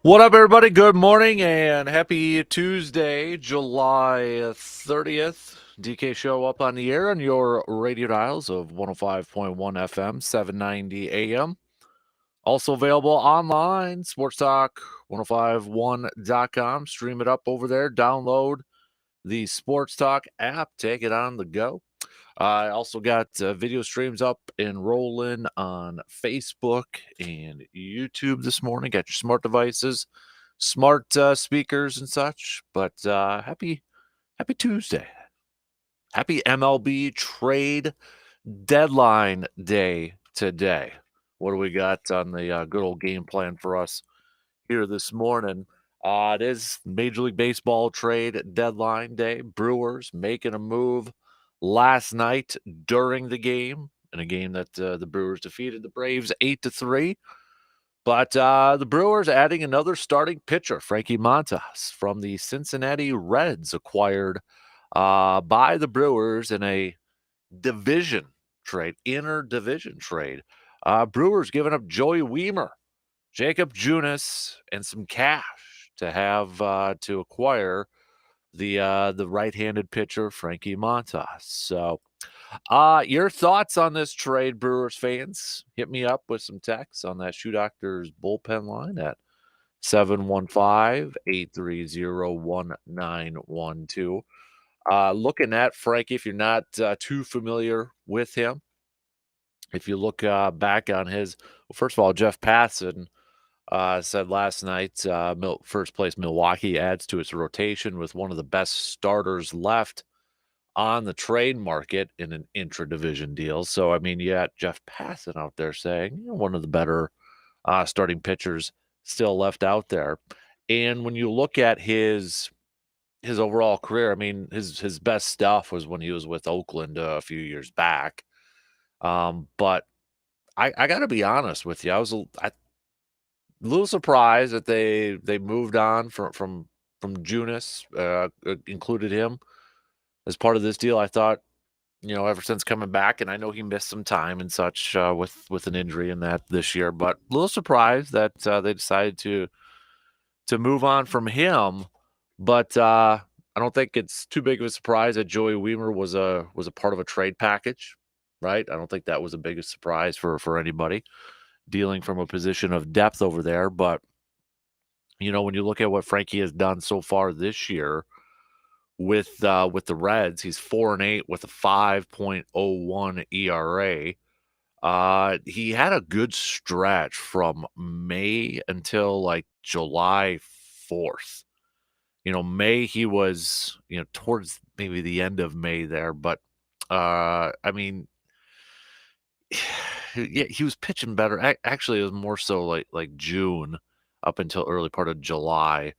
What up, everybody? Good morning and happy Tuesday, July 30th. DK Show up on the air on your radio dials of 105.1 FM, 790 AM. Also available online, Sports Talk 1051.com. Stream it up over there. Download the Sports Talk app. Take it on the go. I also got video streams up and rolling on Facebook and YouTube this morning. Got your smart devices, smart speakers and such. But happy Tuesday. Happy MLB trade deadline day today. What do we got on the good old game plan for us here this morning? It is Major League Baseball trade deadline day. Brewers making a move last night during the game, in a game that the Brewers defeated the Braves 8-3. But the Brewers adding another starting pitcher, Frankie Montas, from the Cincinnati Reds, acquired by the Brewers in a division trade, inter-division trade. Brewers giving up Joey Wiemer, Jacob Junis, and some cash to have to acquire the right-handed pitcher Frankie Montas. So, your thoughts on this trade, Brewers fans? Hit me up with some texts on that Shoe Doctors bullpen line at 715-830-1912. Looking at Frankie, if you're not too familiar with him, if you look back on his, well, first of all, Jeff Passan said last night, first place Milwaukee adds to its rotation with one of the best starters left on the trade market in an intra-division deal. So, I mean, you got Jeff Passan out there saying, one of the better starting pitchers still left out there. And when you look at his overall career, I mean, his best stuff was when he was with Oakland a few years back. But I got to be honest with you, I was a little surprised that they moved on from Junis, included him as part of this deal. I thought, ever since coming back, and I know he missed some time and such with an injury in that this year, but a little surprised that they decided to move on from him. But I don't think it's too big of a surprise that Joey Wiemer was a part of a trade package, right? I don't think that was the biggest surprise for anybody dealing from a position of depth over there. But when you look at what Frankie has done so far this year with the Reds, he's 4-8 with a 5.01 ERA. He had a good stretch from May until like July 4th. May he was, towards maybe the end of May there, but I mean, yeah, he was pitching better. Actually, it was more so like June up until early part of July.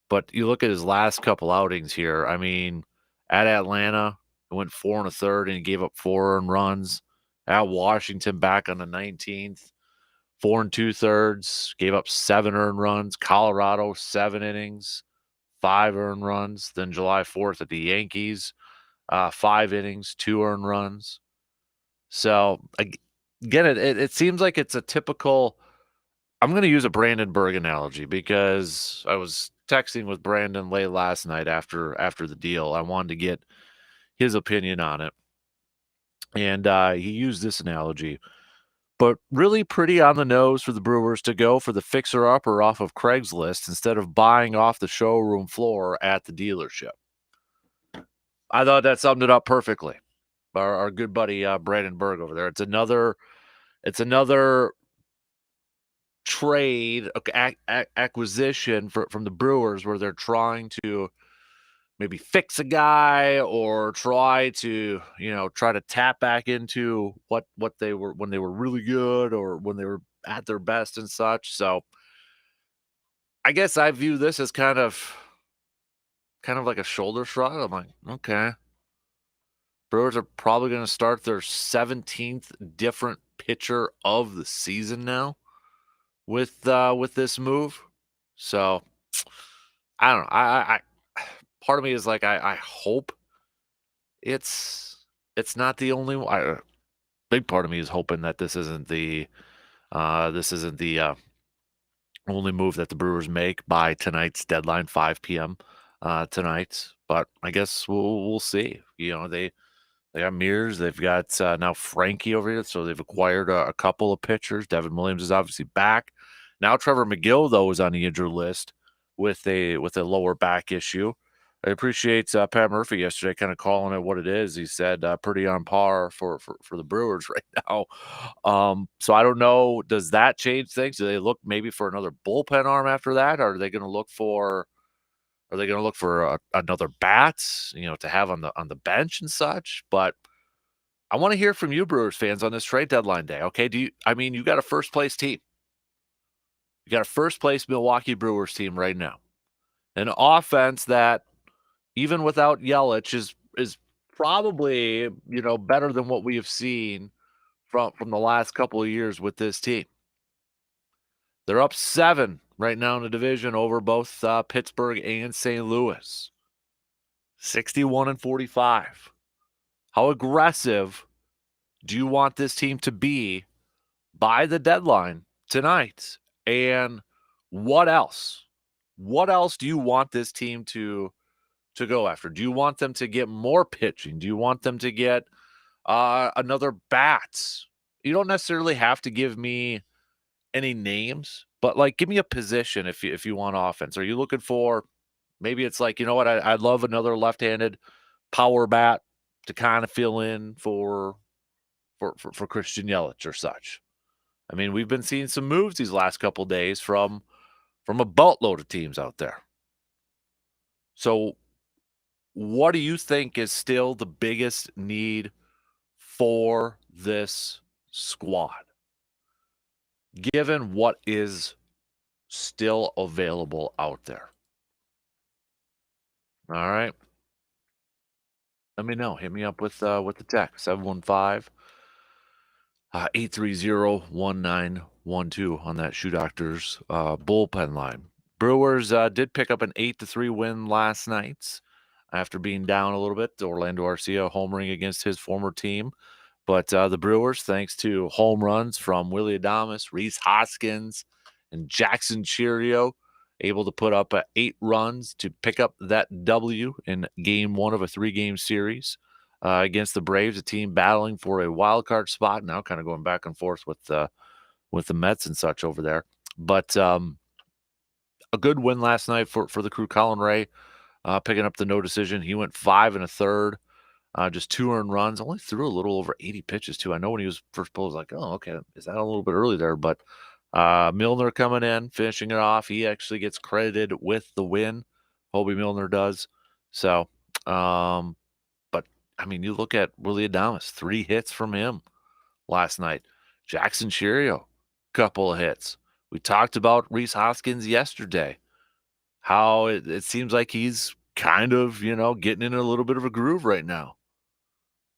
But you look at his last couple outings here. I mean, at Atlanta, he went 4 1/3 and he gave up 4 earned runs. At Washington, back on the 19th, 4 2/3, gave up 7 earned runs. Colorado, 7 innings, 5 earned runs. Then July 4th at the Yankees, 5 innings, 2 earned runs. So again, it seems like it's a typical. I'm going to use a Brandon Berg analogy because I was texting with Brandon late last night after the deal. I wanted to get his opinion on it, and he used this analogy. But really pretty on the nose for the Brewers to go for the fixer-upper off of Craigslist instead of buying off the showroom floor at the dealership. I thought that summed it up perfectly. Our good buddy Brandon Berg over there. It's another trade acquisition from the Brewers where they're trying to maybe fix a guy or try to tap back into what they were when they were really good or when they were at their best and such. So I guess I view this as kind of like a shoulder shrug. I'm like, okay, Brewers are probably going to start their 17th different pitcher of the season now with this move. So I don't know. I part of me is like I hope it's not the only one. Big part of me is hoping that this isn't the only move that the Brewers make by tonight's deadline, 5 p.m. Tonight. But I guess we'll see. They got Mears. They've got now Frankie over here, so they've acquired a couple of pitchers. Devin Williams is obviously back. Now Trevor McGill, though, is on the injured list with a lower back issue. I appreciate Pat Murphy yesterday kind of calling it what it is. He said pretty on par for the Brewers right now. So I don't know. Does that change things? Do they look maybe for another bullpen arm after that? Or are they going to look for another bat, to have on the bench and such? But I want to hear from you, Brewers fans, on this trade deadline day. Okay, you got a first place team. You got a first place Milwaukee Brewers team right now. An offense that, even without Yelich, is probably, better than what we have seen from the last couple of years with this team. They're up 7 right now in the division over both Pittsburgh and St. Louis. 61-45. How aggressive do you want this team to be by the deadline tonight? And what else? What else do you want this team to go after? Do you want them to get more pitching? Do you want them to get another bat? You don't necessarily have to give me any names, but give me a position if you want offense. Are you looking for, maybe it's like, you know what, I'd love another left-handed power bat to kind of fill in for Christian Yelich or such. I mean, we've been seeing some moves these last couple of days from a boatload of teams out there. So what do you think is still the biggest need for this squad, given what is still available out there? All right. Let me know. Hit me up with the text 715 830-1912 on that Shoe Doctors bullpen line. Brewers did pick up an 8-3 win last night after being down a little bit. Orlando Arcia homering against his former team. But the Brewers, thanks to home runs from Willie Adames, Rhys Hoskins, and Jackson Chourio, able to put up 8 runs to pick up that W in game 1 of a 3-game series against the Braves, a team battling for a wild card spot, now kind of going back and forth with the Mets and such over there. But a good win last night for the crew. Colin Ray picking up the no decision. He went 5 1/3. Just 2 earned runs, only threw a little over 80 pitches too. I know when he was first pulled, I was like, oh, okay, is that a little bit early there? But Milner coming in, finishing it off. He actually gets credited with the win. Hobie Milner does. So, but I mean, you look at Willie Adames, 3 hits from him last night. Jackson Chourio, couple of hits. We talked about Rhys Hoskins yesterday, how it seems like he's kind of, getting in a little bit of a groove right now.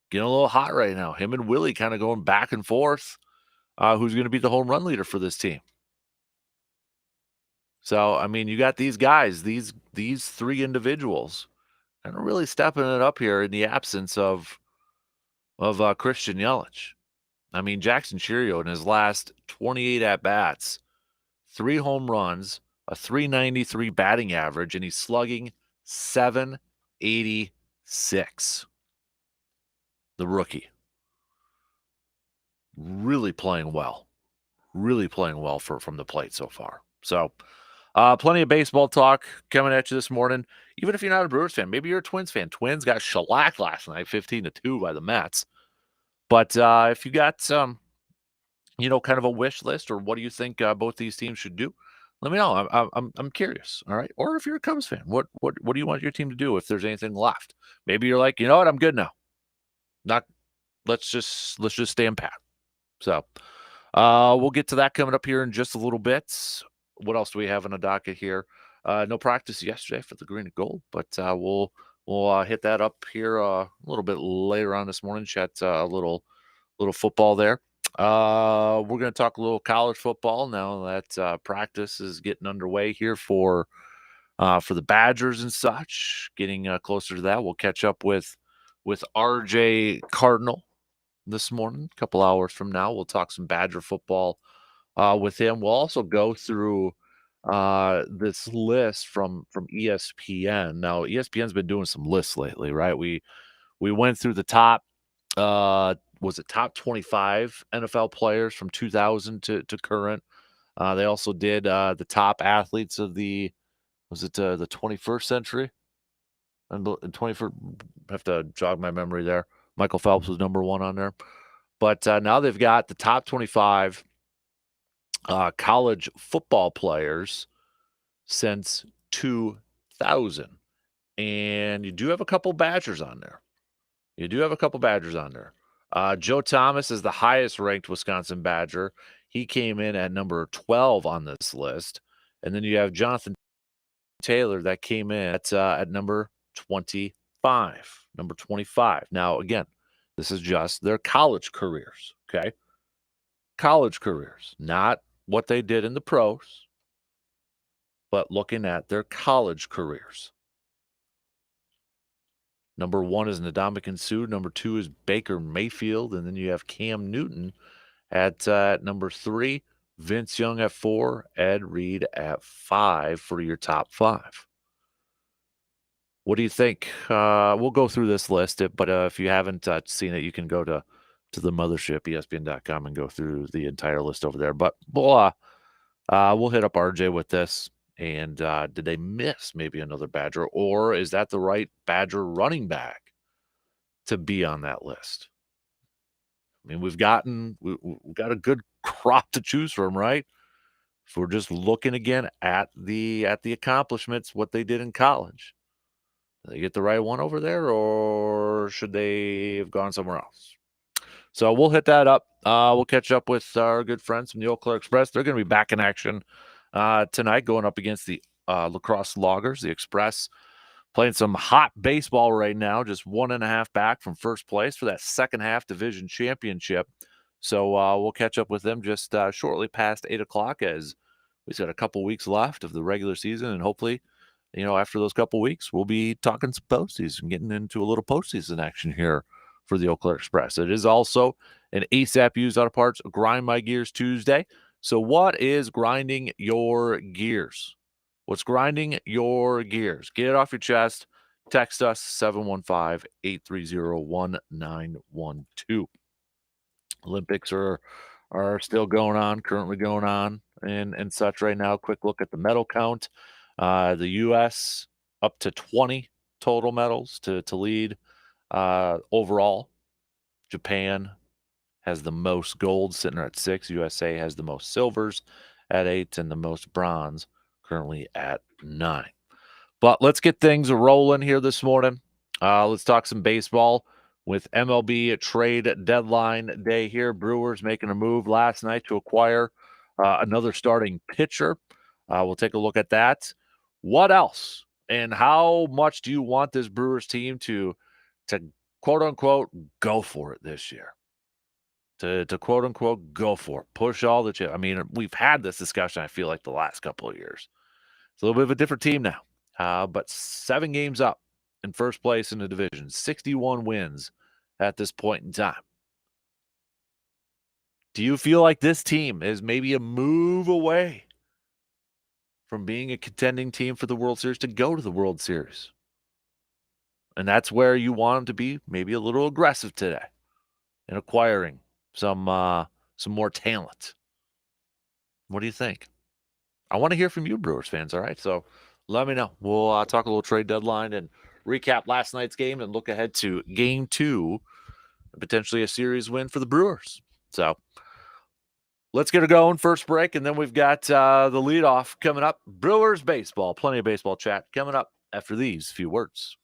Getting a little hot right now. Him and Willie kind of going back and forth. Who's going to be the home run leader for this team? So, I mean, you got these guys, these 3 individuals, kind of really stepping it up here in the absence of Christian Yelich. I mean, Jackson Chourio in his last 28 at-bats, 3 home runs, a 393 batting average, and he's slugging 786. The rookie. Really playing well from the plate so far. So, plenty of baseball talk coming at you this morning. Even if you're not a Brewers fan, maybe you're a Twins fan. Twins got shellacked last night, 15-2 by the Mets. But if you got some, kind of a wish list, or what do you think both these teams should do? Let me know. I'm curious. All right. Or if you're a Cubs fan, what do you want your team to do if there's anything left? Maybe you're like, you know what, I'm good now. Let's just stand pat. So we'll get to that coming up here in just a little bit. What else do we have on the docket here? No practice yesterday for the green and gold, but we'll hit that up here a little bit later on this morning. Chat a little football there. We're going to talk a little college football now that practice is getting underway here for the Badgers and such. Getting closer to that, we'll catch up with RJ Cardinal this morning. A couple hours from now, we'll talk some Badger football with him. We'll also go through this list from ESPN. Now, ESPN's been doing some lists lately, right? We went through the top, was it top 25 NFL players from 2000 to current. They also did the top athletes of the 21st century and 21st. Have to jog my memory there. Michael Phelps was number one on there, but now they've got the top 25 college football players since 2000. And you do have a couple Badgers on there. You do have a couple Badgers on there. Joe Thomas is the highest ranked Wisconsin Badger. He came in at number 12 on this list. And then you have Jonathan Taylor that came in at number 25. Number 25. Now, again, this is just their college careers, okay? College careers, not what they did in the pros, but looking at their college careers. Number 1 is Ndamukong Suh. Number 2 is Baker Mayfield. And then you have Cam Newton at number 3, Vince Young at 4, Ed Reed at 5 for your top 5. What do you think? We'll go through this list, but if you haven't seen it, you can go to the mothership, ESPN.com, and go through the entire list over there. But we'll hit up RJ with this. And did they miss maybe another Badger, or is that the right Badger running back to be on that list? I mean, we've got a good crop to choose from, right? If we're just looking again at the accomplishments, what they did in college, did they get the right one over there, or should they have gone somewhere else? So we'll hit that up. We'll catch up with our good friends from the Eau Claire Express. They're going to be back in action tonight, going up against the La Crosse Loggers. The Express playing some hot baseball right now, just 1.5 back from first place for that second half division championship. So we'll catch up with them just shortly past 8 o'clock, as we said, a couple weeks left of the regular season, and hopefully, after those couple weeks, we'll be talking some postseason, getting into a little postseason action here for the Eau Claire Express. It is also an ASAP Used Auto Parts Grind My Gears Tuesday. So what is grinding your gears? What's grinding your gears? Get it off your chest. Text us 715-830-1912. Olympics are still going on, currently going on, and such right now. Quick look at the medal count. The U.S. up to 20 total medals to lead overall. Japan has the most gold, sitting at 6. USA has the most silvers at 8, and the most bronze, currently at 9. But let's get things rolling here this morning. Let's talk some baseball with MLB trade deadline day here. Brewers making a move last night to acquire another starting pitcher. We'll take a look at that. What else? And how much do you want this Brewers team to quote unquote go for it this year? To quote unquote go for it. Push all the chips. I mean, we've had this discussion, I feel like, the last couple of years. It's a little bit of a different team now. But 7 games up in first place in the division, 61 wins at this point in time. Do you feel like this team is maybe a move away from being a contending team for the World Series to go to the World Series? And that's where you want them to be maybe a little aggressive today in acquiring some more talent. What do you think? I want to hear from you, Brewers fans, all right? So let me know. We'll talk a little trade deadline and recap last night's game and look ahead to Game 2, potentially a series win for the Brewers. So let's get it going. First break, and then we've got the leadoff coming up. Brewers baseball. Plenty of baseball chat coming up after these few words.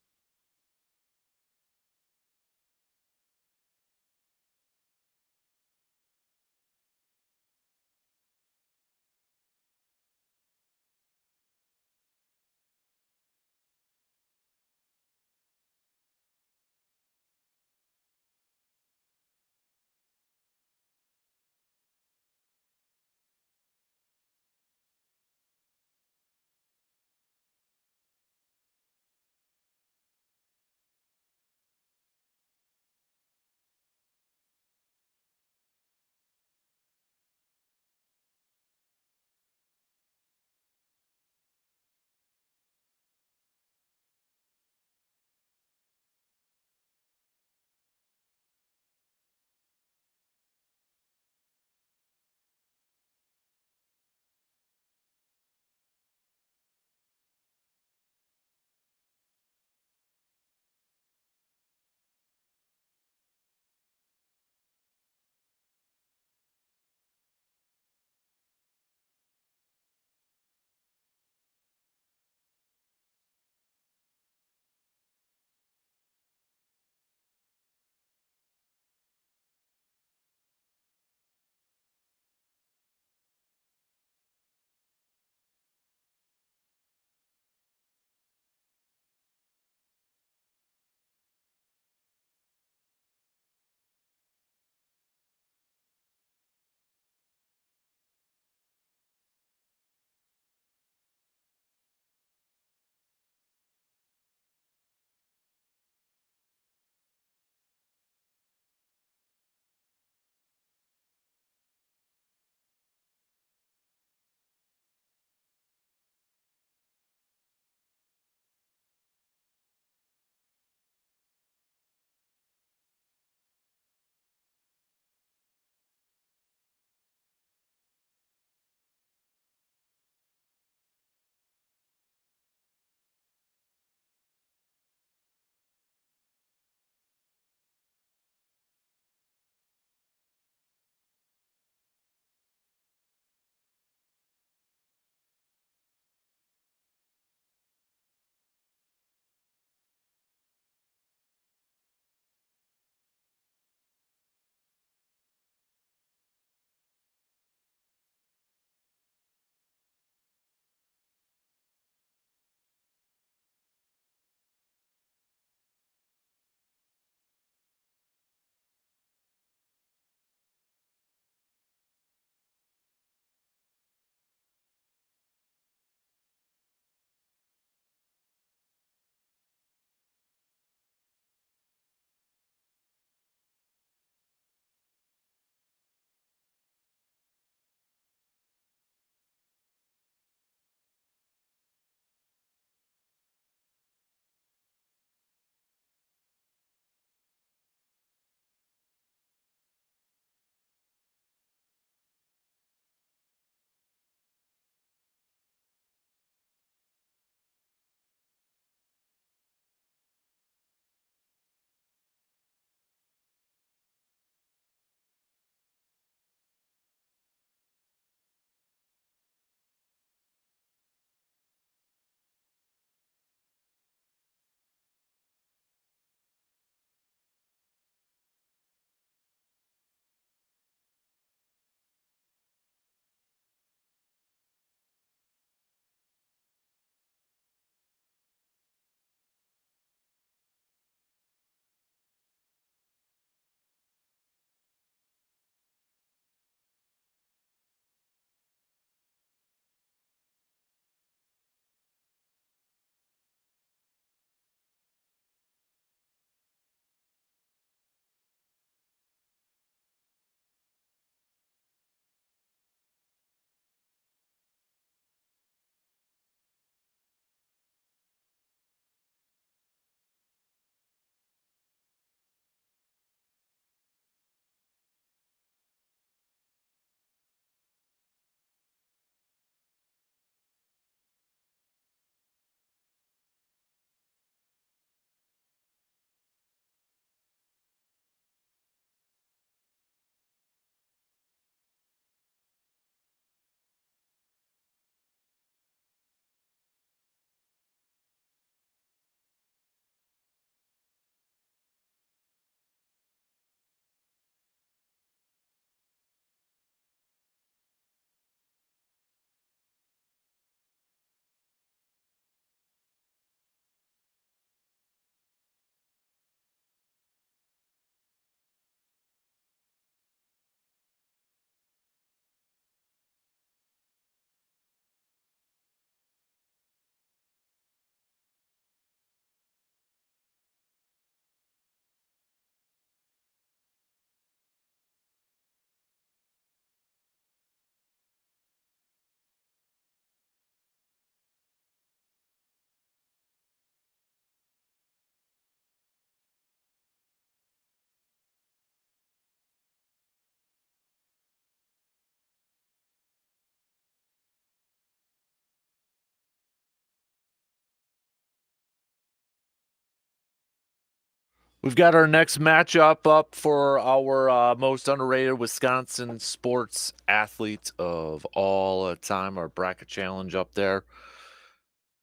We've got our next matchup up for our most underrated Wisconsin sports athlete of all time, our bracket challenge up there.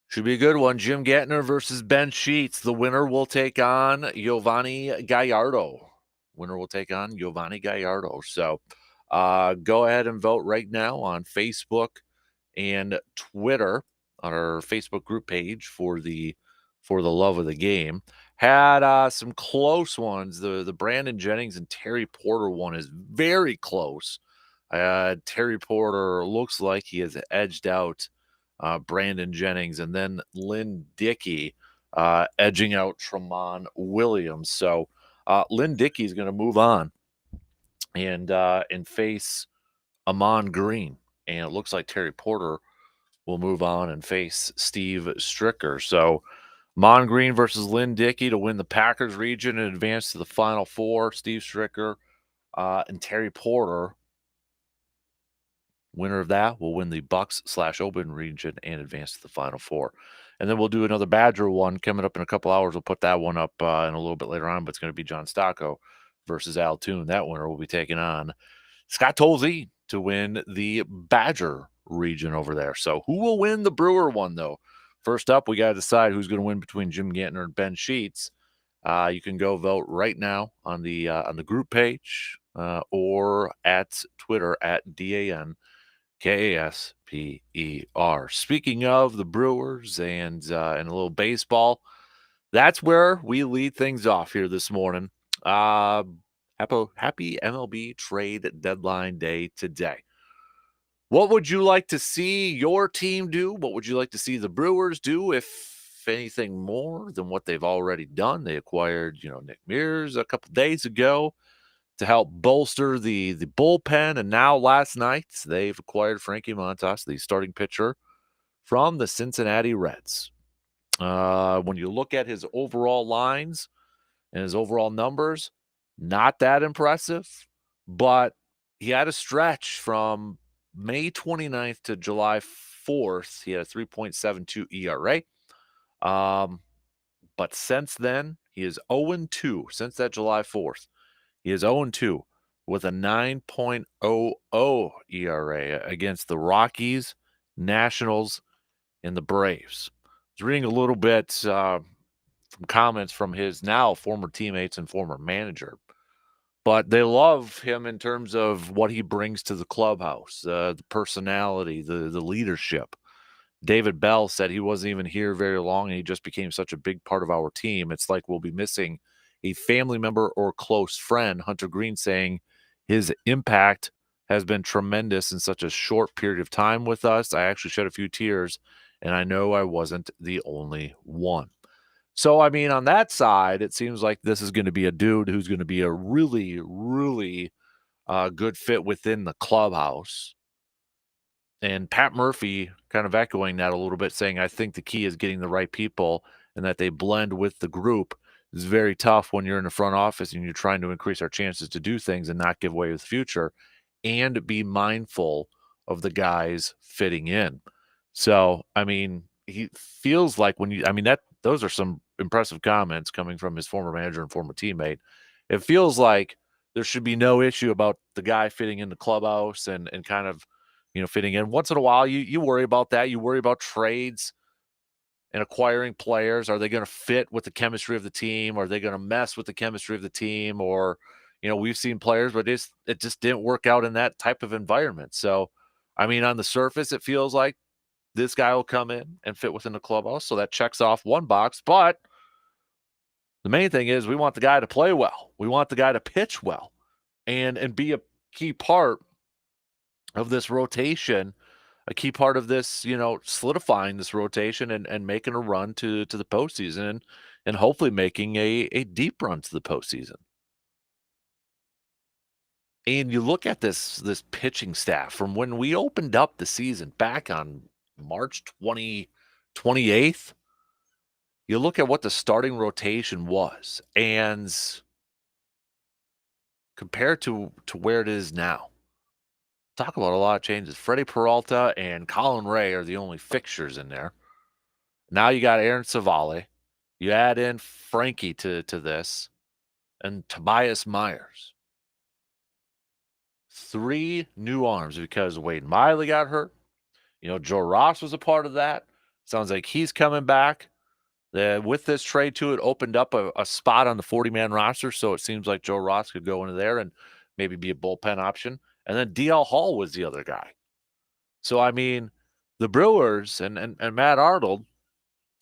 Should be a good one. Jim Gantner versus Ben Sheets. The winner will take on Giovanni Gallardo. Winner will take on Giovanni Gallardo. So go ahead and vote right now on Facebook and Twitter on our Facebook group page for the love of the game. Had some close ones. The Brandon Jennings and Terry Porter one is very close. Terry Porter looks like he has edged out Brandon Jennings, and then Lynn Dickey edging out Tremont Williams. So Lynn Dickey is going to move on and face Amon Green, and it looks like Terry Porter will move on and face Steve Stricker. So Mon Green versus Lynn Dickey to win the Packers region and advance to the Final Four. Steve Stricker and Terry Porter, winner of that, will win the Bucks/Open region and advance to the Final Four. And then we'll do another Badger one coming up in a couple hours. We'll put that one up in a little bit later on, but it's going to be John Stocco versus Al Toon. That winner will be taking on Scott Tolzien to win the Badger region over there. So who will win the Brewer one, though? First up, we got to decide who's going to win between Jim Gantner and Ben Sheets. You can go vote right now on the group page or at Twitter at DANKASPER. Speaking of the Brewers and a little baseball, that's where we lead things off here this morning. Happy MLB trade deadline day today. What would you like to see your team do? What would you like to see the Brewers do, if anything more than what they've already done? They acquired, Nick Mears a couple days ago to help bolster the bullpen, and now last night they've acquired Frankie Montas, the starting pitcher from the Cincinnati Reds. When you look at his overall lines and his overall numbers, not that impressive, but he had a stretch from May 29th to July 4th. He had a 3.72 ERA. But since then, he is 0-2. Since that July 4th, he is 0-2 with a 9.00 ERA against the Rockies, Nationals, and the Braves. I was reading a little bit from comments from his now former teammates and former manager, but they love him in terms of what he brings to the clubhouse, the personality, the leadership. David Bell said he wasn't even here very long, and he just became such a big part of our team. It's like we'll be missing a family member or close friend. Hunter Green saying his impact has been tremendous in such a short period of time with us. I actually shed a few tears, and I know I wasn't the only one. So, I mean, on that side, it seems like this is going to be a dude who's going to be a really, really good fit within the clubhouse. And Pat Murphy kind of echoing that a little bit, saying, I think the key is getting the right people and that they blend with the group. It's very tough when you're in the front office and you're trying to increase our chances to do things and not give away the future and be mindful of the guys fitting in. So, I mean, he feels like those are some impressive comments coming from his former manager and former teammate. It feels like there should be no issue about the guy fitting in the clubhouse and kind of, fitting in. Once in a while, you worry about that. You worry about trades and acquiring players. Are they going to fit with the chemistry of the team? Are they going to mess with the chemistry of the team? Or, we've seen players, but it just didn't work out in that type of environment. So, I mean, on the surface, it feels like this guy will come in and fit within the clubhouse. So that checks off one box. But the main thing is we want the guy to play well. We want the guy to pitch well and be a key part of this rotation, a key part of this, solidifying this rotation and making a run to the postseason and hopefully making a deep run to the postseason. And you look at this pitching staff from when we opened up the season back on March 28th. You look at what the starting rotation was and compared to where it is now. Talk about a lot of changes. Freddie Peralta and Colin Ray are the only fixtures in there. Now you got Aaron Savale. You add in Frankie to this. and Tobias Myers. 3 new arms because Wade Miley got hurt. Joe Ross was a part of that. Sounds like he's coming back. With this trade, too, it opened up a spot on the 40-man roster, so it seems like Joe Ross could go into there and maybe be a bullpen option. And then DL Hall was the other guy. So, I mean, the Brewers and Matt Arnold,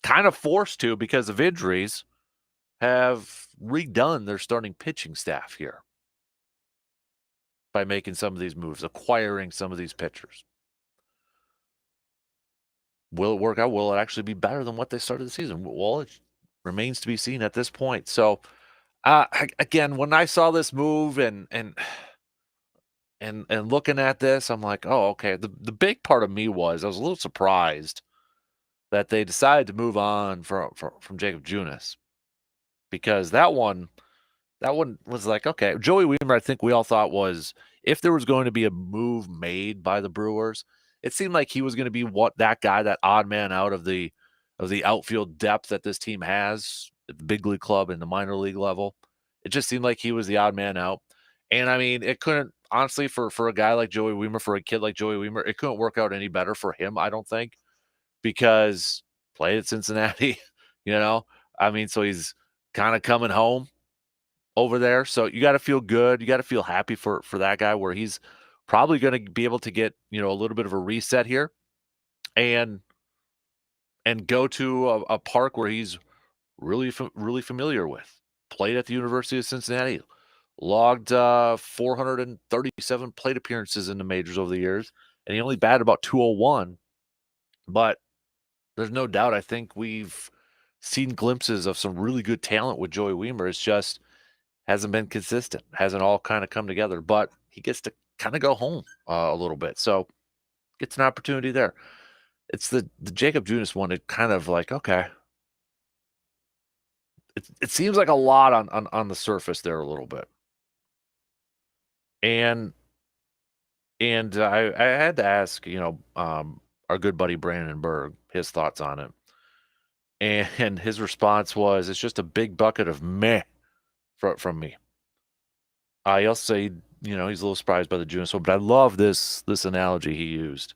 kind of forced to because of injuries, have redone their starting pitching staff here by making some of these moves, acquiring some of these pitchers. Will it work out? Will it actually be better than what they started the season? Well, it remains to be seen at this point. So, again, when I saw this move and looking at this, I'm like, oh, okay. The big part of me was I was a little surprised that they decided to move on from Jacob Junis, because that one was like, okay. Joey Wiemer, I think we all thought was, if there was going to be a move made by the Brewers, it seemed like he was going to be that guy, that odd man out of the outfield depth that this team has at the big league club and the minor league level. It just seemed like he was the odd man out. And I mean, it couldn't, honestly, for a guy like Joey Wiemer, for a kid like Joey Wiemer, it couldn't work out any better for him, I don't think, because played at Cincinnati, you know? I mean, so he's kind of coming home over there. So you got to feel good. You got to feel happy for that guy, where he's probably going to be able to get, a little bit of a reset here and go to a park where he's really familiar with. Played at the University of Cincinnati, logged 437 plate appearances in the majors over the years, and he only batted about 201. But there's no doubt, I think we've seen glimpses of some really good talent with Joey Wiemer. It's just hasn't been consistent, hasn't all kind of come together, but he gets to kind of go home a little bit. So gets an opportunity there. It's the Jacob Junis one. It kind of like, okay, it seems like a lot on the surface there a little bit. And I had to ask, our good buddy Brandon Berg, his thoughts on it. And his response was, it's just a big bucket of meh from me. He also said, he's a little surprised by the Junis one, but I love this analogy he used.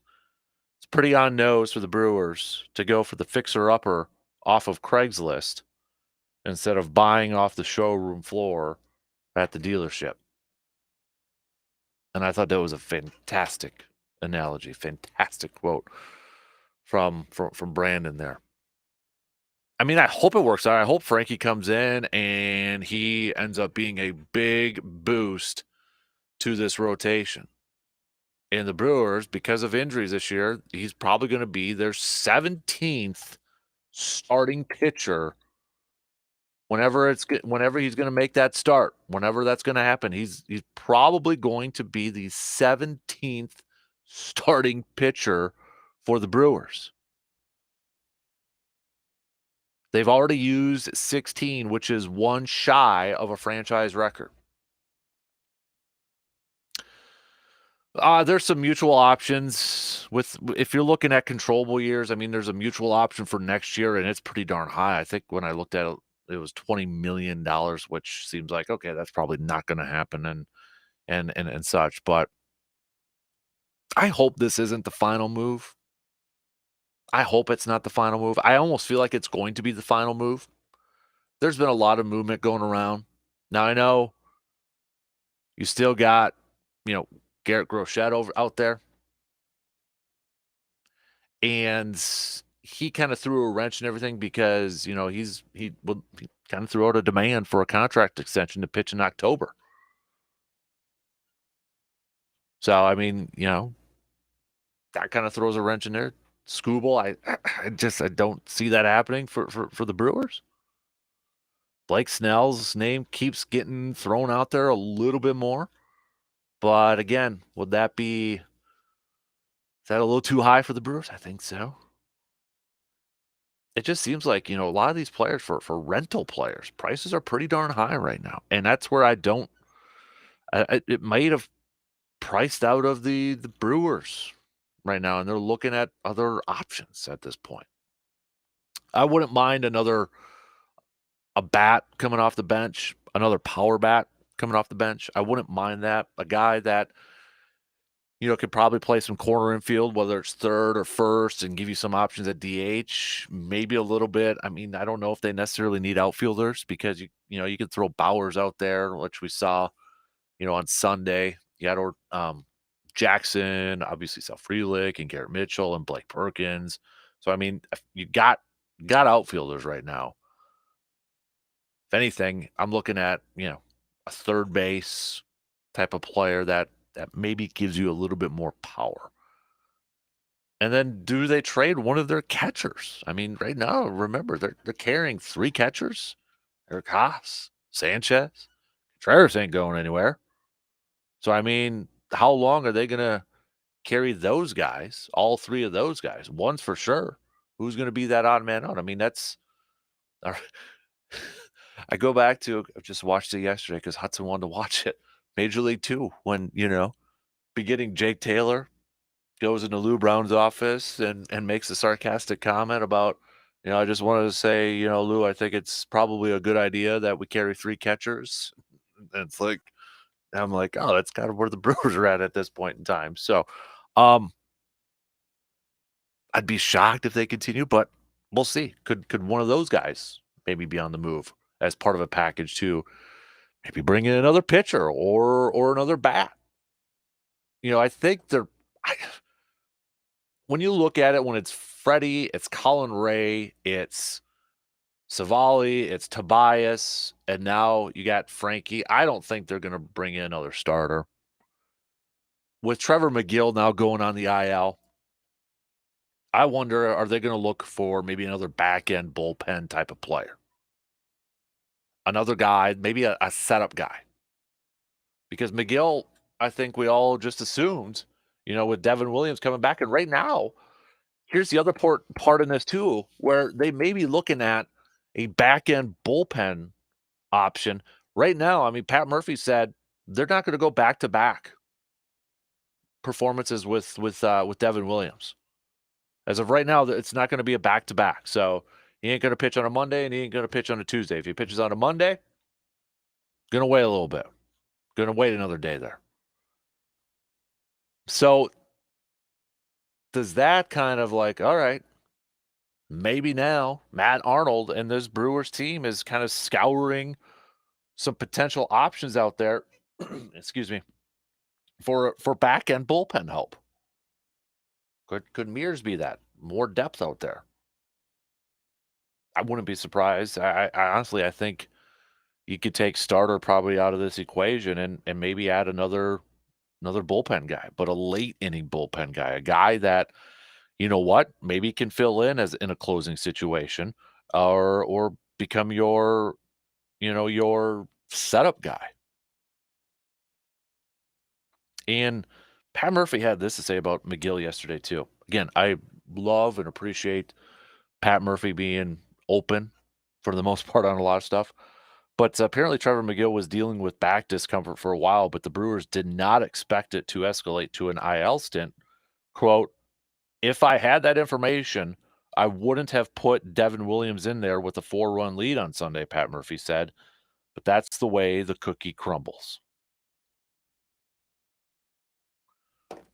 It's pretty on nose for the Brewers to go for the fixer-upper off of Craigslist instead of buying off the showroom floor at the dealership. And I thought that was a fantastic analogy, fantastic quote from Brandon there. I mean, I hope it works out. I hope Frankie comes in and he ends up being a big boost to this rotation. And the Brewers, because of injuries this year, he's probably going to be their 17th starting pitcher. Whenever he's going to make that start, whenever that's going to happen, he's probably going to be the 17th starting pitcher for the Brewers. They've already used 16, which is one shy of a franchise record. There's some mutual options if you're looking at controllable years. I mean, there's a mutual option for next year, and it's pretty darn high. I think when I looked at it, it was $20 million, which seems like, okay, that's probably not going to happen and such. But I hope this isn't the final move. I hope it's not the final move. I almost feel like it's going to be the final move. There's been a lot of movement going around. Now, I know you still got, Garrett Groshette out there. And he kind of threw a wrench in everything because, he kind of threw out a demand for a contract extension to pitch in October. So, I mean, that kind of throws a wrench in there. Skubal, I don't see that happening for the Brewers. Blake Snell's name keeps getting thrown out there a little bit more. But again, is that a little too high for the Brewers? I think so. It just seems like, a lot of these players for rental players, prices are pretty darn high right now. And that's where it might have priced out of the Brewers right now, and they're looking at other options at this point. I wouldn't mind a bat coming off the bench. another power bat coming off the bench. I wouldn't mind that. A guy that, could probably play some corner infield, whether it's third or first, and give you some options at DH, maybe a little bit. I mean, I don't know if they necessarily need outfielders because you could throw Bowers out there, which we saw, on Sunday. You had Jackson, obviously saw Frelick and Garrett Mitchell and Blake Perkins. So I mean, you got outfielders right now. If anything, I'm looking at, a third base type of player that maybe gives you a little bit more power. And then do they trade one of their catchers? I mean, right now, remember, they're carrying 3 catchers. Eric Haas, Sanchez, Contreras ain't going anywhere. So, I mean, how long are they going to carry those guys, all 3 of those guys? One's for sure. Who's going to be that odd man out? I mean, that's I go back to I just watched it yesterday because Hudson wanted to watch it. Major League 2 when, beginning Jake Taylor goes into Lou Brown's office and makes a sarcastic comment about, I just wanted to say, Lou, I think it's probably a good idea that we carry 3 catchers. And it's like, I'm like, oh, that's kind of where the Brewers are at this point in time. So, I'd be shocked if they continue, but we'll see. Could one of those guys maybe be on the move as part of a package to maybe bring in another pitcher or another bat? I think when you look at it, when it's Freddie, it's Colin Ray, it's Savali, it's Tobias, and now you got Frankie. I don't think they're going to bring in another starter. With Trevor McGill now going on the IL, I wonder, are they going to look for maybe another back-end bullpen type of player? Another guy, maybe a setup guy. Because McGill, I think we all just assumed, with Devin Williams coming back. And right now, here's the other part in this too, where they may be looking at a back-end bullpen option. Right now, I mean, Pat Murphy said they're not going to go back-to-back performances with Devin Williams. As of right now, it's not going to be a back-to-back. So he ain't going to pitch on a Monday and he ain't going to pitch on a Tuesday. If he pitches on a Monday, going to wait a little bit. Going to wait another day there. So does that kind of like, all right, maybe now Matt Arnold and this Brewers team is kind of scouring some potential options out there, excuse me, for back-end bullpen help. Could Mears be that? More depth out there. I wouldn't be surprised. I honestly, I think you could take starter probably out of this equation and maybe add another bullpen guy, but a late inning bullpen guy, a guy that, maybe can fill in as in a closing situation or become your setup guy. And Pat Murphy had this to say about McGill yesterday too. Again, I love and appreciate Pat Murphy being open for the most part on a lot of stuff. But apparently Trevor McGill was dealing with back discomfort for a while, but the Brewers did not expect it to escalate to an IL stint. Quote, if I had that information, I wouldn't have put Devin Williams in there with a 4-run lead on Sunday, Pat Murphy said. But that's the way the cookie crumbles.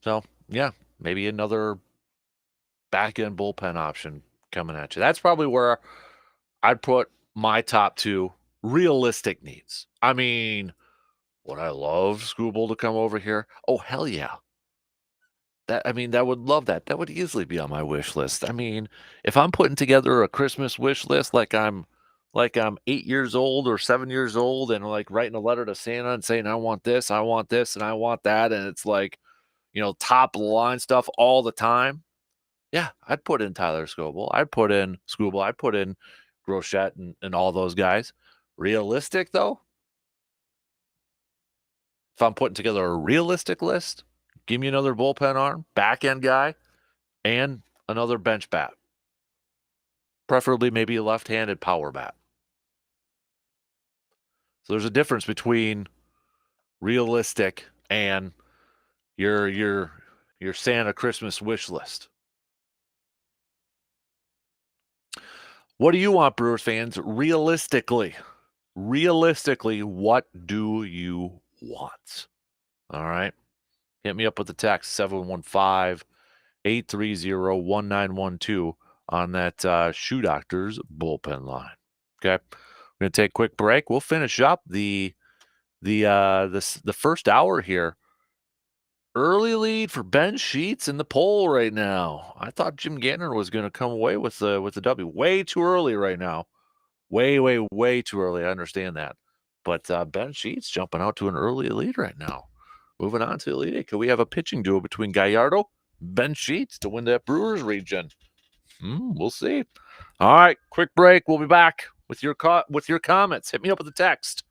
So, yeah, maybe another back-end bullpen option coming at you. That's probably where I'd put my top 2 realistic needs. I mean, would I love Skubal to come over here? Oh, hell yeah. That would love that. That would easily be on my wish list. I mean, if I'm putting together a Christmas wish list like I'm 8 years old or 7 years old and like writing a letter to Santa and saying I want this, and I want that, and it's like, top of the line stuff all the time. Yeah, I'd put in Tyler Skubal. I'd put in Skubal. I'd put in Groshette and all those guys. Realistic though, if I'm putting together a realistic list, give me another bullpen arm, back end guy, and another bench bat. Preferably maybe a left-handed power bat. So there's a difference between realistic and your Santa Christmas wish list. What do you want, Brewers fans, realistically? Realistically, what do you want? All right. Hit me up with the text 715-830-1912 on that Shoe Doctor's bullpen line. Okay. We're gonna take a quick break. We'll finish up the first hour here. Early lead for Ben Sheets in the poll right now. I thought Jim Gantner was gonna come away with the W. Way too early right now. Way, way, way too early. I understand that. But Ben Sheets jumping out to an early lead right now. Moving on to Elite Eight. Could we have a pitching duel between Gallardo, Ben Sheets to win that Brewers region? We'll see. All right, quick break. We'll be back with your comments. Hit me up with a text.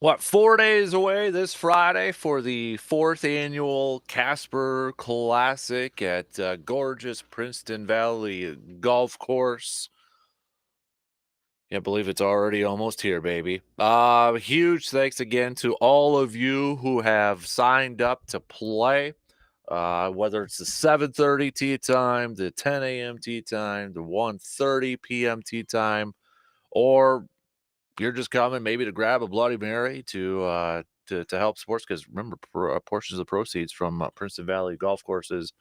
What, 4 days away this Friday for the 4th annual Casper Classic at, gorgeous Princeton Valley Golf Course. Can't believe it's already almost here, baby. Huge thanks again to all of you who have signed up to play, whether it's the 7:30 tee time, the 10 a.m. tee time, the 1:30 p.m. tee time, or you're just coming maybe to grab a Bloody Mary to help sports. Because remember, portions of the proceeds from Princeton Valley Golf Courses,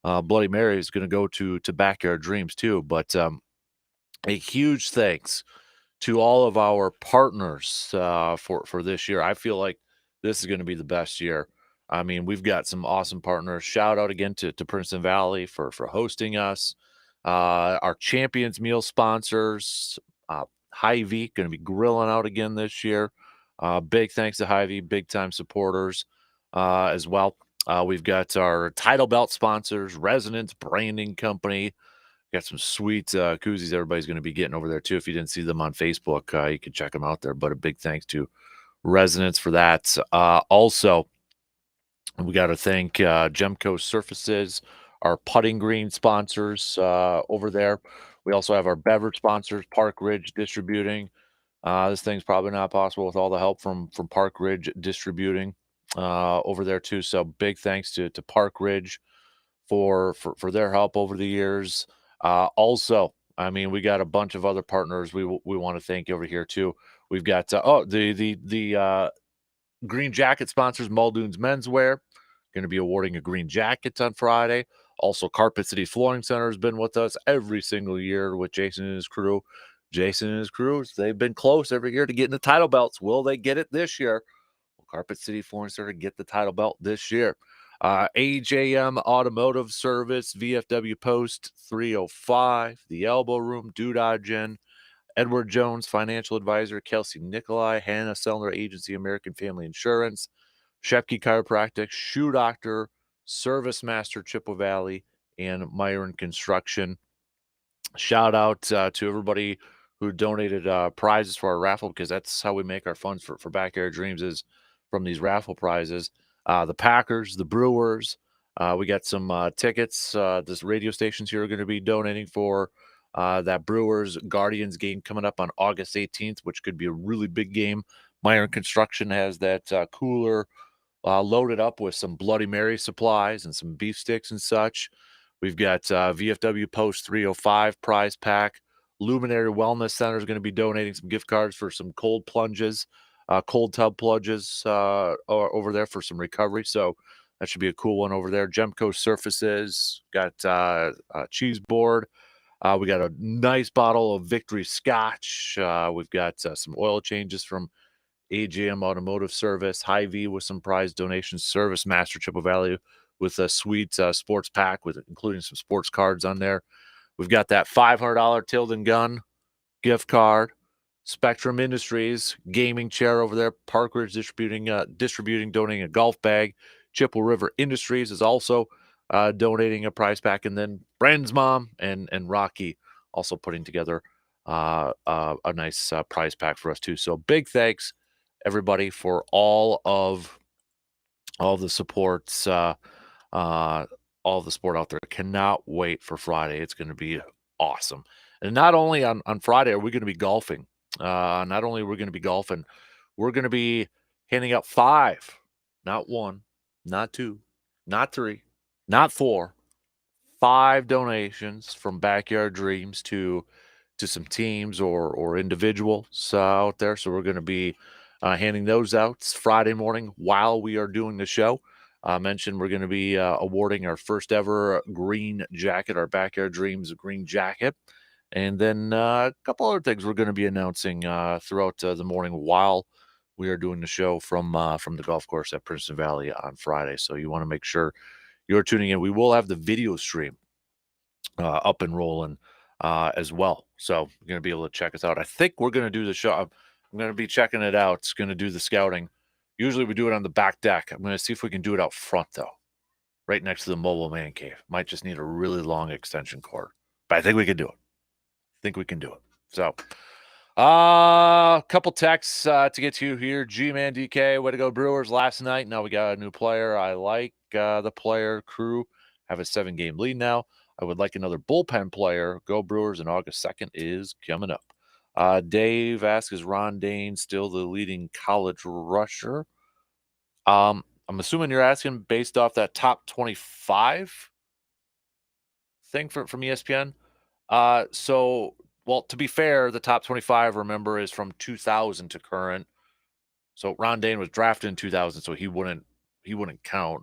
Bloody Mary is going to go to Backyard Dreams too. But a huge thanks to all of our partners for this year. I feel like this is going to be the best year. I mean, we've got some awesome partners. Shout out again to Princeton Valley for hosting us. Our Champions Meal sponsors, Hy-Vee, going to be grilling out again this year. Big thanks to Hy-Vee, big time supporters as well. We've got our title belt sponsors, Resonance Branding Company. Got some sweet koozies everybody's going to be getting over there too. If you didn't see them on Facebook, you can check them out there. But a big thanks to Resonance for that. Also, we got to thank Gemco Surfaces, our putting green sponsors over there. We also have our beverage sponsors, Park Ridge Distributing. This thing's probably not possible with all the help from Park Ridge Distributing over there too. So big thanks to Park Ridge for their help over the years. Also, I mean, we got a bunch of other partners we want to thank over here too. We've got the green jacket sponsors, Muldoon's Menswear, going to be awarding a green jacket on Friday. Also, Carpet City Flooring Center has been with us every single year with Jason and his crew. Jason and his crew, they've been close every year to getting the title belts. Will they get it this year? Will Carpet City Flooring Center get the title belt this year? AJM Automotive Service, VFW Post 305, The Elbow Room, Doodah Gin, Edward Jones, Financial Advisor, Kelsey Nikolai, Hannah Sellner Agency, American Family Insurance, Shepke Chiropractic, Shoe Doctor, Service Master, Chippewa Valley, and Myron Construction. Shout out to everybody who donated prizes for our raffle, because that's how we make our funds for Backyard Dreams, is from these raffle prizes. The Packers, the Brewers, we got some tickets. This radio stations here are going to be donating for that Brewers Guardians game coming up on August 18th, which could be a really big game. Myron Construction has that cooler loaded up with some Bloody Mary supplies and some beef sticks and such. We've got VFW Post 305 prize pack. Luminary Wellness Center is going to be donating some gift cards for some cold plunges, cold tub plunges over there for some recovery. So that should be a cool one over there. Gemco Surfaces got a cheese board. We got a nice bottle of Victory Scotch. We've got some oil changes from AJM Automotive Service, Hy-Vee with some prize donations, Service Master Chippewa Valley with a sweet sports pack with including some sports cards on there. We've got that $500 Tilden Gun gift card, Spectrum Industries gaming chair over there, Park Ridge distributing, donating a golf bag. Chippewa River Industries is also donating a prize pack, and then Brandon's mom and Rocky also putting together a nice prize pack for us too. So big thanks everybody for all of the supports, all the support out there. Cannot wait for Friday. It's going to be awesome. And not only on Friday are we going to be golfing. Not only are we going to be golfing, we're going to be handing out 5, not 1, not 2, not 3, not 4, 5 donations from Backyard Dreams to some teams or individuals out there. So we're going to be handing those out Friday morning while we are doing the show. I mentioned we're going to be awarding our first ever green jacket, our Backyard Dreams green jacket. And then a couple other things we're going to be announcing throughout the morning while we are doing the show from the golf course at Princeton Valley on Friday. So you want to make sure you're tuning in. We will have the video stream up and rolling as well. So you're going to be able to check us out. I think we're going to do the show. I'm going to be checking it out. It's going to do the scouting. Usually we do it on the back deck. I'm going to see if we can do it out front, though, right next to the mobile man cave. Might just need a really long extension cord, but I think we can do it. So Couple texts to get to here. G-Man DK, way to go Brewers last night. Now we got a new player. I like the player. Crew have a 7-game lead now. I would like another bullpen player. Go Brewers, and August 2nd is coming up. Dave asks, is Ron Dane still the leading college rusher? I'm assuming you're asking based off that top 25 thing from ESPN. Well, to be fair, the top 25, remember, is from 2000 to current. So Ron Dane was drafted in 2000, so he wouldn't count.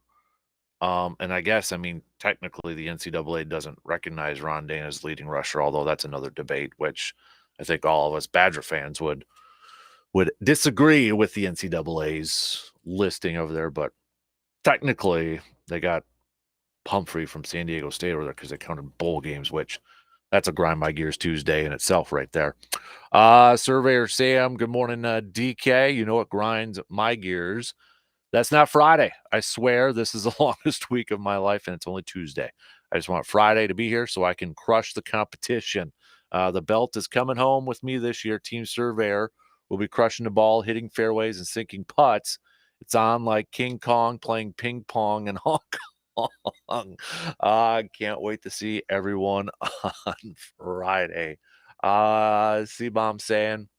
And I guess, I mean, technically the NCAA doesn't recognize Ron Dane as leading rusher, although that's another debate, which I think all of us Badger fans would disagree with the NCAA's listing over there. But technically, they got Pumphrey from San Diego State over there because they counted bowl games, which that's a grind my gears Tuesday in itself right there. Surveyor Sam, good morning, DK. You know what grinds my gears? That's not Friday. I swear this is the longest week of my life, and it's only Tuesday. I just want Friday to be here so I can crush the competition. The belt is coming home with me this year. Team Surveyor will be crushing the ball, hitting fairways, and sinking putts. It's on like King Kong playing ping pong in Hong Kong. I can't wait to see everyone on Friday. C-Bomb saying,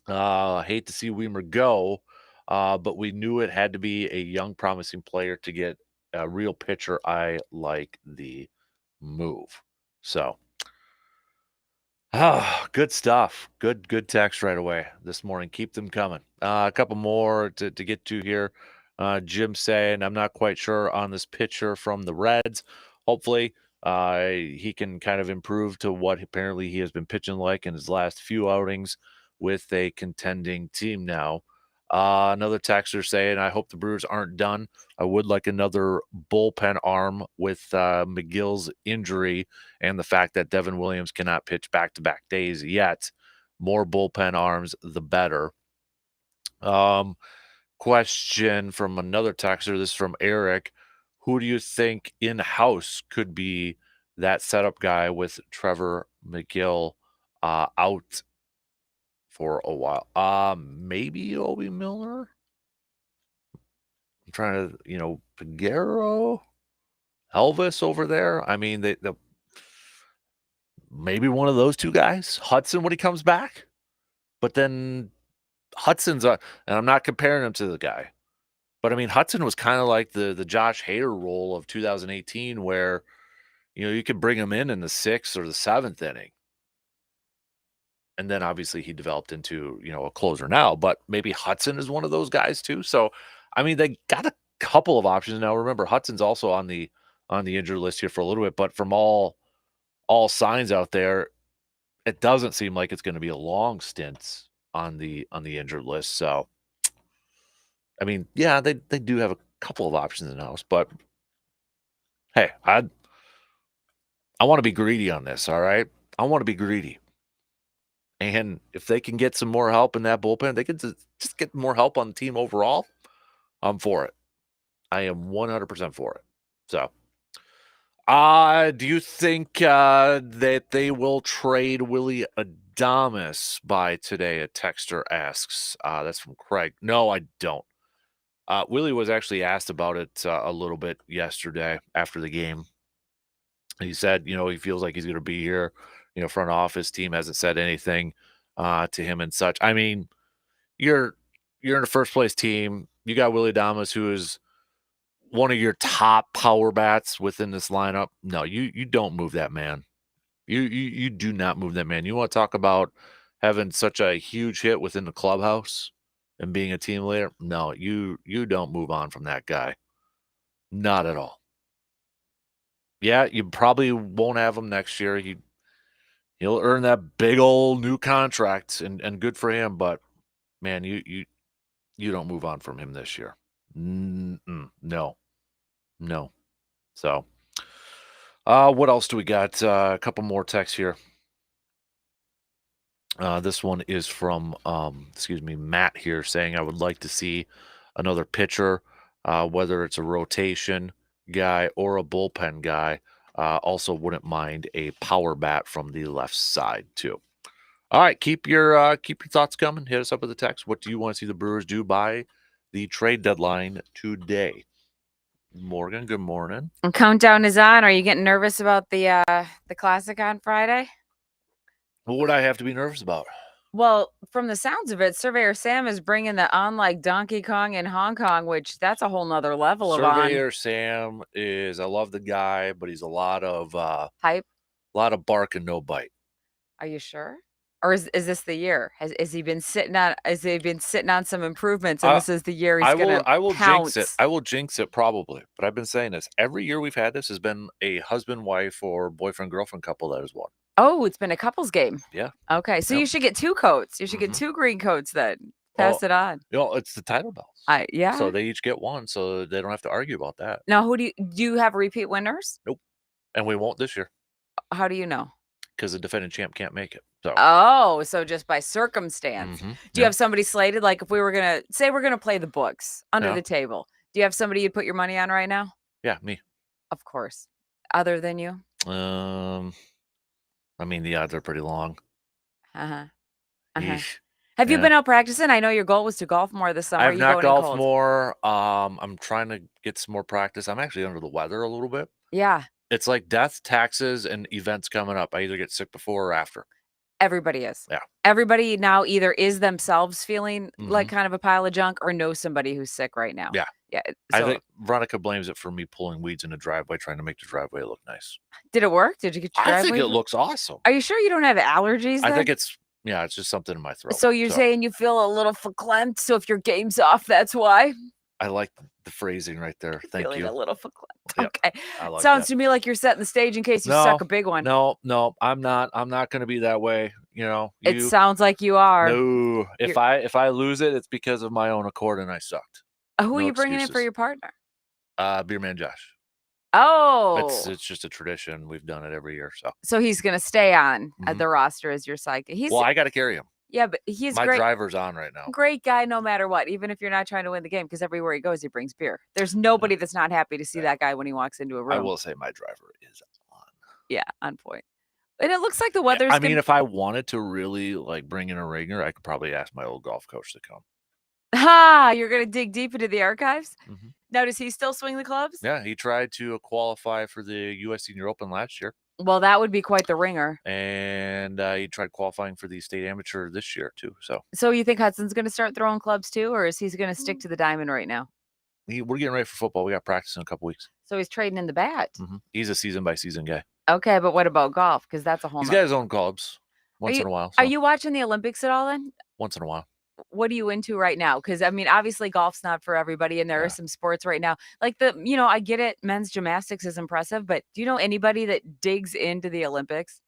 hate to see Weimer go, but we knew it had to be a young, promising player to get a real pitcher. I like the move. So, good stuff. Good text right away this morning. Keep them coming. A couple more to get to here. Jim saying, I'm not quite sure on this pitcher from the Reds. Hopefully, he can kind of improve to what apparently he has been pitching like in his last few outings with a contending team now. Another texter saying, I hope the Brewers aren't done. I would like another bullpen arm with McGill's injury and the fact that Devin Williams cannot pitch back-to-back days yet. More bullpen arms, the better. Question from another texter. This is from Eric. Who do you think in-house could be that setup guy with Trevor McGill out for a while? Maybe Obi Milner? I'm trying to, Piguero, Elvis over there. I mean, the maybe one of those two guys, Hudson, when he comes back. But then Hudson's and I'm not comparing him to the guy, but I mean, Hudson was kind of like the Josh Hader role of 2018, where you could bring him in the 6th or the 7th inning, and then obviously he developed into a closer now. But maybe Hudson is one of those guys too. So, I mean, they got a couple of options now. Remember, Hudson's also on the injured list here for a little bit, but from all signs out there, it doesn't seem like it's going to be a long stint on the injured list. So, I mean, yeah, they do have a couple of options in house, but hey, I want to be greedy on this. All right, I want to be greedy, and if they can get some more help in that bullpen, they can just get more help on the team overall. I'm for it. I am 100% for it. So, do you think that they will trade Willie Adames by today? A texter asks. That's from Craig. No, I don't. Willie was actually asked about it a little bit yesterday after the game. He said, he feels like he's going to be here. Front office team hasn't said anything to him and such. I mean, you're in a first place team. You got Willie Adames, who is one of your top power bats within this lineup. No, you don't move that man. You do not move that man. You want to talk about having such a huge hit within the clubhouse and being a team leader? No, you don't move on from that guy. Not at all. Yeah, you probably won't have him next year. He'll earn that big old new contract, and good for him. But man, you don't move on from him this year. No. So, what else do we got? A couple more texts here. This one is from, Matt here saying, I would like to see another pitcher, whether it's a rotation guy or a bullpen guy. Also wouldn't mind a power bat from the left side too. All right, keep your thoughts coming. Hit us up with a text. What do you want to see the Brewers do by the trade deadline today? Morgan, good morning. And countdown is on. Are you getting nervous about the classic on Friday? What would I have to be nervous about? Well, from the sounds of it, Surveyor Sam is bringing the on like Donkey Kong in Hong Kong, which that's a whole nother level of on Surveyor Sam is I love the guy, but he's a lot of hype. bark and no bite. Are you sure? Or is this the year? Has he been sitting on? Has he been sitting on some improvements, and I this is the year he's gonna I will jinx it. pounce? I will jinx it probably. But I've been saying this every year we've had this has been a husband wife or boyfriend girlfriend couple that has won. Oh, it's been a couples game. Yeah. Okay, so Yep. you should get 2 coats. You should get Mhm. 2 green coats then. Well, Pass it on. it's the title belts. Yeah. So they each get one, so they don't have to argue about that. Now, who do you have repeat winners? Nope. And we won't this year How do you know? because the defending champ can't make it. So Oh, so just by circumstance. Do you yeah. have somebody slated? Like if we were gonna say we're gonna play the books under Yeah. the table, do you have somebody you'd put your money on right now? Yeah, me. Of course. Other than you? Um, I mean the odds are pretty long. Uh-huh. Uh-huh. Yeesh. Have you Yeah. been out practicing? I know your goal was to golf more this summer. Are I've you not going in golfed cold? more. I'm trying to get some more practice. I'm actually under the weather a little bit. Yeah, It's like death, taxes, and events coming up. I either get sick before or after. everybody is. Yeah. Everybody now either is themselves feeling like Mhm. kind of a pile of junk or knows somebody who's sick right now. Yeah. Yeah. I So think Veronica blames it for me pulling weeds in the driveway, trying to make the driveway look nice. did it work? Did you get your I driveway? think it looks awesome. Are you sure you don't have allergies I then? think it's just something in my throat. So you're saying you feel a little verklempt, so if your game's off, that's why? I like the phrasing right there. Thank Feeling you. a little verklempt. Yep, Okay. I like Sounds that. to me like you're setting the stage in case you No, suck a big one. no, I'm not gonna be that way. It sounds like you are. No. If I lose it, it's because of my own accord and I sucked. Who are No you bringing in for excuses. your partner? Beer man Josh. Oh. It's just a tradition. We've done it every year. So So he's gonna stay on Mhm. the roster as your sidekick. He's well, I got to carry him. yeah, but he's My great. driver's on right now. Great guy no matter what, even if you're not trying to win the game, because everywhere he goes, he brings beer. There's nobody that's not happy to see Yeah. that guy when he walks into a I room. will say my driver is on. Yeah, on point. And it looks like the Yeah, weather's I mean, if I wanted to really like bring in a ringer, I could probably ask my old golf coach to come. You're gonna dig deep into the archives? Mhm. Now, does he still swing the clubs? Yeah, he tried to qualify for the U.S. Senior Open last year, Well, that would be quite the ringer. and he tried qualifying for the state amateur this year too. So you think Hudson's gonna start throwing clubs too, or is he gonna stick to the diamond right now? We're getting ready for football. We got practice in a couple weeks. So he's trading in the bat. He's a season by season guy. Okay, but what about golf? Because that's a whole He's nother. got his own clubs once in a while. Are So you watching the Olympics at all then? once in a while. What are you into right now? Because I mean, obviously golf's not for everybody, and there are Yeah. some sports right now. Like I get it, men's gymnastics is impressive, but do you know anybody that digs into the Olympics?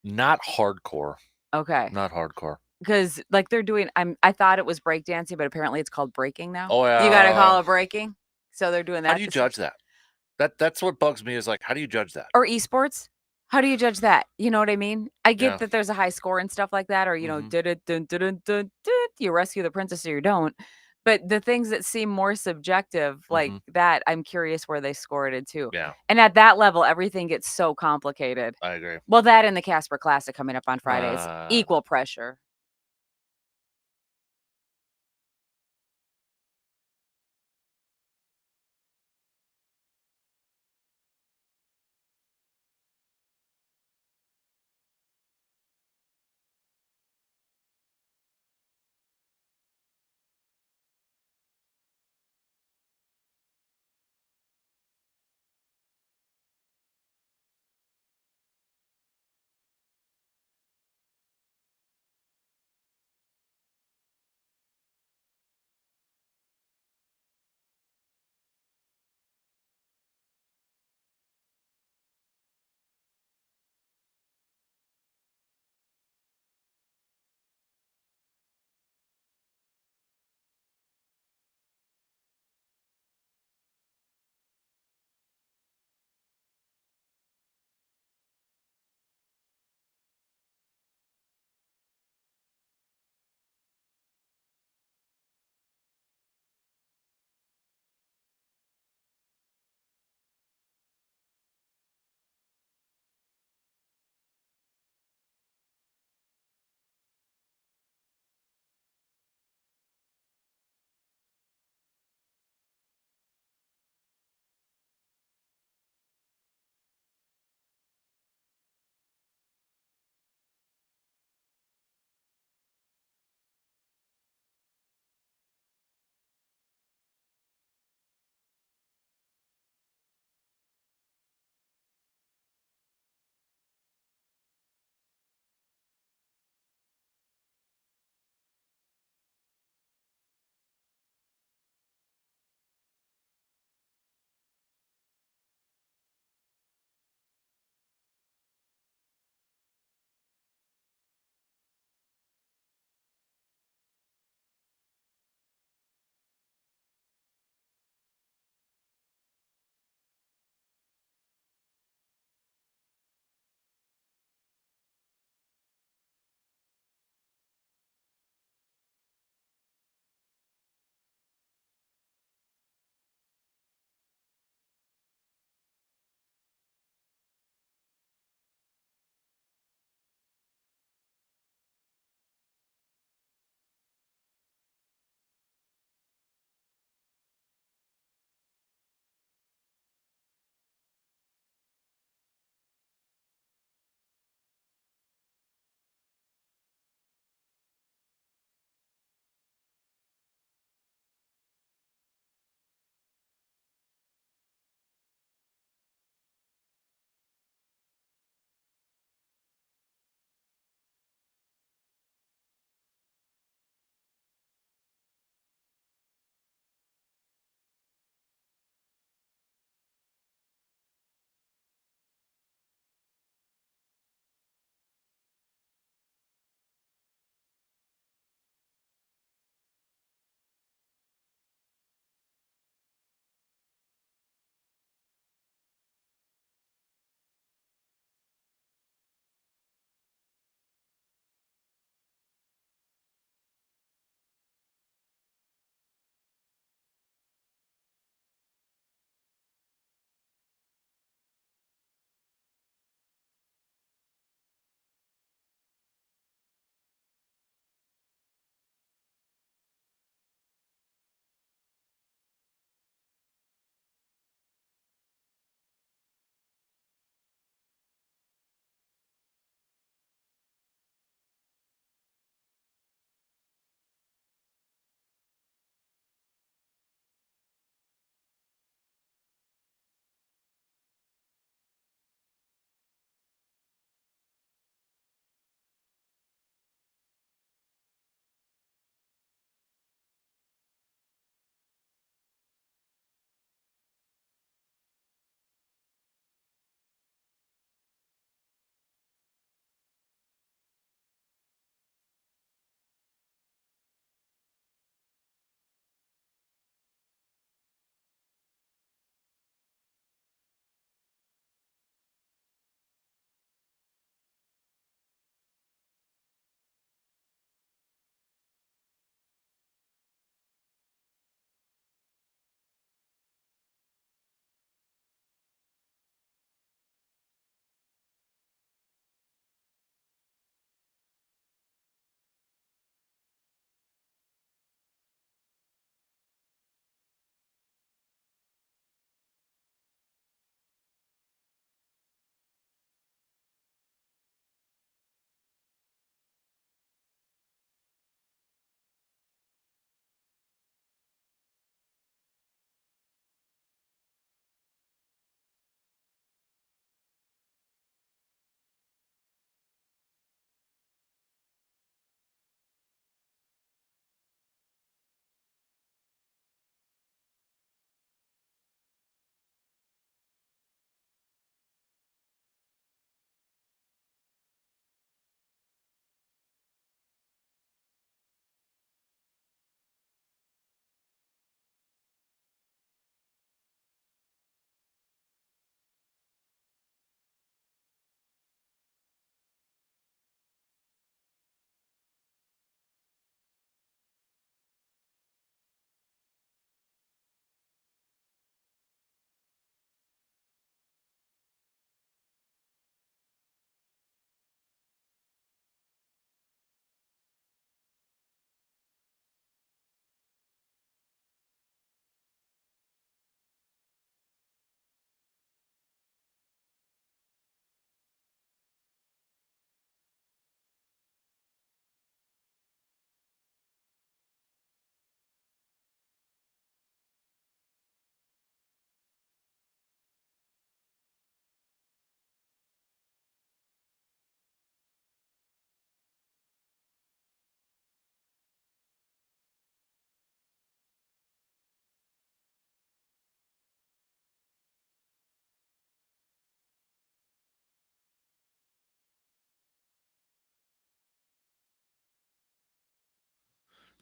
Not hardcore. Okay. Not hardcore. Because like they're doing I thought it was breakdancing, but apparently it's called breaking now. Oh You gotta call yeah. it breaking. So they're doing that. How do you judge that? That's what bugs me is like, how do you judge that? Or esports? How do you judge that? You know what I mean? I get Yeah. that there's a high score and stuff like that, or Mhm. dun, dun, dun, dun, dun, dun, you rescue the princess or you don't. But the things that seem more subjective, like Mhm. that, I'm curious where they scored it too. Yeah, And at that level, everything gets so complicated. I agree. Well, that and the Casper Classic coming up on Fridays, Uh equal pressure.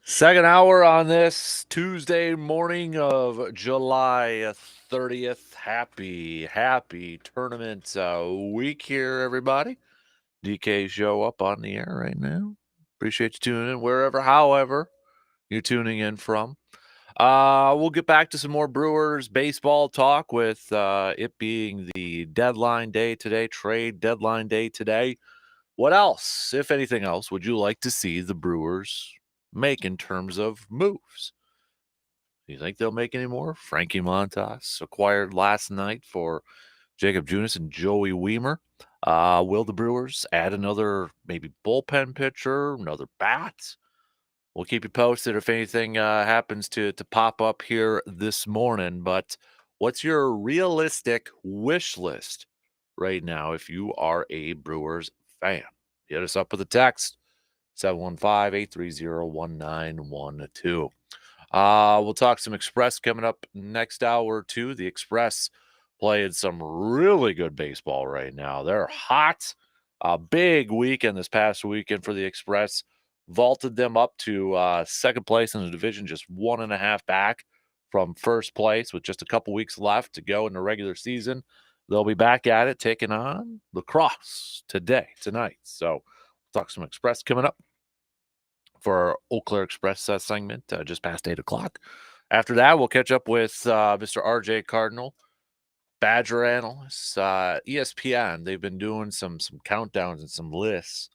Second hour on this Tuesday morning of July 30th. Happy tournament week here, everybody. DK Show up on the air right now. Appreciate you tuning in wherever, however, you're tuning in from. We'll get back to some more Brewers baseball talk with it being the deadline day today, trade deadline day today. What else, if anything else, would you like to see the Brewers make in terms of moves? Do you think they'll make any more? Frankie Montas acquired last night for Jacob Junis and Joey Weimer. Will the Brewers add another maybe bullpen pitcher, another bat? We'll keep you posted if anything happens to pop up here this morning. But what's your realistic wish list right now if you are a Brewers fan? Hit us up with a text, 715-830-1912. We'll talk some Express coming up next hour or two. The Express playing some really good baseball right now. They're hot. A big weekend this past weekend for the Express. Vaulted them up to second place in the division, just 1.5 back from first place with just a couple weeks left to go in the regular season. They'll be back at it, taking on Lacrosse tonight. So we'll talk some Express coming up for our Eau Claire Express segment just past 8 o'clock. After that, we'll catch up with Mr. RJ Cardinal, Badger analyst, ESPN. They've been doing some countdowns and some lists,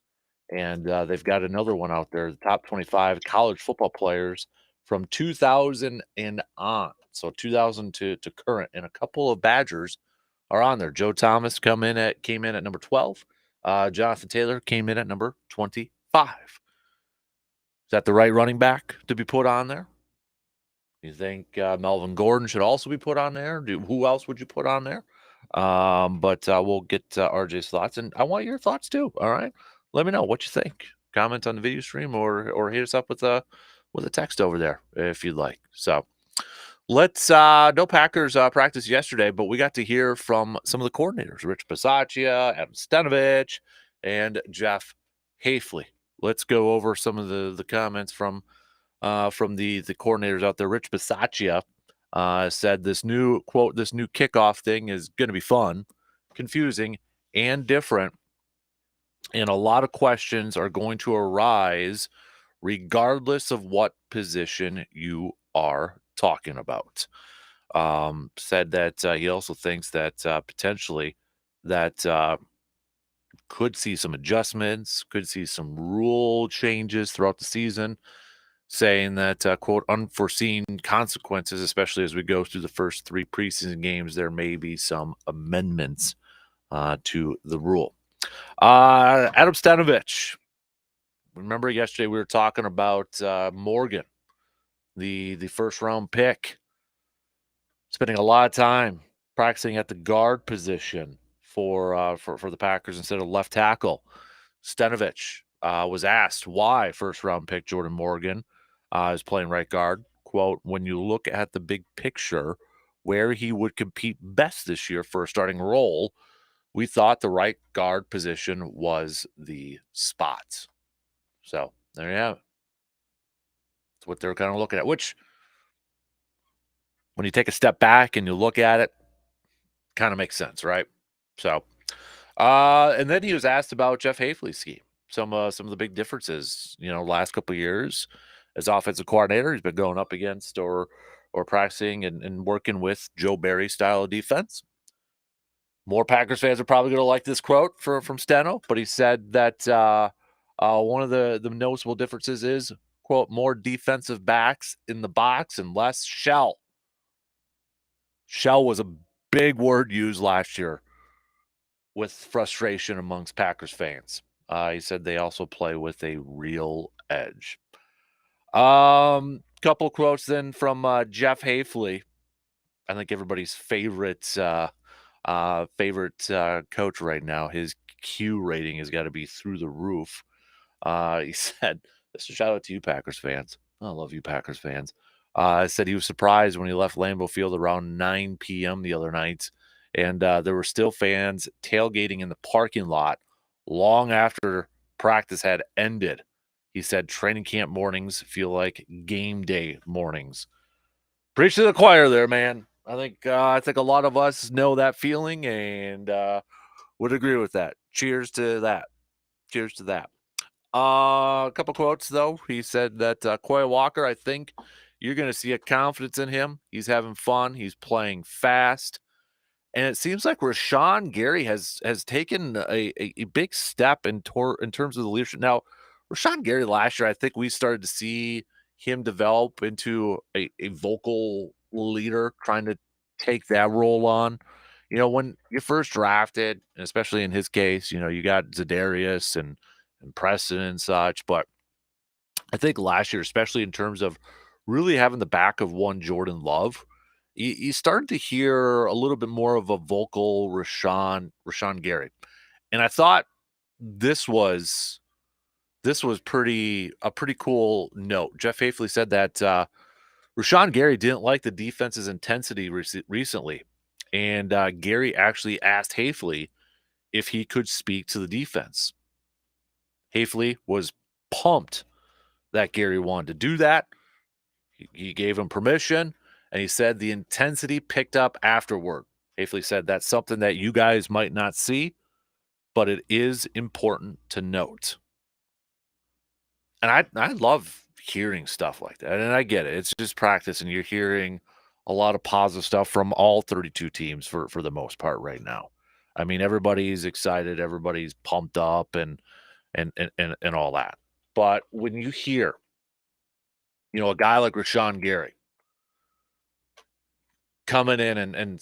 and they've got another one out there, the top 25 college football players from 2000 and on. So 2000 to current, and a couple of Badgers are on there. Joe Thomas came in at number 12. Jonathan Taylor came in at number 25. Is that the right running back to be put on there? You think Melvin Gordon should also be put on there? Who else would you put on there? But we'll get RJ's thoughts, and I want your thoughts too. All right, let me know what you think. Comment on the video stream or hit us up with a text over there if you'd like. So let's no Packers practice yesterday, but we got to hear from some of the coordinators: Rich Bisaccia, Adam Stenovich, and Jeff Hafley. Let's go over some of the comments from the coordinators out there. Rich Bisaccia said this new kickoff thing is going to be fun, confusing, and different, and a lot of questions are going to arise regardless of what position you are talking about. Said that he also thinks that potentially that could see some adjustments, could see some rule changes throughout the season, saying that, quote, unforeseen consequences, especially as we go through the first 3 preseason games, there may be some amendments to the rule. Adam Stenovich. Remember yesterday we were talking about Morgan, the first-round pick, spending a lot of time practicing at the guard position for the Packers instead of left tackle. Stenovich was asked why first-round pick Jordan Morgan is playing right guard. Quote, when you look at the big picture, where he would compete best this year for a starting role, we thought the right guard position was the spot. So there you have it. That's what they're kind of looking at, which when you take a step back and you look at it, kind of makes sense, right? So, and then he was asked about Jeff Hafley's scheme. Some of the big differences, last couple of years as offensive coordinator, he's been going up against or practicing and working with Joe Barry style of defense. More Packers fans are probably going to like this quote from Steno, but he said that one of the noticeable differences is, quote, more defensive backs in the box and less shell. Shell was a big word used last year with frustration amongst Packers fans. He said they also play with a real edge. Couple quotes then from Jeff Hafley. I think everybody's favorite coach right now. His Q rating has got to be through the roof. He said, "This is a shout out to you, Packers fans. I love you, Packers fans." Said he was surprised when he left Lambeau Field around 9 p.m. the other night, and there were still fans tailgating in the parking lot long after practice had ended. He said training camp mornings feel like game day mornings. Preach to the choir there, man. I think a lot of us know that feeling and would agree with that. Cheers to that. Cheers to that. A couple quotes though. He said that Quay Walker, I think you're going to see a confidence in him. He's having fun. He's playing fast. And it seems like Rashawn Gary has taken a big step in terms of the leadership. Now, Rashawn Gary last year, I think we started to see him develop into a vocal leader, trying to take that role on. When you first drafted, and especially in his case, you got Zadarius and Preston and such. But I think last year, especially in terms of really having the back of one Jordan Love, you started to hear a little bit more of a vocal Rashawn Gary. And I thought this was pretty cool note. Jeff Hafley said that Rashawn Gary didn't like the defense's intensity recently. And Gary actually asked Hafley if he could speak to the defense. Hafley was pumped that Gary wanted to do that. He gave him permission, and he said the intensity picked up afterward. Hafley said that's something that you guys might not see, but it is important to note. And I love hearing stuff like that, and I get it. It's just practice, and you're hearing a lot of positive stuff from all 32 teams for the most part right now. I mean, everybody's excited, everybody's pumped up, and all that. But when you hear a guy like Rashawn Gary coming in and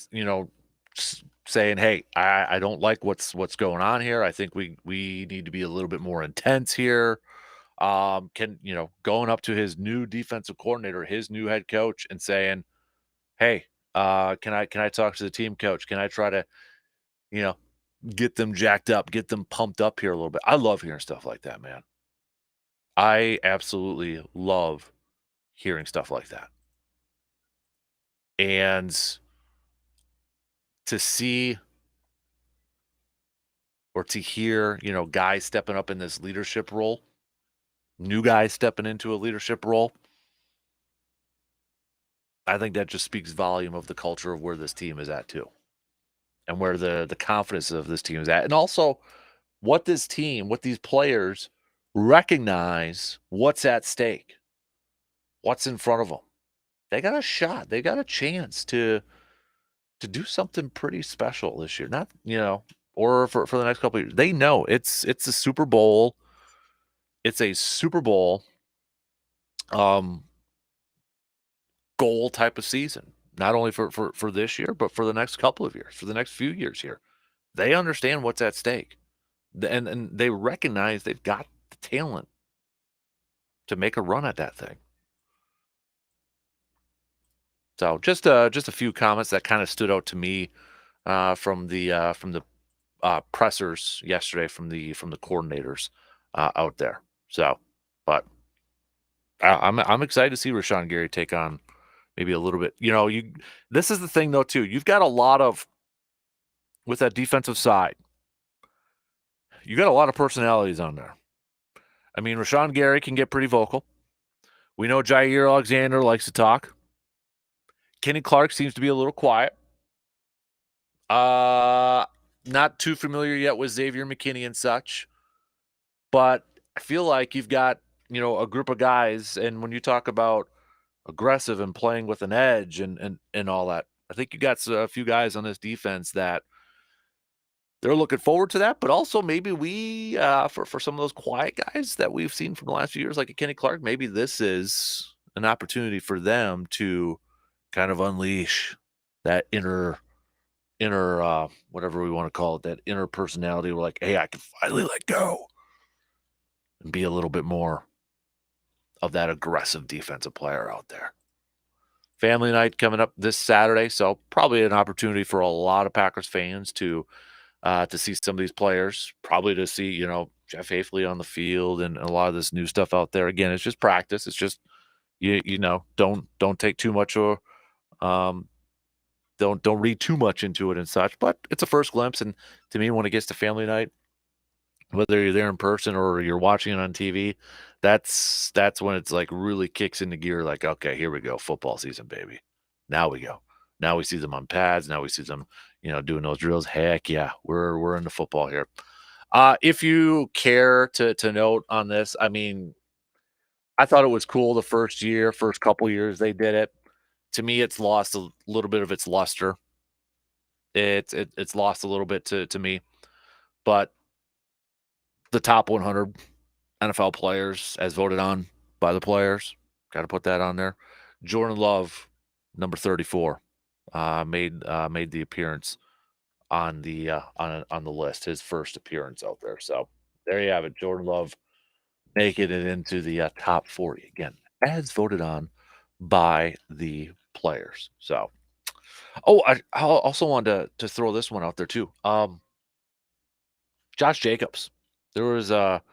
saying, "Hey, I don't like what's going on here. I think we need to be a little bit more intense here." Going up to his new defensive coordinator, his new head coach, and saying, "Hey, can I talk to the team coach? Can I try to, you know, get them jacked up, get them pumped up here a little bit?" I love hearing stuff like that, man. I absolutely love hearing stuff like that. And to see or to hear, guys stepping up in this leadership role, new guys stepping into a leadership role, I think that just speaks volume of the culture of where this team is at too. And where the confidence of this team is at. And also what these players recognize what's at stake, what's in front of them. They got a shot. They got a chance to do something pretty special this year. Not, or for the next couple of years. They know it's a Super Bowl. It's a Super Bowl goal type of season. Not only for this year, but for the next couple of years, for the next few years here. They understand what's at stake. And they recognize they've got the talent to make a run at that thing. So just a few comments that kind of stood out to me from the pressers yesterday from the coordinators out there. So, but I'm excited to see Rashawn Gary take on maybe a little bit. This is the thing though too. You've got a lot of with that defensive side. You got a lot of personalities on there. I mean, Rashawn Gary can get pretty vocal. We know Jair Alexander likes to talk. Kenny Clark seems to be a little quiet. Not too familiar yet with Xavier McKinney and such. But I feel like you've got, a group of guys, and when you talk about aggressive and playing with an edge and all that, I think you got a few guys on this defense that they're looking forward to that, but also maybe we, for some of those quiet guys that we've seen from the last few years, like a Kenny Clark, maybe this is an opportunity for them to kind of unleash that inner whatever we want to call it, that inner personality. We're like, hey, I can finally let go and be a little bit more of that aggressive defensive player out there. Family night coming up this Saturday, so probably an opportunity for a lot of Packers fans to see some of these players, probably to see, Jeff Hafley on the field and a lot of this new stuff out there. Again, it's just practice. It's just, don't take too much or don't read too much into it and such, but it's a first glimpse. And to me, when it gets to family night, whether you're there in person or you're watching it on TV, that's when it's like really kicks into gear. Like, okay, here we go, football season, baby. Now we go. Now we see them on pads. Now we see them, doing those drills. Heck yeah, we're into football here. If you care to note on this, I mean, I thought it was cool the first couple years they did it. To me, it's lost a little bit of its luster. It's lost a little bit to me, but the top 100 NFL players as voted on by the players, got to put that on there. Jordan Love, number 34, made the appearance on the list, his first appearance out there. So there you have it, Jordan Love making it into the top 40 again, as voted on by the players. So, oh, I also wanted to throw this one out there too. Josh Jacobs, there was a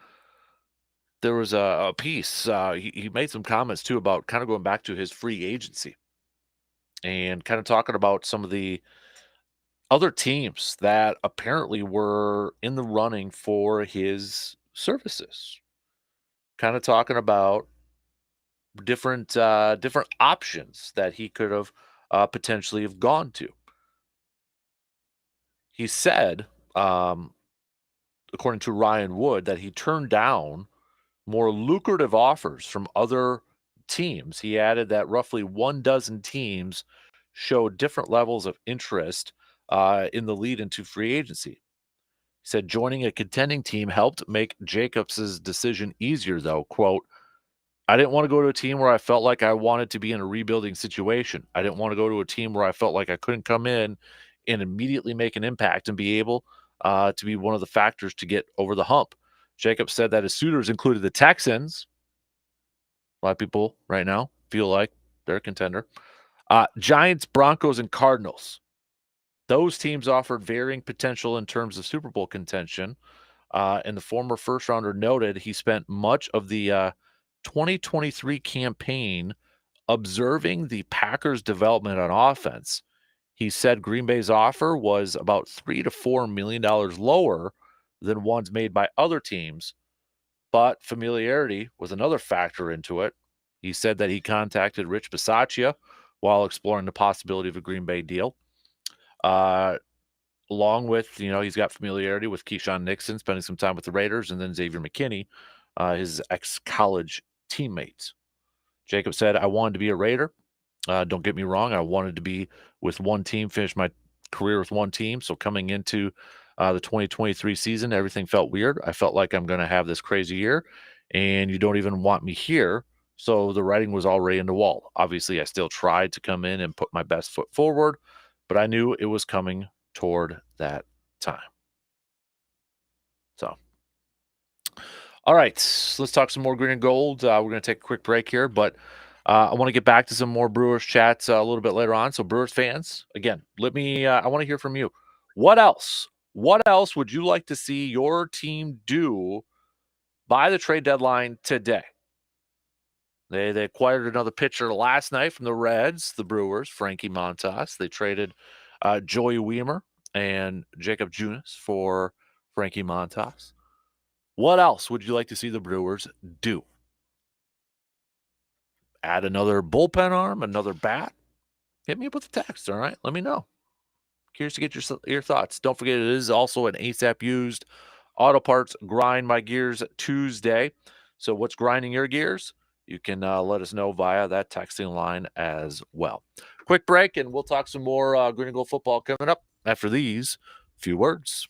a piece. He made some comments too about kind of going back to his free agency and kind of talking about some of the other teams that apparently were in the running for his services. Kind of talking about different options that he could have potentially have gone to. He said, um, according to Ryan Wood, that he turned down more lucrative offers from other teams. He added that roughly 1 dozen teams showed different levels of interest in the lead into free agency. He said joining a contending team helped make Jacobs's decision easier, though. Quote, I didn't want to go to a team where I felt like I wanted to be in a rebuilding situation. I didn't want to go to a team where I felt like I couldn't come in and immediately make an impact and be able to be one of the factors to get over the hump. Jacob said that his suitors included the Texans. A lot of people right now feel like they're a contender. Giants, Broncos, and Cardinals. Those teams offered varying potential in terms of Super Bowl contention. And the former first rounder noted he spent much of the 2023 campaign observing the Packers' development on offense. He said Green Bay's offer was about $3 to $4 million lower than ones made by other teams, but familiarity was another factor into it. He said that he contacted Rich Bisaccia while exploring the possibility of a Green Bay deal. Uh, Along with, he's got familiarity with Keyshawn Nixon, spending some time with the Raiders, and then Xavier McKinney, his ex college teammates. Jacob said, I wanted to be a Raider. Don't get me wrong. I wanted to be with one team, finish my career with one team. So coming into the 2023 season, everything felt weird. I felt like I'm going to have this crazy year, and you don't even want me here. So the writing was already in the wall. Obviously, I still tried to come in and put my best foot forward, but I knew it was coming toward that time. So, all right, let's talk some more green and gold. We're going to take a quick break here, but I want to get back to some more Brewers chats a little bit later on. So, Brewers fans, again, I want to hear from you. What else? What else would you like to see your team do by the trade deadline today? They acquired another pitcher last night from the Reds, the Brewers, Frankie Montas. They traded Joey Weimer and Jacob Junis for Frankie Montas. What else would you like to see the Brewers do? Add another bullpen arm, another bat? Hit me up with a text, all right? Let me know. Curious to get your thoughts. Don't forget, it is also an ASAP used auto parts grind my gears Tuesday. So what's grinding your gears? You can let us know via that texting line as well. Quick break, and we'll talk some more green and gold football coming up after these few words.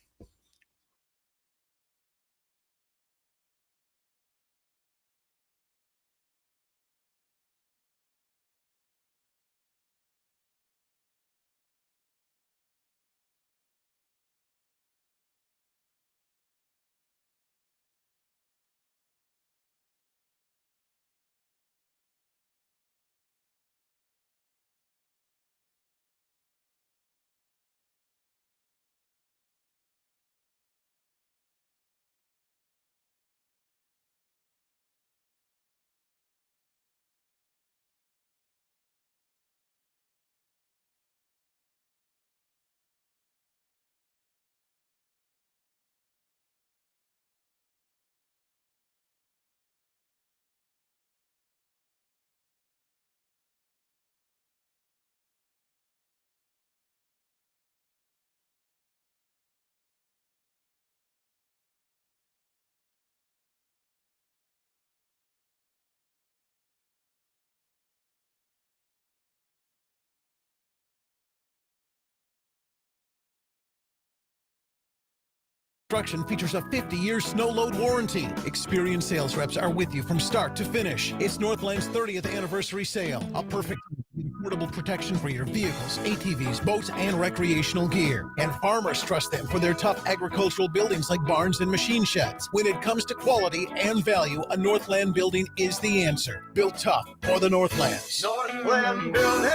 Construction features a 50-year snow load warranty. Experienced sales reps are with you from start to finish. It's Northland's 30th anniversary sale. A perfect affordable protection for your vehicles, ATVs, boats, and recreational gear. And farmers trust them for their tough agricultural buildings like barns and machine sheds. When it comes to quality and value, a Northland building is the answer. Built tough for the Northlands. Northland Building.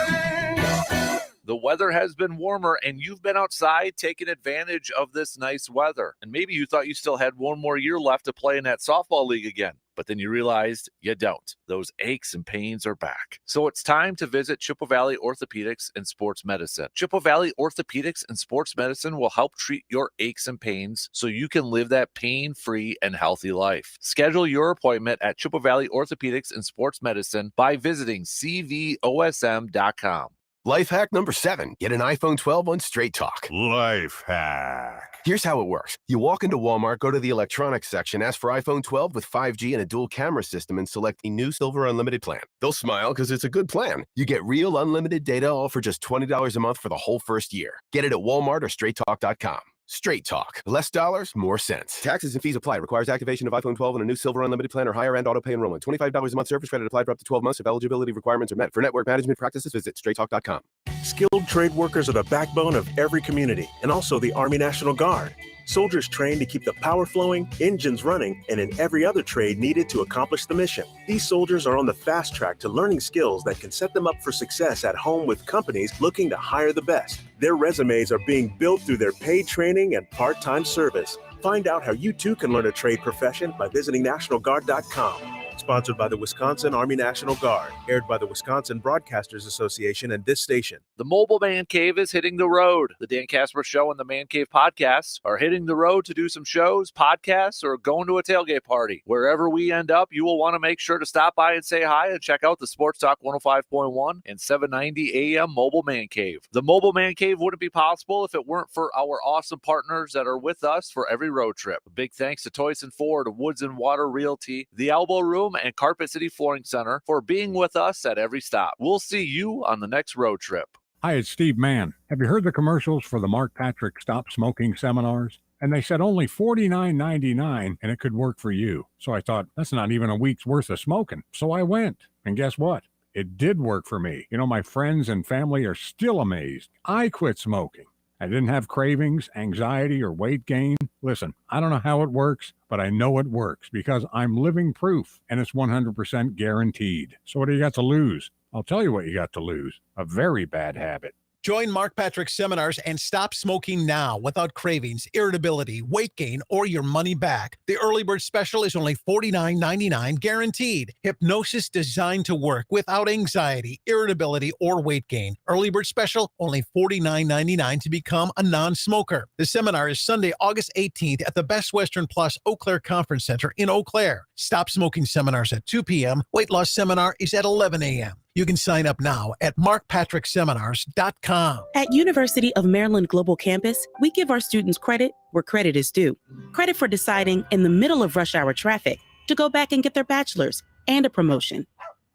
The weather has been warmer and you've been outside taking advantage of this nice weather. And maybe you thought you still had one more year left to play in that softball league again, but then you realized you don't. Those aches and pains are back. So it's time to visit Chippewa Valley Orthopedics and Sports Medicine. Chippewa Valley Orthopedics and Sports Medicine will help treat your aches and pains so you can live that pain-free and healthy life. Schedule your appointment at Chippewa Valley Orthopedics and Sports Medicine by visiting cvosm.com. Life hack number 7. Get an iPhone 12 on Straight Talk. Life hack. Here's how it works. You walk into Walmart, go to the electronics section, ask for iPhone 12 with 5G and a dual camera system, and select a new Silver Unlimited plan. They'll smile because it's a good plan. You get real unlimited data all for just $20 a month for the whole first year. Get it at Walmart or StraightTalk.com. Straight Talk. Less dollars, more sense. Taxes and fees apply. Requires activation of iPhone 12 and a new Silver Unlimited plan or higher end auto pay enrollment. $25 a month service credit applied for up to 12 months if eligibility requirements are met. For network management practices, visit StraightTalk.com. Skilled trade workers are the backbone of every community and also the Army National Guard. Soldiers trained to keep the power flowing, engines running, and in every other trade needed to accomplish the mission. These soldiers are on the fast track to learning skills that can set them up for success at home with companies looking to hire the best. Their resumes are being built through their paid training and part-time service. Find out how you too can learn a trade profession by visiting NationalGuard.com. Sponsored by the Wisconsin Army National Guard. Aired by the Wisconsin Broadcasters Association and this station. The Mobile Man Cave is hitting the road. The Dan Kasper Show and the Man Cave podcast are hitting the road to do some shows, podcasts, or going to a tailgate party. Wherever we end up, you will want to make sure to stop by and say hi and check out the Sports Talk 105.1 and 790 AM Mobile Man Cave. The Mobile Man Cave wouldn't be possible if it weren't for our awesome partners that are with us for every road trip. A big thanks to Toyson Ford, Woods and Water Realty, The Elbow Room, and Carpet City Flooring Center for being with us at every stop. We'll see you on the next road trip. Hi, it's Steve Mann. Have you heard the commercials for the Mark Patrick Stop Smoking seminars? And they said only $49.99 and it could work for you. So I thought, that's not even a week's worth of smoking. So I went. And guess what? It did work for me. You know, my friends and family are still amazed. I quit smoking. I didn't have cravings, anxiety, or weight gain. Listen, I don't know how it works, but I know it works because I'm living proof and it's 100% guaranteed. So what do you got to lose? I'll tell you what you got to lose. A very bad habit. Join Mark Patrick's seminars and stop smoking now without cravings, irritability, weight gain, or your money back. The early bird special is only $49.99 guaranteed. Hypnosis designed to work without anxiety, irritability, or weight gain. Early bird special, only $49.99 to become a non-smoker. The seminar is Sunday, August 18th at the Best Western Plus Eau Claire Conference Center in Eau Claire. Stop smoking seminars at 2 p.m. Weight loss seminar is at 11 a.m. You can sign up now at markpatrickseminars.com. At University of Maryland Global Campus, we give our students credit where credit is due. Credit for deciding in the middle of rush hour traffic to go back and get their bachelor's and a promotion.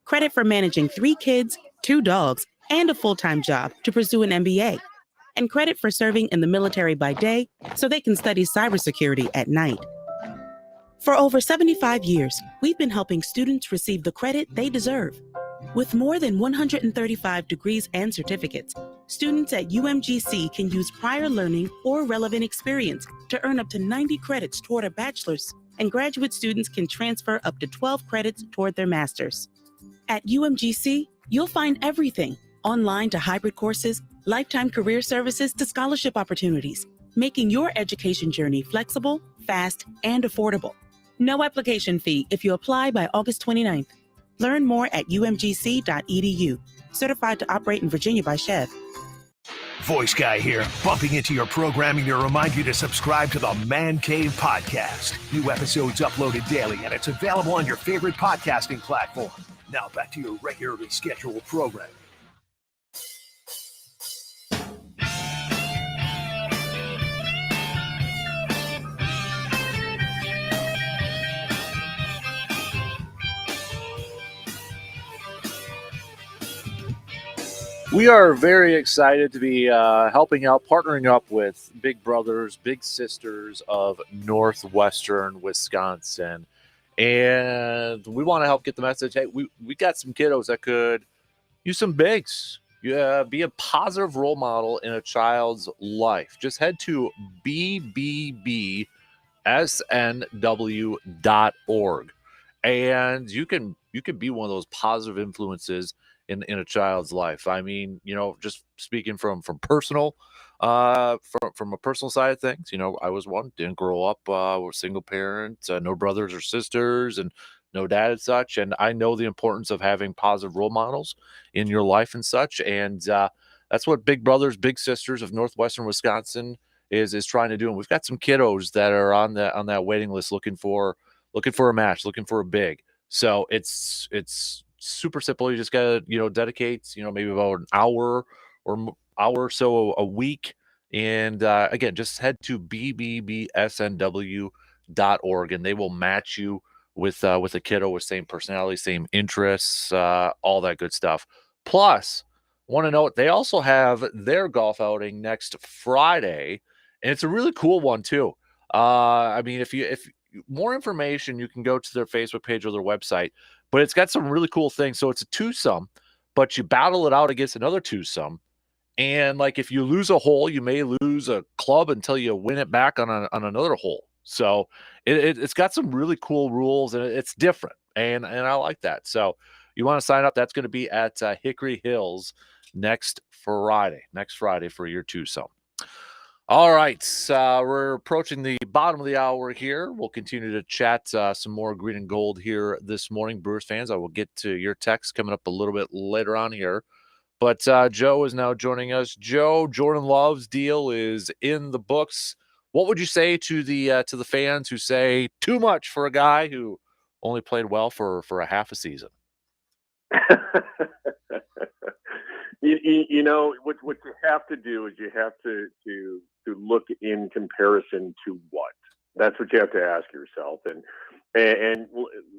Credit for managing 3 kids, 2 dogs, and a full-time job to pursue an MBA. And credit for serving in the military by day so they can study cybersecurity at night. For over 75 years, we've been helping students receive the credit they deserve. With more than 135 degrees and certificates, students at UMGC can use prior learning or relevant experience to earn up to 90 credits toward a bachelor's, and graduate students can transfer up to 12 credits toward their master's. At UMGC, you'll find everything, online to hybrid courses, lifetime career services to scholarship opportunities, making your education journey flexible, fast, and affordable. No application fee if you apply by August 29th. Learn more at umgc.edu. Certified to operate in Virginia by Chev. Voice Guy here, bumping into your programming to remind you to subscribe to the Man Cave Podcast. New episodes uploaded daily, and it's available on your favorite podcasting platform. Now back to your regularly scheduled programming. We are very excited to be helping out, partnering up with Big Brothers, Big Sisters of Northwestern Wisconsin. And we want to help get the message. Hey, we got some kiddos that could use some bigs. Yeah, be a positive role model in a child's life. Just head to bbbsnw.org and you can be one of those positive influences in a child's life. I mean, just speaking from personal from a personal side of things, I was one, didn't grow up with single parents, no brothers or sisters, and no dad and such, and I know the importance of having positive role models in your life and such. And that's what Big Brothers Big Sisters of Northwestern Wisconsin is trying to do. And we've got some kiddos that are on that waiting list looking for a match, looking for a big. So it's super simple. You just gotta dedicate maybe about an hour or so a week. And again, just head to bbbsnw.org and they will match you with a kiddo with same personality, same interests, all that good stuff. Plus, want to note they also have their golf outing next Friday, and it's a really cool one too. I mean, if more information, you can go to their Facebook page or their website, but it's got some really cool things. So it's a twosome, but you battle it out against another twosome. And like if you lose a hole, you may lose a club until you win it back on another hole. So it's got some really cool rules and it's different. And I like that. So you want to sign up. That's going to be at Hickory Hills next Friday for your twosome. All right, we're approaching the bottom of the hour here. We'll continue to chat some more green and gold here this morning, Brewers fans. I will get to your text coming up a little bit later on here. But Joe is now joining us. Joe, Jordan Love's deal is in the books. What would you say to the fans who say too much for a guy who only played well for a half a season? You know what you have to do is you have to look in comparison to what. That's what you have to ask yourself, and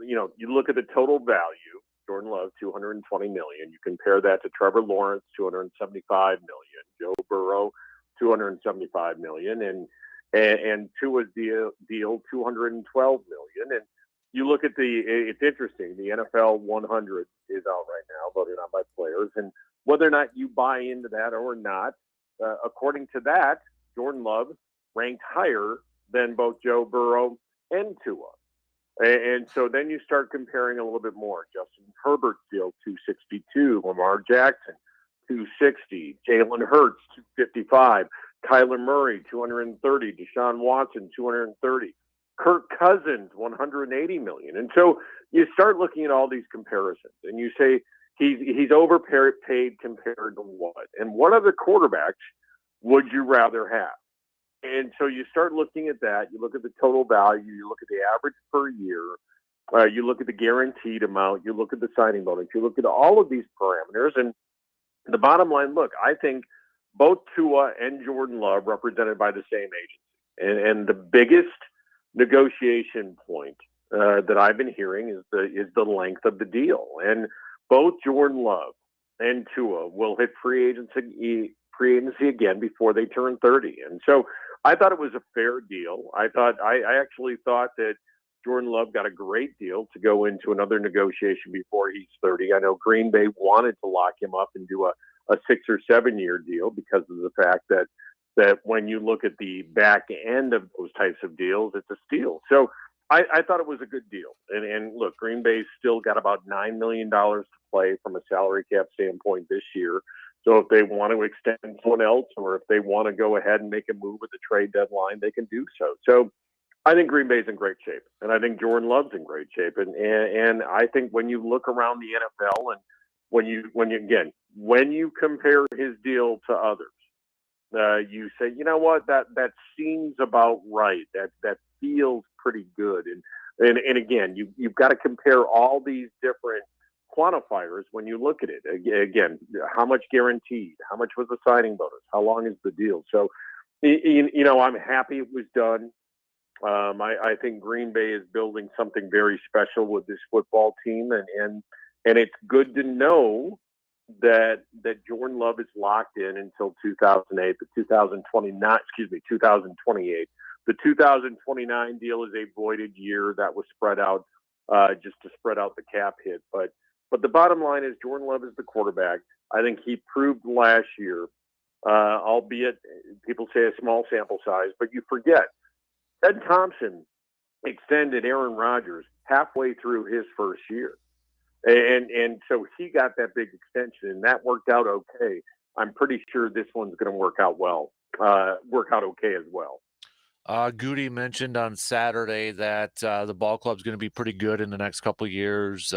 you look at the total value. Jordan Love, $220 million. You compare that to Trevor Lawrence, $275 million. Joe Burrow, $275 million, and Tua's deal, $212 million. And you look at it's interesting. The NFL 100 is out right now, voted on by players, and whether or not you buy into that or not, according to that, Jordan Love ranked higher than both Joe Burrow and Tua. And so then you start comparing a little bit more. Justin Herbert's deal, $262. Lamar Jackson, $260. Jalen Hurts, $255. Kyler Murray, $230. Deshaun Watson, $230. Kirk Cousins, $180 million. And so you start looking at all these comparisons, and you say he's overpaid compared to what? And what other quarterbacks would you rather have? And so you start looking at that. You look at the total value. You look at the average per year. You look at the guaranteed amount. You look at the signing bonus. You look at all of these parameters. And the bottom line, look, I think both Tua and Jordan Love represented by the same agency. And the biggest negotiation point that I've been hearing is the length of the deal. And both Jordan Love and Tua will hit free agency again before they turn 30. And so I thought it was a fair deal. I actually thought that Jordan Love got a great deal to go into another negotiation before he's 30. I know Green Bay wanted to lock him up and do a 6 or 7 year deal because of the fact that when you look at the back end of those types of deals, it's a steal. So I thought it was a good deal. And look, Green Bay's still got about $9 million to play from a salary cap standpoint this year. So if they want to extend someone else, or if they want to go ahead and make a move at the trade deadline, they can do so. So I think Green Bay's in great shape, and I think Jordan Love's in great shape. And I think when you look around the NFL and when you compare his deal to others, you say, you know what, that seems about right. That feels pretty good. And again, you've got to compare all these different quantifiers when you look at it. Again, how much guaranteed? How much was the signing bonus? How long is the deal? So, I'm happy it was done. I think Green Bay is building something very special with this football team, and it's good to know that Jordan Love is locked in until 2008. The 2028. The 2029 deal is a voided year that was spread out just to spread out the cap hit. But the bottom line is Jordan Love is the quarterback. I think he proved last year, albeit people say a small sample size, but you forget Ted Thompson extended Aaron Rodgers halfway through his first year. And so he got that big extension, and that worked out okay. I'm pretty sure this one's going to work out okay as well. Goody mentioned on Saturday that the ball club's going to be pretty good in the next couple of years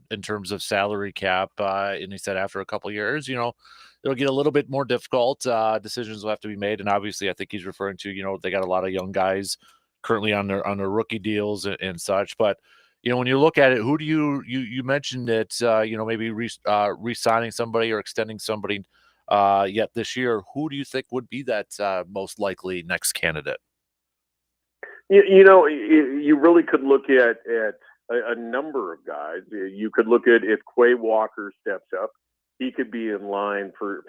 in terms of salary cap. And he said after a couple of years, it'll get a little bit more difficult. Decisions will have to be made. And obviously, I think he's referring to, they got a lot of young guys currently on their rookie deals and such. But, when you look at it, who do you mentioned it, maybe re-signing somebody or extending somebody yet this year. Who do you think would be that most likely next candidate? You really could look at a number of guys. You could look at if Quay Walker steps up, he could be in line for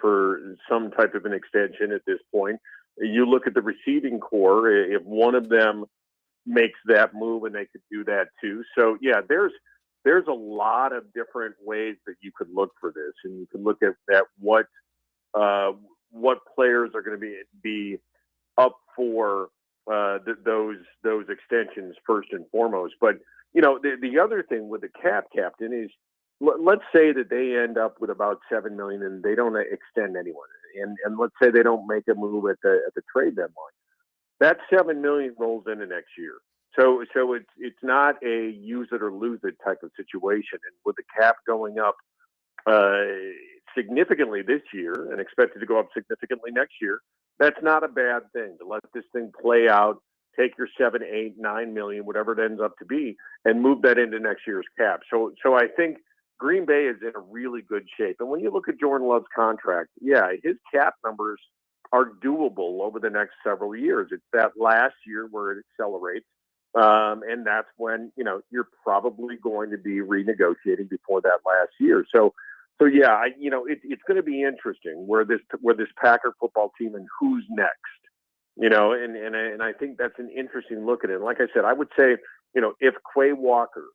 some type of an extension at this point. You look at the receiving core, if one of them makes that move, and they could do that too. So yeah, there's a lot of different ways that you could look for this, and you can look at what players are going to be up for those extensions first and foremost. But the other thing with the captain is, let's say that they end up with about $7 million and they don't extend anyone, and let's say they don't make a move at the trade deadline. That $7 million rolls into next year. So it's not a use it or lose it type of situation. And with the cap going up significantly this year and expected to go up significantly next year, that's not a bad thing to let this thing play out, take your 7, 8, 9 million, whatever it ends up to be, and move that into next year's cap. So I think Green Bay is in a really good shape. And when you look at Jordan Love's contract, yeah, his cap numbers are doable over the next several years. It's that last year where it accelerates. And that's when, you're probably going to be renegotiating before that last year. So yeah, it's going to be interesting where this Packer football team and who's next, and I think that's an interesting look at it. And like I said, I would say, if Quay Walker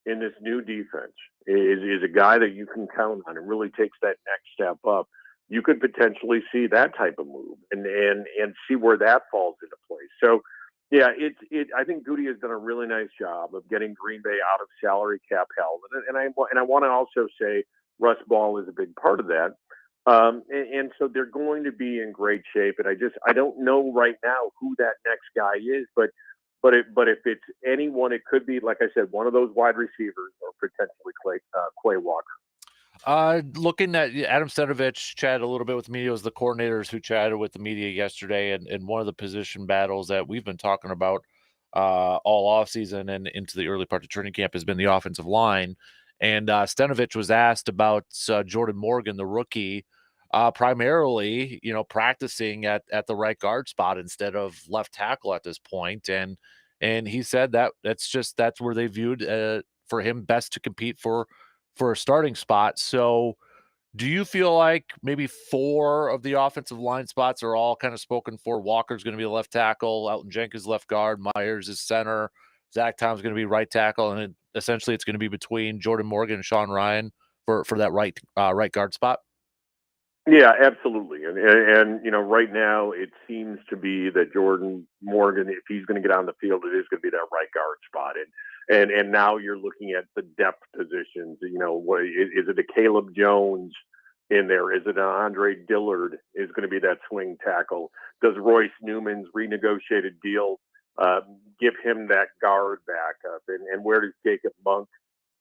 in this new defense is a guy that you can count on and really takes that next step up, you could potentially see that type of move and see where that falls into place. So yeah, I think Goody has done a really nice job of getting Green Bay out of salary cap hell. And I want to also say Russ Ball is a big part of that. And so they're going to be in great shape. And I don't know right now who that next guy is, but if it's anyone, it could be, like I said, one of those wide receivers or potentially Quay Walker. Looking at Adam Stenavich chatted a little bit with the media. It was the coordinators who chatted with the media yesterday, and one of the position battles that we've been talking about all offseason and into the early part of training camp has been the offensive line. And Stenavich was asked about Jordan Morgan, the rookie, primarily, practicing at the right guard spot instead of left tackle at this point. And he said that's where they viewed for him best to compete for a starting spot. So do you feel like maybe 4 of the offensive line spots are all kind of spoken for? Walker's going to be the left tackle, Elton Jenkins left guard, Myers is center, Zach Tom's going to be right tackle, and essentially it's going to be between Jordan Morgan and Sean Ryan for that right guard spot? Yeah, absolutely. And right now it seems to be that Jordan Morgan, if he's going to get on the field, it is going to be that right guard spot. And now you're looking at the depth positions. What is it? A Caleb Jones in there? Is it an Andre Dillard is going to be that swing tackle? Does Royce Newman's renegotiated deal give him that guard backup? And where does Jacob Monk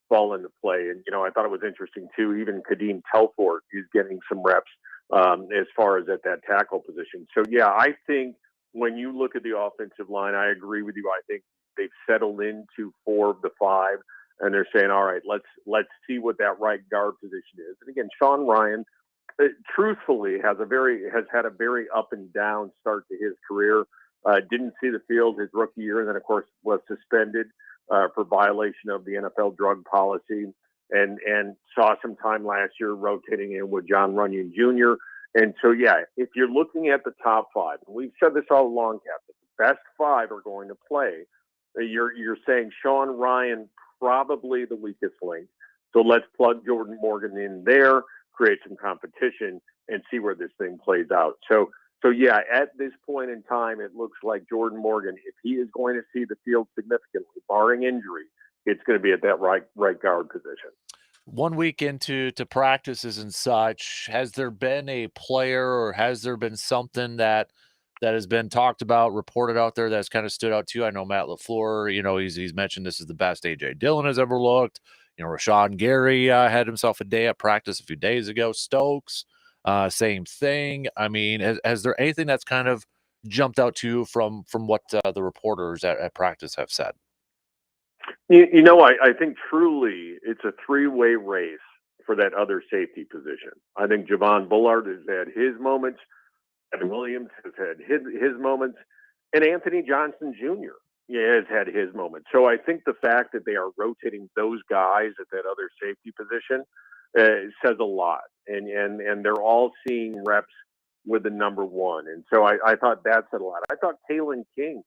fall into play? And I thought it was interesting too. Even Kadeem Telfort is getting some reps as far as at that tackle position. So yeah, I think when you look at the offensive line, I agree with you. I think they've settled into 4 of the 5, and they're saying, all right, let's see what that right guard position is. And again, Sean Ryan, truthfully, has had a very up and down start to his career. Didn't see the field his rookie year, and then of course was suspended for violation of the NFL drug policy. and saw some time last year rotating in with John Runyon Jr. And so, yeah, if you're looking at the top five, and we've said this all along, Captain, the best five are going to play. You're saying Sean Ryan probably the weakest link. So let's plug Jordan Morgan in there, create some competition, and see where this thing plays out. So yeah, at this point in time, it looks like Jordan Morgan, if he is going to see the field significantly, barring injury, it's going to be at that right guard position. 1 week into practices and such, has there been a player or has there been something that has been talked about, reported out there that's kind of stood out to you? I know Matt LaFleur, he's mentioned this is the best A.J. Dillon has ever looked. Rashawn Gary had himself a day at practice a few days ago. Stokes, same thing. I mean, has there anything that's kind of jumped out to you from what the reporters at practice have said? I think truly it's a three-way race for that other safety position. I think Javon Bullard has had his moments. Evan Williams has had his moments. And Anthony Johnson Jr. has had his moments. So I think the fact that they are rotating those guys at that other safety position says a lot. And they're all seeing reps with the number one. And so I thought that said a lot. I thought Kalen King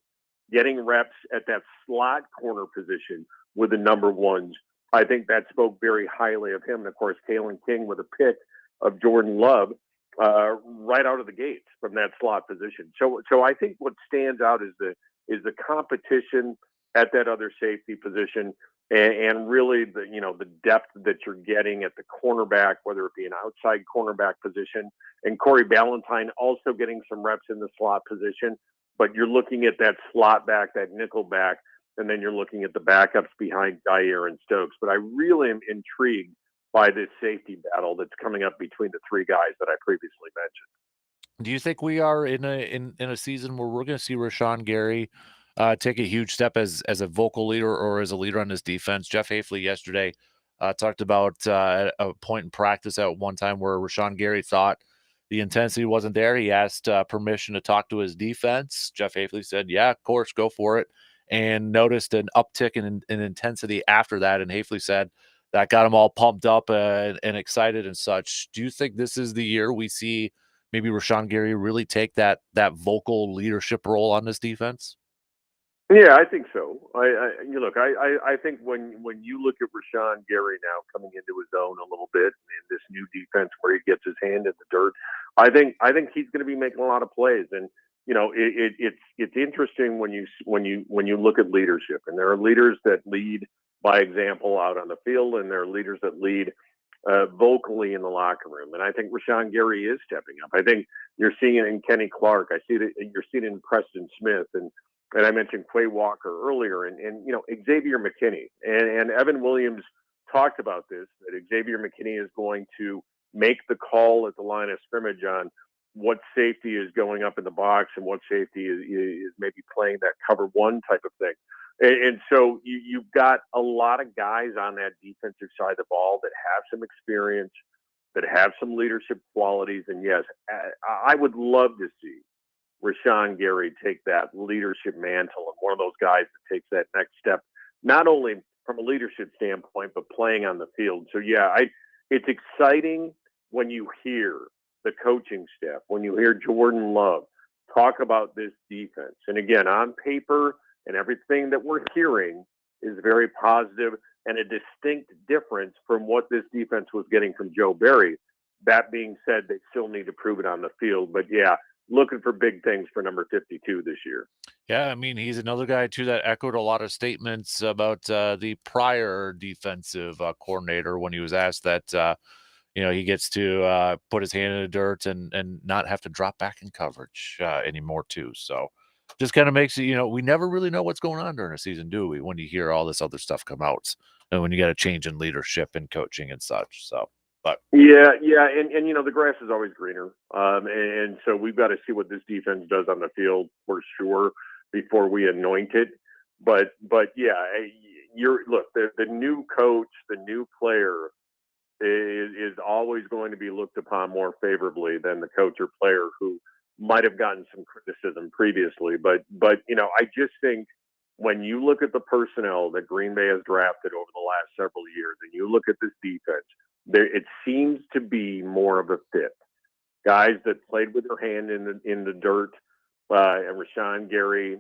getting reps at that slot corner position with the number ones, I think that spoke very highly of him. And of course, Kalen King with a pick of Jordan Love right out of the gates from that slot position. So I think what stands out is the competition at that other safety position, and really the depth that you're getting at the cornerback, whether it be an outside cornerback position, and Corey Ballantyne also getting some reps in the slot position. But you're looking at that slot back, that nickel back, and then you're looking at the backups behind Dyer and Stokes. But I really am intrigued by this safety battle that's coming up between the three guys that I previously mentioned. Do you think we are in a season where we're going to see Rashawn Gary take a huge step as a vocal leader or as a leader on this defense? Jeff Hafley yesterday talked about at a point in practice at one time where Rashawn Gary thought the intensity wasn't there. He asked permission to talk to his defense. Jeff Hafley said, yeah, of course, go for it, and noticed an uptick in intensity after that. And Hafley said that got him all pumped up and excited and such. Do you think this is the year we see maybe Rashawn Gary really take that vocal leadership role on this defense? Yeah, I think so. I think when you look at Rashawn Gary now coming into his own a little bit in this new defense where he gets his hand in the dirt, I think he's going to be making a lot of plays. And it's interesting when you look at leadership, and there are leaders that lead by example out on the field, and there are leaders that lead vocally in the locker room. And I think Rashawn Gary is stepping up. I think you're seeing it in Kenny Clark. I see that you're seeing it in Preston Smith, and I mentioned Quay Walker earlier, and Xavier McKinney and Evan Williams talked about this, that Xavier McKinney is going to make the call at the line of scrimmage on what safety is going up in the box and what safety is maybe playing that cover one type of thing. And so you've got a lot of guys on that defensive side of the ball that have some experience, that have some leadership qualities. And yes, I would love to see Rashawn Gary take that leadership mantle and one of those guys that takes that next step, not only from a leadership standpoint, but playing on the field. So yeah, it's exciting when you hear the coaching staff, when you hear Jordan Love talk about this defense. And again, on paper and everything that we're hearing is very positive and a distinct difference from what this defense was getting from Joe Barry. That being said, they still need to prove it on the field. But yeah, looking for big things for number 52 this year. Yeah, I mean, he's another guy, too, that echoed a lot of statements about the prior defensive coordinator when he was asked that, he gets to put his hand in the dirt and not have to drop back in coverage anymore, too. So just kind of makes it, we never really know what's going on during a season, do we, when you hear all this other stuff come out and when you got a change in leadership and coaching and such. So. But yeah, and the grass is always greener, and so we've got to see what this defense does on the field for sure before we anoint it. But yeah, the new coach, the new player is always going to be looked upon more favorably than the coach or player who might have gotten some criticism previously. But I just think when you look at the personnel that Green Bay has drafted over the last several years, and you look at this defense, it seems to be more of a fit. Guys that played with their hand in the dirt, and Rashawn Gary,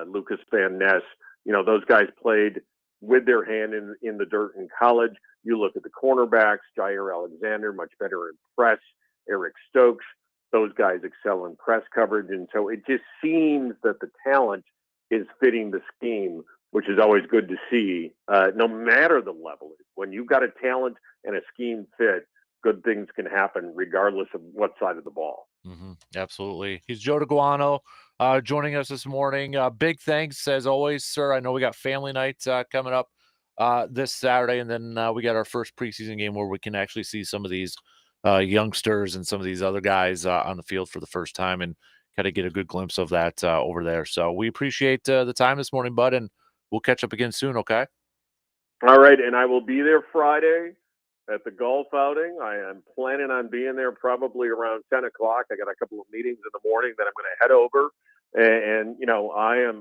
Lucas Van Ness, those guys played with their hand in the dirt in college. You look at the cornerbacks, Jair Alexander, much better in press, Eric Stokes, those guys excel in press coverage. And so it just seems that the talent is fitting the scheme, which is always good to see, no matter the level. When you've got a talent and a scheme fit, good things can happen regardless of what side of the ball. Mm-hmm. Absolutely. He's Joe DeGuano joining us this morning. Big thanks, as always, sir. I know we got family night coming up this Saturday, and then we got our first preseason game where we can actually see some of these youngsters and some of these other guys on the field for the first time and kind of get a good glimpse of that over there. So we appreciate the time this morning, bud, and we'll catch up again soon, okay? All right, and I will be there Friday at the golf outing. I am planning on being there probably around 10 o'clock. I got a couple of meetings in the morning that I'm going to head over. And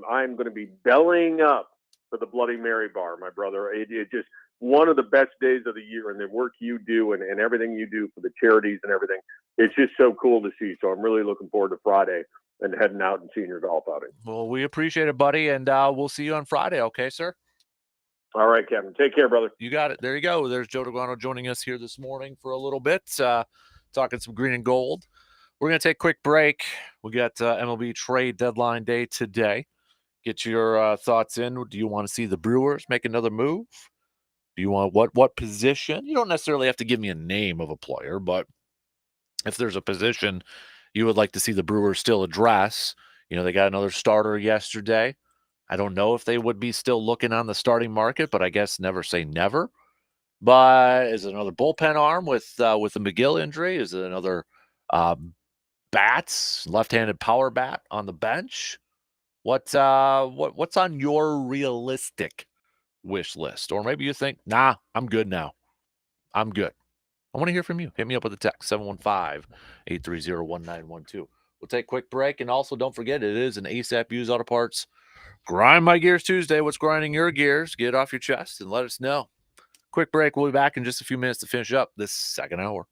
I'm going to be bellying up for the Bloody Mary bar, my brother. It just one of the best days of the year, and the work you do and everything you do for the charities and everything. It's just so cool to see. So I'm really looking forward to Friday and heading out and seeing your golf outing. Well, we appreciate it, buddy, and we'll see you on Friday, okay, sir? All right, Kevin. Take care, brother. You got it. There you go. There's Joe DeGuano joining us here this morning for a little bit, talking some green and gold. We're going to take a quick break. We got MLB trade deadline day today. Get your thoughts in. Do you want to see the Brewers make another move? Do you want what position? You don't necessarily have to give me a name of a player, but if there's a position you would like to see the Brewers still address, they got another starter yesterday. I don't know if they would be still looking on the starting market, but I guess never say never. But is it another bullpen arm with the McGill injury? Is it another bats, left-handed power bat on the bench? What's on your realistic wish list? Or maybe you think, nah, I'm good now. I'm good. I want to hear from you. Hit me up with a text, 715-830-1912. We'll take a quick break. And also, don't forget, it is an ASAP Used Auto Parts Grind My Gears Tuesday. What's grinding your gears? Get it off your chest and let us know. Quick break. We'll be back in just a few minutes to finish up this second hour.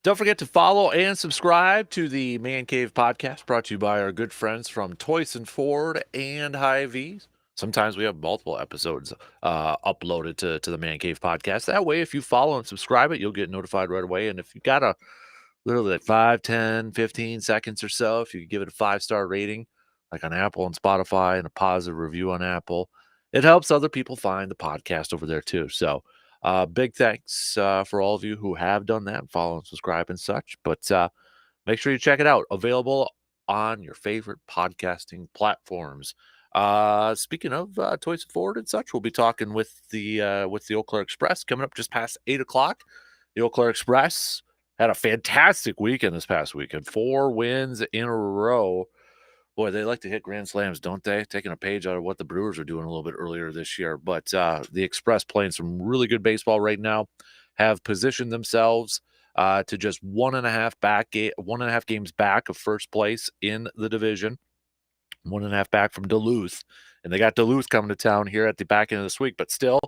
Don't forget to follow and subscribe to the Man Cave Podcast, brought to you by our good friends from Toyson Ford and Hy-Vees. Sometimes we have multiple episodes uploaded to the Man Cave Podcast. That way, if you follow and subscribe it, you'll get notified right away. And if you got literally like 5, 10, 15 seconds or so, if you give it a 5-star rating, like on Apple and Spotify, and a positive review on Apple, it helps other people find the podcast over there too. So big thanks for all of you who have done that, follow and subscribe and such. But make sure you check it out. Available on your favorite podcasting platforms. Speaking of Toys Forward and such, we'll be talking with the Eau Claire Express coming up just past 8 o'clock. The Eau Claire Express had a fantastic weekend this past weekend. 4 wins in a row. Boy, they like to hit grand slams, don't they? Taking a page out of what the Brewers are doing a little bit earlier this year. But the Express, playing some really good baseball right now, have positioned themselves to just 1.5 games back of first place in the division. 1.5 back from Duluth. And they got Duluth coming to town here at the back end of this week. But still,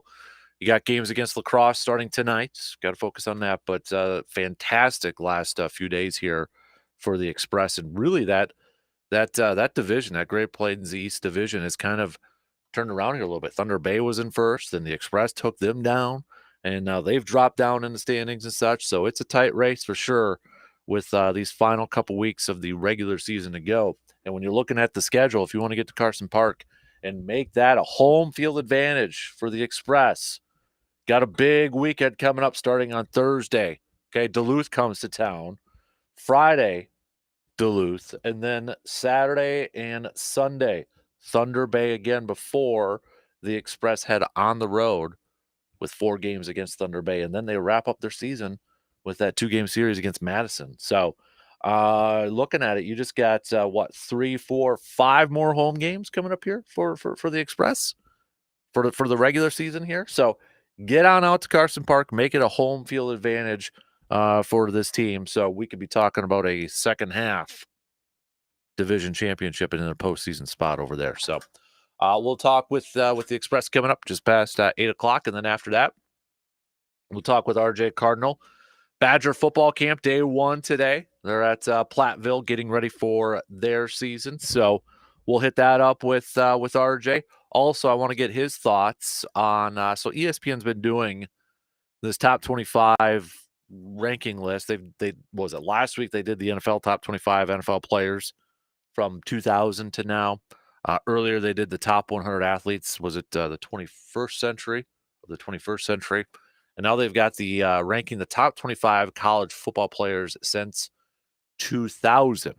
you got games against La Crosse starting tonight. Got to focus on that. But fantastic last few days here for the Express. And really that division, that Great Plains East division, has kind of turned around here a little bit. Thunder Bay was in first, then the Express took them down, and now they've dropped down in the standings and such. So it's a tight race for sure with these final couple weeks of the regular season to go. And when you're looking at the schedule, if you want to get to Carson Park and make that a home field advantage for the Express, got a big weekend coming up starting on Thursday. Okay, Duluth comes to town. Friday, Duluth, and then Saturday and Sunday, Thunder Bay again before the Express head on the road with 4 games against Thunder Bay, and then they wrap up their season with that 2-game series against Madison. So looking at it, you just got 3, 4, 5 more home games coming up here for the Express for the regular season here. So get on out to Carson Park, make it a home field advantage for this team, so we could be talking about a second half division championship and in a postseason spot over there. So we'll talk with the Express coming up just past 8 o'clock, and then after that, we'll talk with RJ Cardinal. Badger football camp day 1 today. They're at Platteville getting ready for their season, so we'll hit that up with RJ. Also, I want to get his thoughts on so ESPN's been doing this top 25 ranking list. They was it last week they did the NFL top 25 NFL players from 2000 to now. Earlier they did the top 100 athletes. Was it the 21st century or the 21st century? And now they've got the ranking the top 25 college football players since 2000.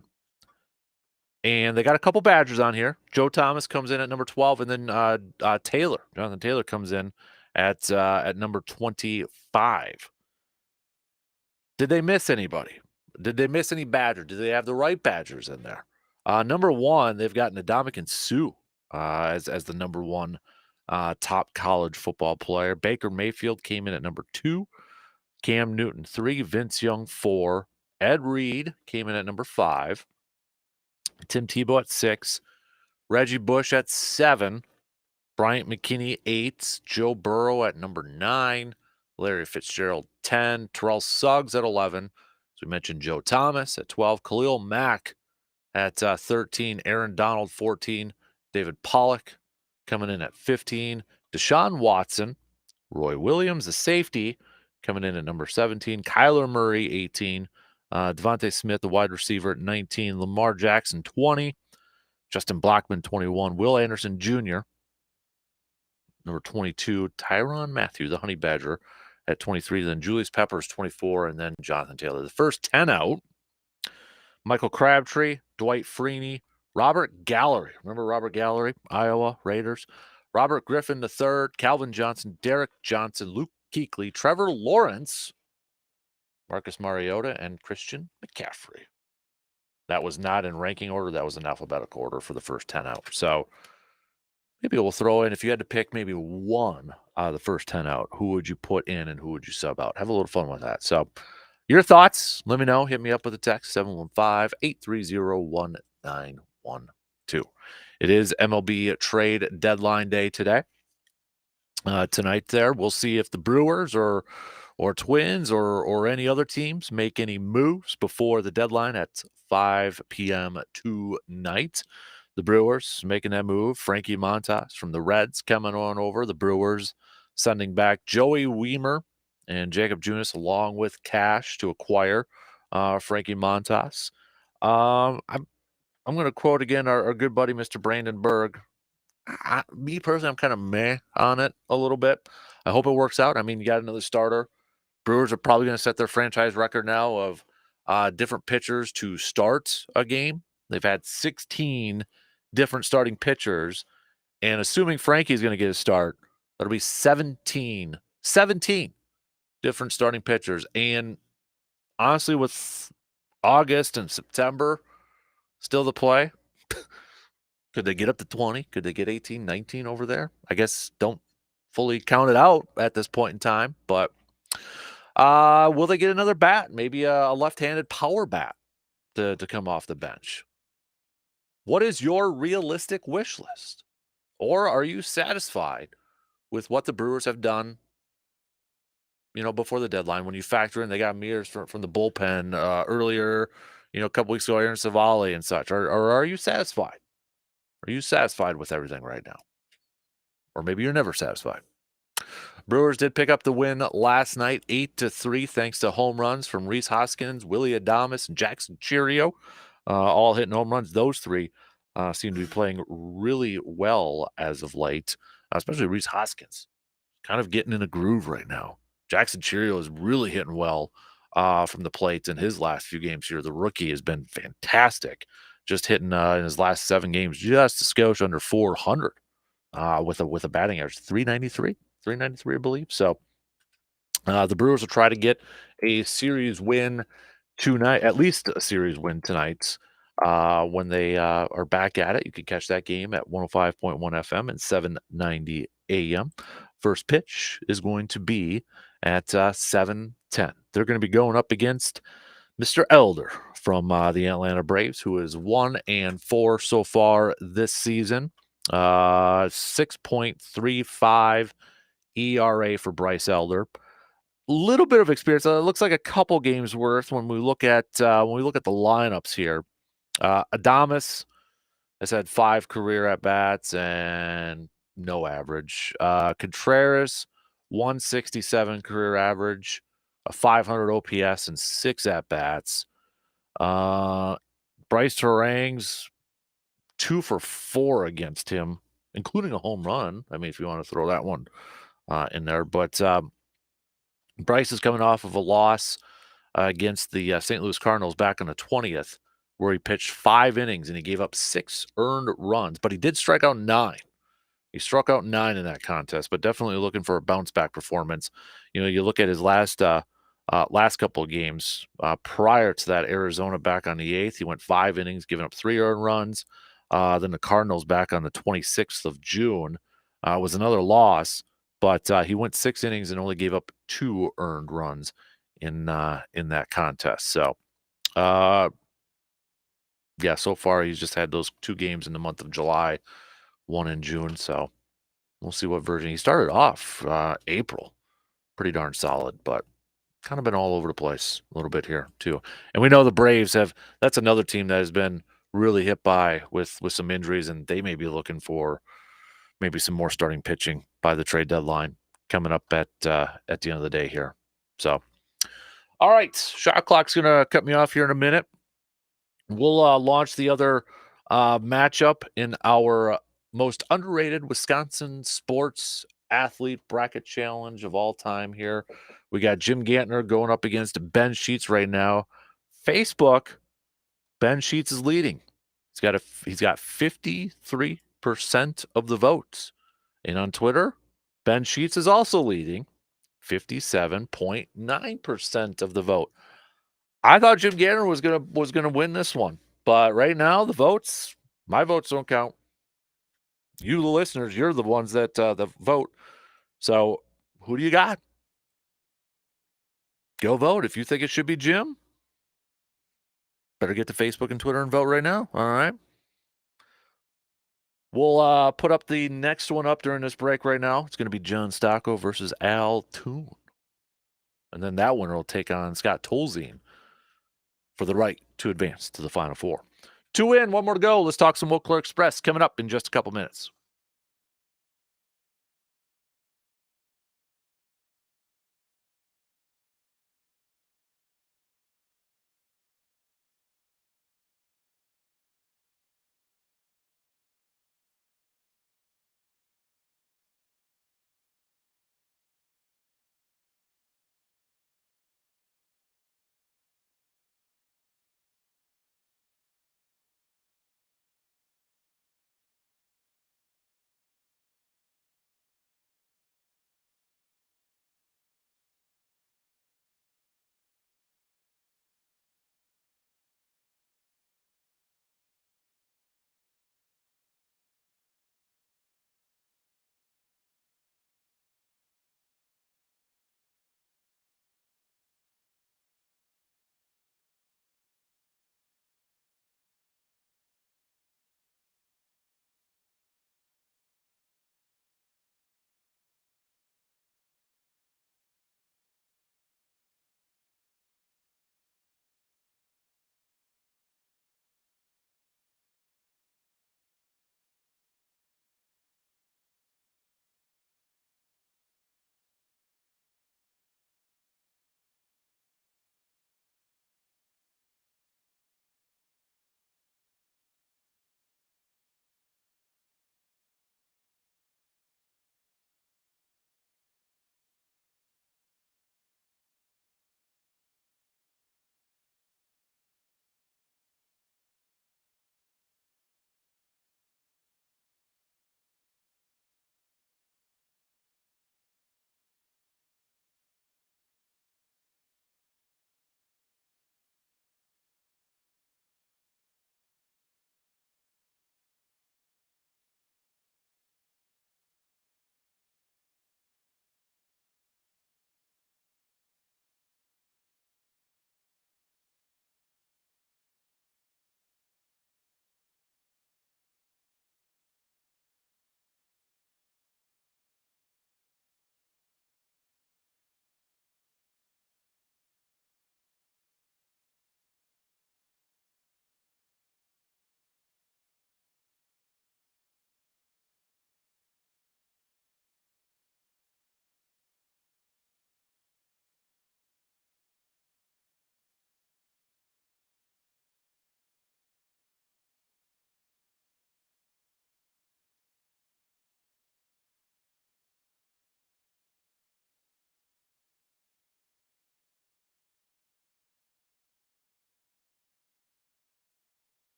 And they got a couple Badgers on here. Joe Thomas comes in at number 12, and then Jonathan Taylor comes in at number 25. Did they miss anybody? Did they miss any Badger? Did they have the right Badgers in there? Number 1, they've got Ndamukong Suh as the number 1 top college football player. Baker Mayfield came in at number 2. Cam Newton 3. Vince Young 4. Ed Reed came in at number 5. Tim Tebow at 6. Reggie Bush at 7. Bryant McKinney 8. Joe Burrow at number 9. Larry Fitzgerald 10. Terrell Suggs at 11. As we mentioned, Joe Thomas at 12. Khalil Mack at 13. Aaron Donald 14. David Pollock coming in at 15. Deshaun Watson. Roy Williams, the safety, coming in at number 17. Kyler Murray 18. Devontae Smith, the wide receiver, at 19. Lamar Jackson, 20. Justin Blackman, 21. Will Anderson Jr., number 22. Tyrann Mathieu, the Honey Badger, at 23. Then Julius Peppers, 24. And then Jonathan Taylor. The first 10 out: Michael Crabtree, Dwight Freeney, Robert Gallery. Remember Robert Gallery, Iowa Raiders? Robert Griffin III, Calvin Johnson, Derek Johnson, Luke Kuechly, Trevor Lawrence, Marcus Mariota, and Christian McCaffrey. That was not in ranking order. That was in alphabetical order for the first 10 out. So maybe we'll throw in, if you had to pick maybe one out of the first 10 out, who would you put in and who would you sub out? Have a little fun with that. So your thoughts, let me know. Hit me up with a text, 715-830-1912. It is MLB trade deadline day today. Tonight there, we'll see if the Brewers or or Twins or any other teams make any moves before the deadline at 5 p.m. tonight. The Brewers making that move. Frankie Montas from the Reds coming on over. The Brewers sending back Joey Weimer and Jacob Junis along with cash to acquire Frankie Montas. I'm going to quote again our good buddy, Mr. Brandon Berg. Me personally, I'm kind of meh on it a little bit. I hope it works out. I mean, you got another starter. Brewers are probably going to set their franchise record now of different pitchers to start a game. They've had 16 different starting pitchers, and assuming Frankie's going to get a start, that'll be 17 different starting pitchers. And honestly, with August and September still to play, could they get up to 20? Could they get 18, 19 over there? I guess don't fully count it out at this point in time, but will they get another bat? Maybe a left-handed power bat to come off the bench. What is your realistic wish list? Or are you satisfied with what the Brewers have done, before the deadline? When you factor in they got Mears from the bullpen earlier, a couple weeks ago, Aaron Savali and such. Or are you satisfied? Are you satisfied with everything right now? Or maybe you're never satisfied. Brewers did pick up the win last night, 8-3, thanks to home runs from Rhys Hoskins, Willie Adames, and Jackson Cheerio, all hitting home runs. Those three seem to be playing really well as of late, especially Rhys Hoskins. Kind of getting in a groove right now. Jackson Cheerio is really hitting well from the plate in his last few games here. The rookie has been fantastic, just hitting in his last 7 games just a skosh under 400 with a batting average 393, I believe. So the Brewers will try to get a series win tonight, at least a series win tonight. When they are back at it, you can catch that game at 105.1 FM and 790 AM. First pitch is going to be at 7:10. They're going to be going up against Mr. Elder from the Atlanta Braves, who is 1-4 so far this season. 6.35 ERA for Bryce Elder. Little bit of experience. It looks like a couple games worth when we look at the lineups here. Adames has had 5 career at bats and no average. Contreras 167 career average, a 500 OPS and 6 at bats. Bryce Terang's 2 for 4 against him, including a home run. I mean, if you want to throw that one in there, but Bryce is coming off of a loss against the St. Louis Cardinals back on the 20th, where he pitched 5 innings and he gave up 6 earned runs, but he did strike out 9. He struck out 9 in that contest, but definitely looking for a bounce back performance. You look at his last couple of games prior to that, Arizona back on the 8th, he went 5 innings, giving up 3 earned runs. Then the Cardinals back on the 26th of June was another loss, but he went 6 innings and only gave up 2 earned runs in that contest. So, so far he's just had those 2 games in the month of July, 1 in June. So we'll see what version. He started off April, pretty darn solid, but kind of been all over the place a little bit here too. And we know the Braves that's another team that has been really hit by with some injuries, and they may be looking for maybe some more starting pitching by the trade deadline coming up at the end of the day here. So, all right, shot clock's going to cut me off here in a minute. We'll launch the other matchup in our most underrated Wisconsin sports athlete bracket challenge of all time here. We got Jim Gantner going up against Ben Sheets right now. Facebook, Ben Sheets is leading. He's got 53% of the votes. And on Twitter, Ben Sheets is also leading, 57.9% of the vote. I thought Jim Gantner was gonna win this one, but right now my votes don't count. You, the listeners, you're the ones that vote. So who do you got? Go vote. If you think it should be Jim, better get to Facebook and Twitter and vote right now. All right. We'll put up the next one up during this break right now. It's going to be John Stocco versus Al Toon. And then that winner will take on Scott Tolzien for the right to advance to the Final Four. 2 in, 1 more to go. Let's talk some Eau Claire Express coming up in just a couple minutes.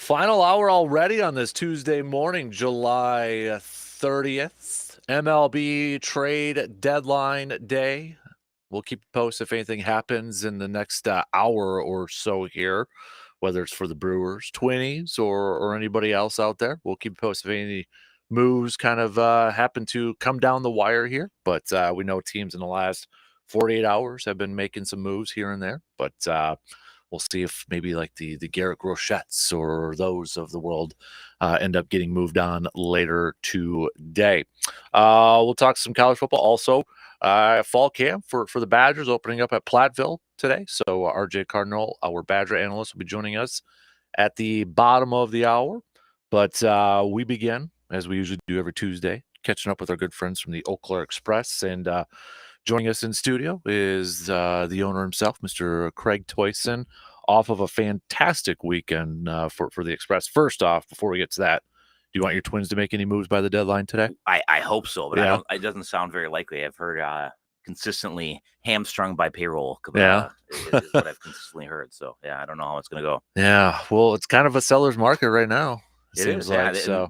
Final hour already on this Tuesday morning, July 30th. MLB trade deadline day. We'll keep you posted if anything happens in the next hour or so here. whether it's for the Brewers, Twinnies, or anybody else out there. We'll keep posted if any moves kind of happen to come down the wire here. But we know teams in the last 48 hours have been making some moves here and there. But we'll see if maybe like the Garrett Grochettes or those of the world end up getting moved on later today. We'll talk some college football also. Fall camp for the Badgers opening up at Platteville today. So RJ Cardinal, our Badger analyst, will be joining us at the bottom of the hour. But we begin, as we usually do every Tuesday, catching up with our good friends from the Eau Claire Express. And joining us in studio is the owner himself, Mr. Craig Toyson, off of a fantastic weekend for the Express. First off, before we get to that, do you want your Twins to make any moves by the deadline today? I hope so, but Yeah. it doesn't sound very likely. I've heard consistently hamstrung by payroll. Yeah. Is what I've consistently heard. So, yeah, I don't know how it's going to go. Yeah, well, it's kind of a seller's market right now. It seems is. like. Yeah, so.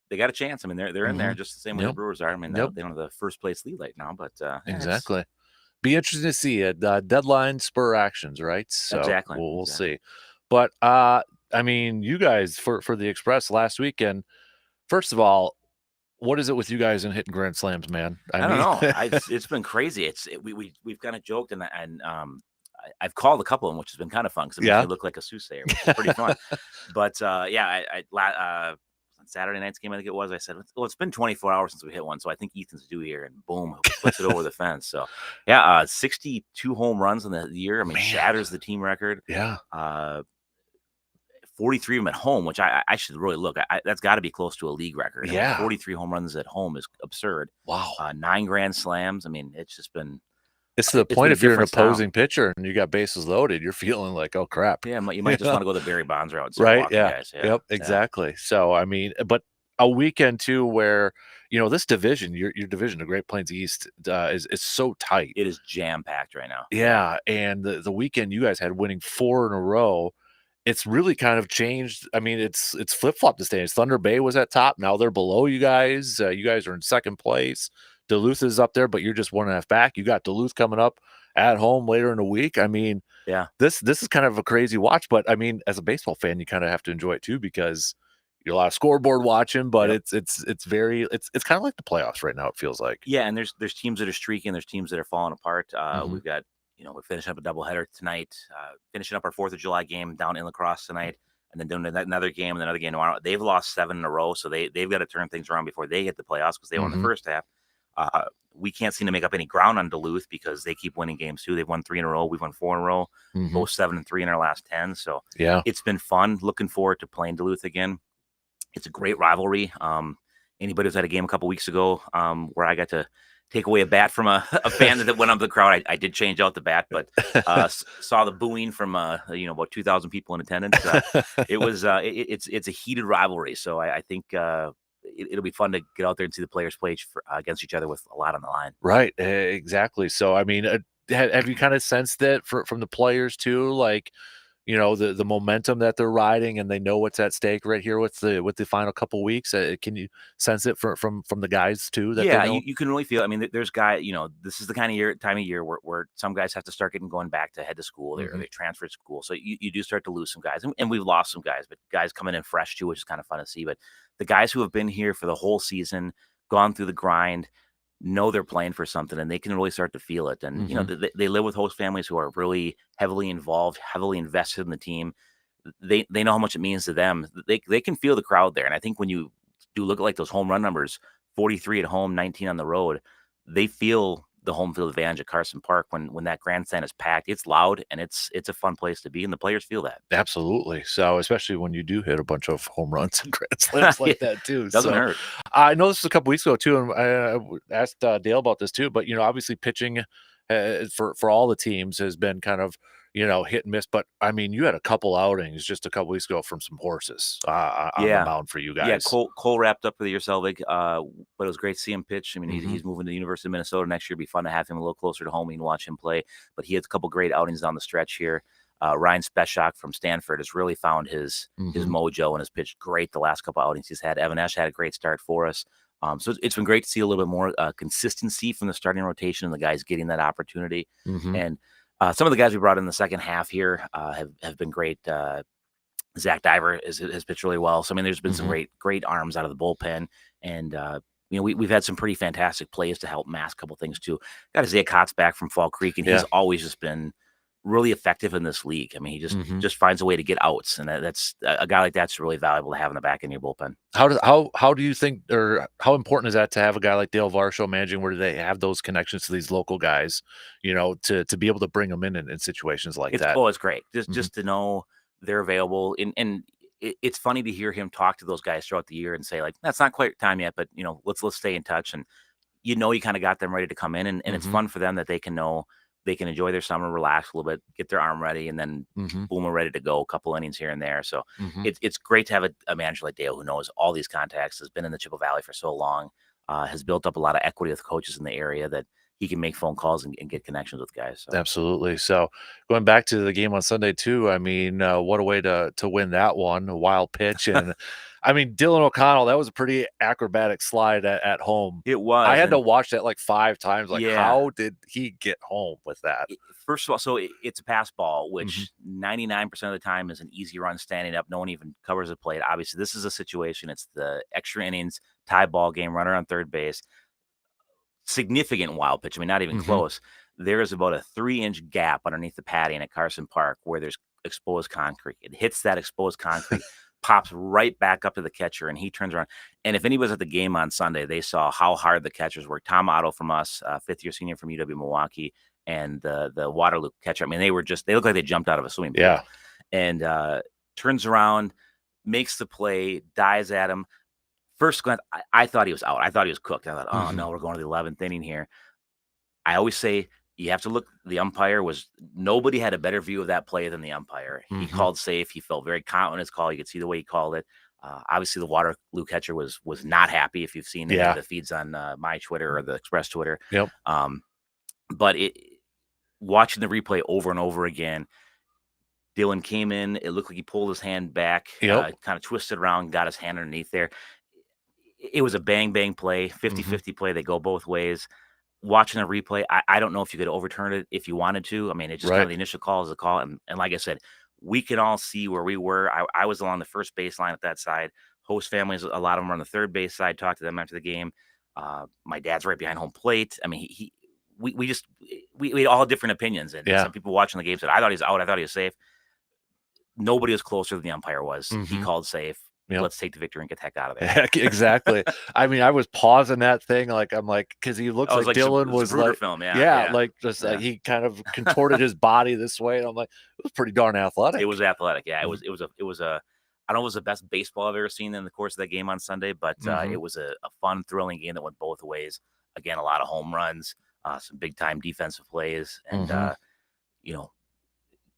they got a chance. I mean, they're in there just the same way Yep. the Brewers are. I mean, Yep. they don't have the first place lead right now, but Exactly. Be interesting to see it. Deadline spur actions, right? So Exactly. We'll see. But I mean, you guys for the Express last weekend. First of all, what is it with you guys and hitting grand slams, man? I don't know. It's been crazy. We've kind of joked and I've called a couple of them, which has been kind of fun because they look like a soothsayer, which is pretty fun. But on Saturday night's game, I think it was, I said, well, it's been 24 hours since we hit one, so I think Ethan's due here, and boom, puts it over the fence. So, 62 home runs in the year. I mean, shatters the team record. Yeah. 43 of them at home, which I should really look. That's got to be close to a league record. I mean, 43 home runs at home is absurd. Wow. 9 grand slams. I mean, it's just been. It's to the point if you're an opposing pitcher and you got bases loaded, you're feeling like, oh crap. Yeah, you might just want to go the Barry Bonds route. Right. Yeah. Guys. Yep. Exactly. So I mean, but a weekend too where this division, your division, the Great Plains East, is so tight. It is jam packed right now. Yeah, and the weekend you guys had winning 4 in a row. It's really kind of changed. I mean, it's flip-flopped the standings. Thunder Bay was at top. Now they're below you guys. You guys are in second place. Duluth is up there, but you're just 1.5 back. You got Duluth coming up at home later in the week. I mean, yeah, this is kind of a crazy watch, but I mean, as a baseball fan, you kind of have to enjoy it too because you're a lot of scoreboard watching, but it's kind of like the playoffs right now. It feels like. Yeah, and there's teams that are streaking. There's teams that are falling apart. We've got. We're finishing up a doubleheader tonight, finishing up our 4th of July game down in La Crosse tonight, and then doing another game and another game tomorrow. They've lost 7 in a row, so they've got to turn things around before they hit the playoffs because they won the first half. We can't seem to make up any ground on Duluth because they keep winning games too. They've won 3 in a row. We've won 4 in a row, both 7-3 in our last 10. So yeah, it's been fun. Looking forward to playing Duluth again. It's a great rivalry. Anybody who's at a game a couple weeks ago where I got to take away a bat from a fan that went up the crowd. I did change out the bat, but saw the booing from about 2,000 people in attendance. It was it's a heated rivalry, so I think it'll be fun to get out there and see the players play against each other with a lot on the line. Right, exactly. So I mean, have you kind of sensed that from the players too, like? The momentum that they're riding, and they know what's at stake right here with the final couple weeks. Can you sense it from the guys too? That you can really feel. I mean, there's guys. This is the kind of time of year where some guys have to start going back to head to school. They transfer to school, so you do start to lose some guys, and we've lost some guys, but guys coming in fresh too, which is kind of fun to see. But the guys who have been here for the whole season, gone through the grind, know they're playing for something, and they can really start to feel it. And they live with host families who are really heavily involved, heavily invested in the team. They know how much it means to them. They can feel the crowd there. And I think when you do look at like those home run numbers, 43 at home, 19 on the road, they feel the home field advantage at Carson Park when that grandstand is packed. It's loud and it's a fun place to be, and the players feel that. Absolutely. So especially when you do hit a bunch of home runs and grand slams like that too. Doesn't hurt. I know this was a couple weeks ago too, and I asked Dale about this too. But obviously pitching for all the teams has been kind of hit and miss. But I mean, you had a couple outings just a couple weeks ago from some horses on the mound for you guys. Yeah, Cole wrapped up for the year, Selvig, but it was great to see him pitch. I mean, he's moving to the University of Minnesota next year. It'd be fun to have him a little closer to home and watch him play. But he had a couple great outings down the stretch here. Ryan Speshak from Stanford has really found his mojo and has pitched great the last couple outings he's had. Evan Esch had a great start for us. So it's been great to see a little bit more consistency from the starting rotation and the guys getting that opportunity. And some of the guys we brought in the second half here have been great. Zach Diver has pitched really well. So I mean, there's been some great arms out of the bullpen, and we've had some pretty fantastic plays to help mask a couple things too. Got Isaiah Kotz back from Fall Creek, and he's always just been really effective in this league. I mean, he just finds a way to get outs, and that's a guy like that's really valuable to have in the back end of your bullpen. How do you think, or how important is that to have a guy like Dale Varsho managing, where they have those connections to these local guys, to be able to bring them in situations like that? Oh, it's great just to know they're available, and it's funny to hear him talk to those guys throughout the year and say, like, that's not quite time yet, but let's stay in touch, and you kind of got them ready to come in, and it's fun for them that they can know they can enjoy their summer, relax a little bit, get their arm ready, and then boom, we're ready to go. A couple innings here and there. So it's great to have a manager like Dale who knows all these contacts, has been in the Chippewa Valley for so long, has built up a lot of equity with coaches in the area that he can make phone calls and get connections with guys. So. Absolutely. So going back to the game on Sunday too, I mean, what a way to win that one, a wild pitch. And I mean, Dylan O'Connell, that was a pretty acrobatic slide at home. It was. I had to watch that like 5 times. Like, how did he get home with that? First of all, so it's a pass ball, which 99% of the time is an easy run standing up. No one even covers the plate. Obviously, this is a situation. It's the extra innings, tie ball game, runner on third base. Significant wild pitch. I mean, not even close. There is about a 3-inch gap underneath the padding at Carson Park where there's exposed concrete. It hits that exposed concrete, pops right back up to the catcher, and he turns around. And if anybody was at the game on Sunday, they saw how hard the catchers worked. Tom Otto from us, 5th-year senior from UW Milwaukee, and the Waterloo catcher. I mean, they looked like they jumped out of a swimming pool. Yeah. And turns around, makes the play, dives at him. First glance, I thought he was out. I thought he was cooked. I thought, oh, no, we're going to the 11th inning here. I always say you have to look. The umpire nobody had a better view of that play than the umpire. He called safe. He felt very confident in his call. You could see the way he called it. Obviously, the Waterloo catcher was not happy, if you've seen any of the feeds on my Twitter or the Express Twitter. Yep. But watching the replay over and over again, Dylan came in. It looked like he pulled his hand back, kind of twisted around, got his hand underneath there. It was a bang play, 50-50 play. They go both ways. Watching the replay, I don't know if you could overturn it if you wanted to. I mean, it's just kind of the initial call is a call. And like I said, we can all see where we were. I was along the first baseline at that side. Host families, a lot of them are on the third base side. Talked to them after the game. My dad's right behind home plate. I mean, we had all different opinions. And some people watching the game said, I thought he was out. I thought he was safe. Nobody was closer than the umpire was. He called safe. Yep. Let's take the victory and get the heck out of there. Exactly. I mean, I was pausing that thing. I'm like, because he looks like Dylan was like, film, like just like he kind of contorted his body this way. And I'm like, it was pretty darn athletic. It was athletic. Yeah. It was a, I don't know if it was the best baseball I've ever seen in the course of that game on Sunday, but it was a fun, thrilling game that went both ways. Again, a lot of home runs, some big time defensive plays, and,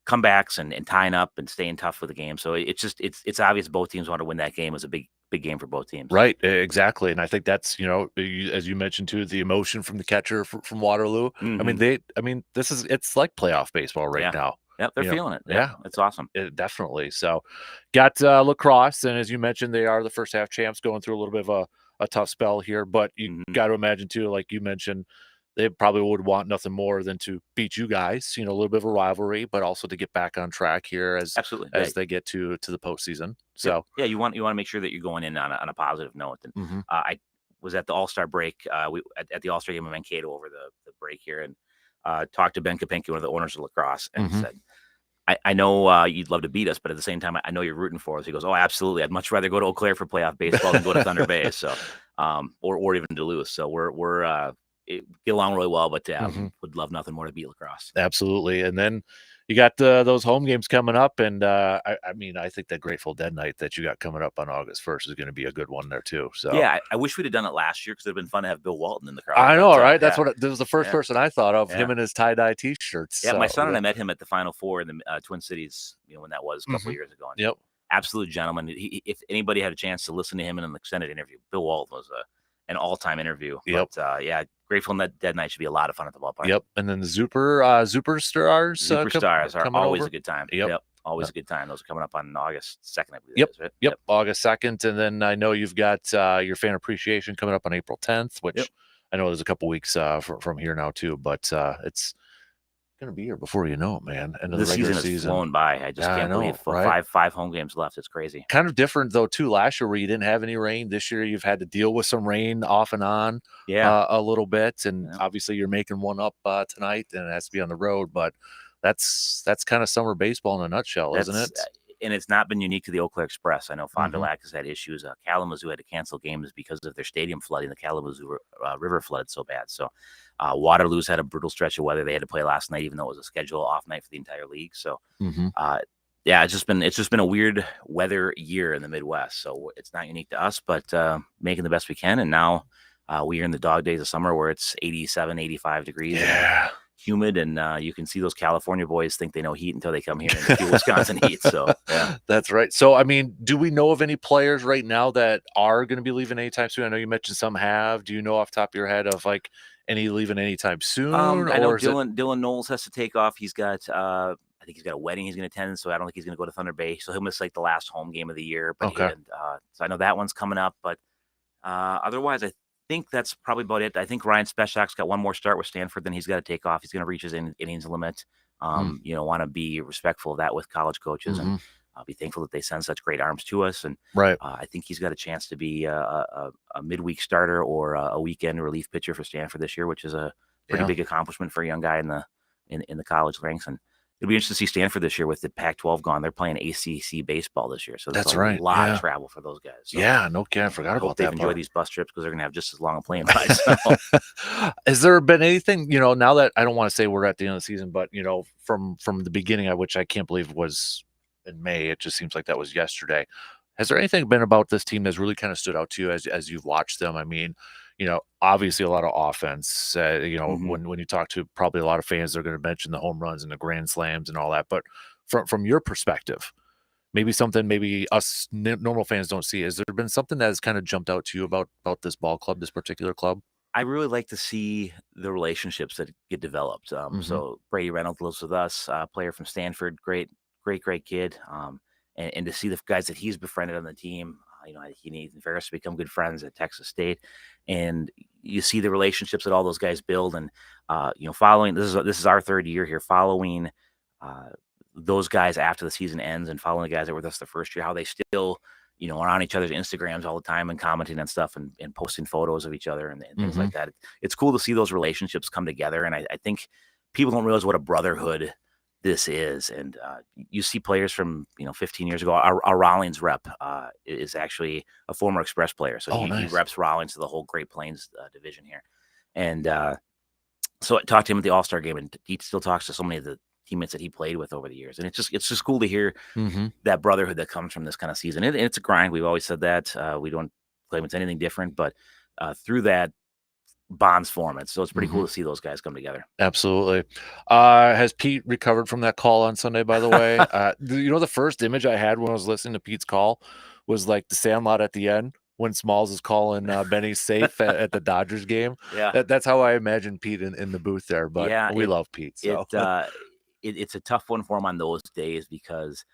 comebacks and tying up and staying tough for the game. So it's obvious both teams want to win that game. It was a big game for both teams. Right. Exactly. And I think that's, as you mentioned too, the emotion from the catcher from Waterloo. I mean, it's like playoff baseball right now. Yep. They're feeling it. Yeah. It's awesome. Definitely. So got lacrosse. And as you mentioned, they are the first half champs, going through a little bit of a tough spell here, but you got to imagine too, like you mentioned, they probably would want nothing more than to beat you guys, a little bit of a rivalry, but also to get back on track here as they get to the postseason. So you want to make sure that you're going in on a positive note. And I was at the All-Star break. At the All-Star game in Mankato over the break here, and talked to Ben Kopinki, one of the owners of lacrosse, and said, I know you'd love to beat us, but at the same time, I know you're rooting for us. He goes, oh, absolutely. I'd much rather go to Eau Claire for playoff baseball than go to Thunder Bay. So, or even Duluth. So we're get along really well, but would love nothing more to beat lacrosse. Absolutely. And then you got those home games coming up, and I mean, I think that Grateful Dead night that you got coming up on August 1st is going to be a good one there too. So yeah, I wish we'd have done it last year because it'd been fun to have Bill Walton in the crowd. I know, right? That's this was the first person I thought of, him in his tie-dye T-shirts. Yeah, my son and I met him at the Final Four in the Twin Cities, when that was a couple of years ago. And absolute gentleman. If anybody had a chance to listen to him in an extended interview, Bill Walton was an all-time interview. But Grateful Dead night should be a lot of fun at the ballpark. Yep. And then the Superstars are always a good time. Yep. Always a good time. Those are coming up on August 2nd, I believe. Yep. Right? Yep. August 2nd. And then I know you've got your fan appreciation coming up on April 10th, which I know there's a couple weeks from here now too, but it's gonna be here before you know it, man. End of The the regular season has season. flown by. I just Yeah, I can't know, believe right? five home games left. It's crazy. Kind of different though too. Last year where you didn't have any rain. This year you've had to deal with some rain off and on Yeah. a little bit, and Yeah. obviously you're making one up tonight, and it has to be on the road. But that's kind of summer baseball in a nutshell, isn't it? And it's not been unique to the Eau Claire Express. I know Fond du Mhm. Lac has had issues. Kalamazoo had to cancel games because of their stadium flooding. The Kalamazoo River flooded so bad. So Waterloo's had a brutal stretch of weather. They had to play last night, even though it was a schedule off night for the entire league. So Mhm. yeah, it's just been a weird weather year in the Midwest. So it's not unique to us, but making the best we can. And now we are in the dog days of summer where it's 87, 85 degrees. Yeah. And humid, and you can see those California boys think they know heat until they come here and feel Wisconsin heat. So yeah, That's right. So, I mean, do we know of any players right now that are going to be leaving anytime soon? I know you mentioned some have. Do you know off the top of your head of like any leaving anytime soon? I know or is it- Dylan Knowles has to take off. He's got I think he's got a wedding he's going to attend, so I don't think he's going to go to Thunder Bay. So he'll miss like the last home game of the year. But Okay. so I know that one's coming up. But otherwise, I think that's probably about it. I think Ryan Speshak's got one more start with Stanford, then he's got to take off. He's going to reach his innings limit. Want to be respectful of that with college coaches, and be thankful that they send such great arms to us. And Right. I think he's got a chance to be a midweek starter or a weekend relief pitcher for Stanford this year, which is a pretty Yeah. big accomplishment for a young guy in the college ranks. And it'll be interesting to see Stanford this year with the Pac-12 gone. They're playing ACC baseball this year, so That's a right, lot yeah. of travel for those guys. So Yeah, no kidding. I forgot I about hope they've that enjoyed part. these bus trips because they're going to have just as long a plane ride. So. Has there been anything, now that I don't want to say we're at the end of the season, but from the beginning, which I can't believe was in May, it just seems like that was yesterday. Has there anything been about this team that's really kind of stood out to you as you've watched them? I mean, obviously a lot of offense. Mhm. When you talk to probably a lot of fans, they're going to mention the home runs and the grand slams and all that. But from your perspective, maybe something us normal fans don't see. Has there been something that has kind of jumped out to you about this ball club, this particular club? I really like to see the relationships that get developed. So Brady Reynolds lives with us, player from Stanford, great kid. And to see the guys that he's befriended on the team, he and Ethan Ferris to become good friends at Texas State, and you see the relationships that all those guys build. And following this is our third year here, following those guys after the season ends, and following the guys that were with us the first year, how they still are on each other's Instagrams all the time and commenting on stuff and posting photos of each other and things like that. It's cool to see those relationships come together. And I think people don't realize what a brotherhood this is. And you see players from 15 years ago. Our Rollins rep is actually a former Express player, so he Nice. reps Rollins to the whole Great Plains division here. And so I talked to him at the All-Star game, and he still talks to so many of the teammates that he played with over the years. And it's just cool to hear that brotherhood that comes from this kind of season. And it's a grind. We've always said that. We don't claim it's anything different, but through that, bonds form. So it's pretty cool to see those guys come together. Absolutely. Has Pete recovered from that call on Sunday, by the way? The first image I had when I was listening to Pete's call was like the Sandlot at the end when Smalls is calling Benny safe at the Dodgers game. Yeah. That's how I imagine Pete in the booth there, but Yeah, we love Pete. So It's a tough one for him on those days because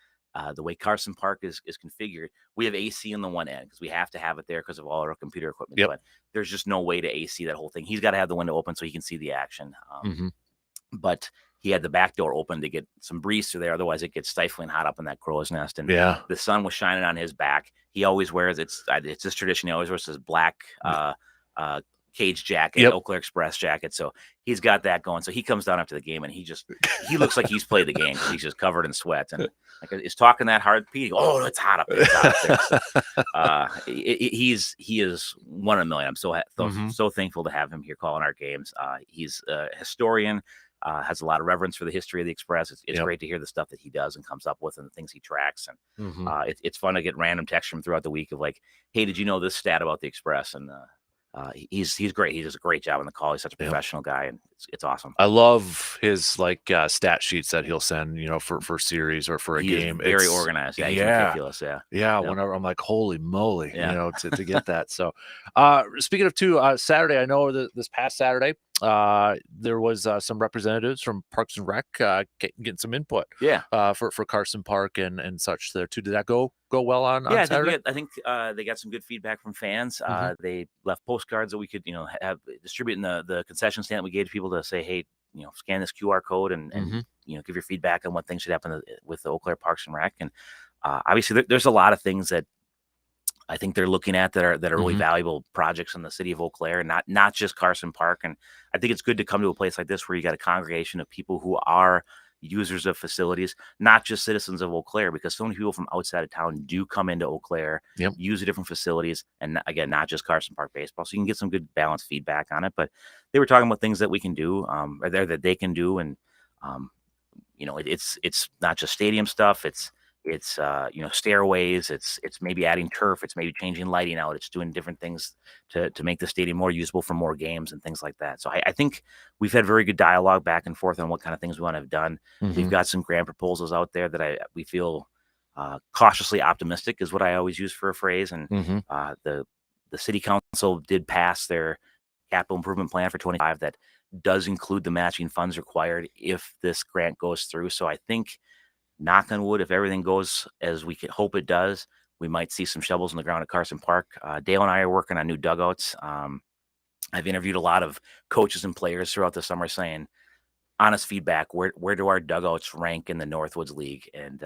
the way Carson Park is configured, we have AC on the one end because we have to have it there because of all our computer equipment. Yep. But there's just no way to AC that whole thing. He's got to have the window open so he can see the action. But he had the back door open to get some breeze through there. Otherwise, it gets stifling hot up in that crow's nest. And Yeah. the sun was shining on his back. He always wears it's this tradition. He always wears his black cage jacket, Yep. Eau Claire Express jacket. So he's got that going. So he comes down after the game and he looks like he's played the game. He's just covered in sweat. And like, is talking that hard, Pete? Oh, it's hot up there. It's hot up there. So, he is one in a million. I'm so thankful to have him here calling our games. He's a historian. Has a lot of reverence for the history of the Express. It's great to hear the stuff that he does and comes up with and the things he tracks. And it's fun to get random texts from throughout the week of like, hey, did you know this stat about the Express? And he's great. He does a great job on the call. He's such a professional guy, and it's awesome. I love his stat sheets that he'll send, for series or for a game. Very organized. Yeah, he's ridiculous. Yeah. Yeah. Yep. Whenever I'm like, holy moly, Yeah. to get that. So, speaking of Saturday, I know this past Saturday, there was some representatives from Parks and Rec getting some input. Yeah. For Carson Park and such there too. Did that go well on Saturday? I think they got some good feedback from fans. They left postcards that we could have distribute in the concession stand that we gave to people to say, hey, scan this QR code and Mhm. give your feedback on what things should happen with the Eau Claire Parks and Rec. And obviously, there's a lot of things that I think they're looking at that are really Mhm. valuable projects in the city of Eau Claire, not just Carson Park. And I think it's good to come to a place like this where you got a congregation of people who are users of facilities, not just citizens of Eau Claire, because so many people from outside of town do come into Eau Claire, Yep. use the different facilities, and again, not just Carson Park baseball. So you can get some good balanced feedback on it. But they were talking about things that we can do, or there that they can do, and um, it's not just stadium stuff. It's stairways. It's maybe adding turf. It's maybe changing lighting out. It's doing different things to make the stadium more usable for more games and things like that. So I think we've had very good dialogue back and forth on what kind of things we want to have done. We've Mhm. got some grant proposals out there that we feel cautiously optimistic is what I always use for a phrase. And Mhm. the city council did pass their capital improvement plan for 25 that does include the matching funds required if this grant goes through. So I think, knock on wood, if everything goes as we could hope it does, we might see some shovels in the ground at Carson Park. Dale and I are working on new dugouts. I've interviewed a lot of coaches and players throughout the summer saying, honest feedback, where do our dugouts rank in the Northwoods League? And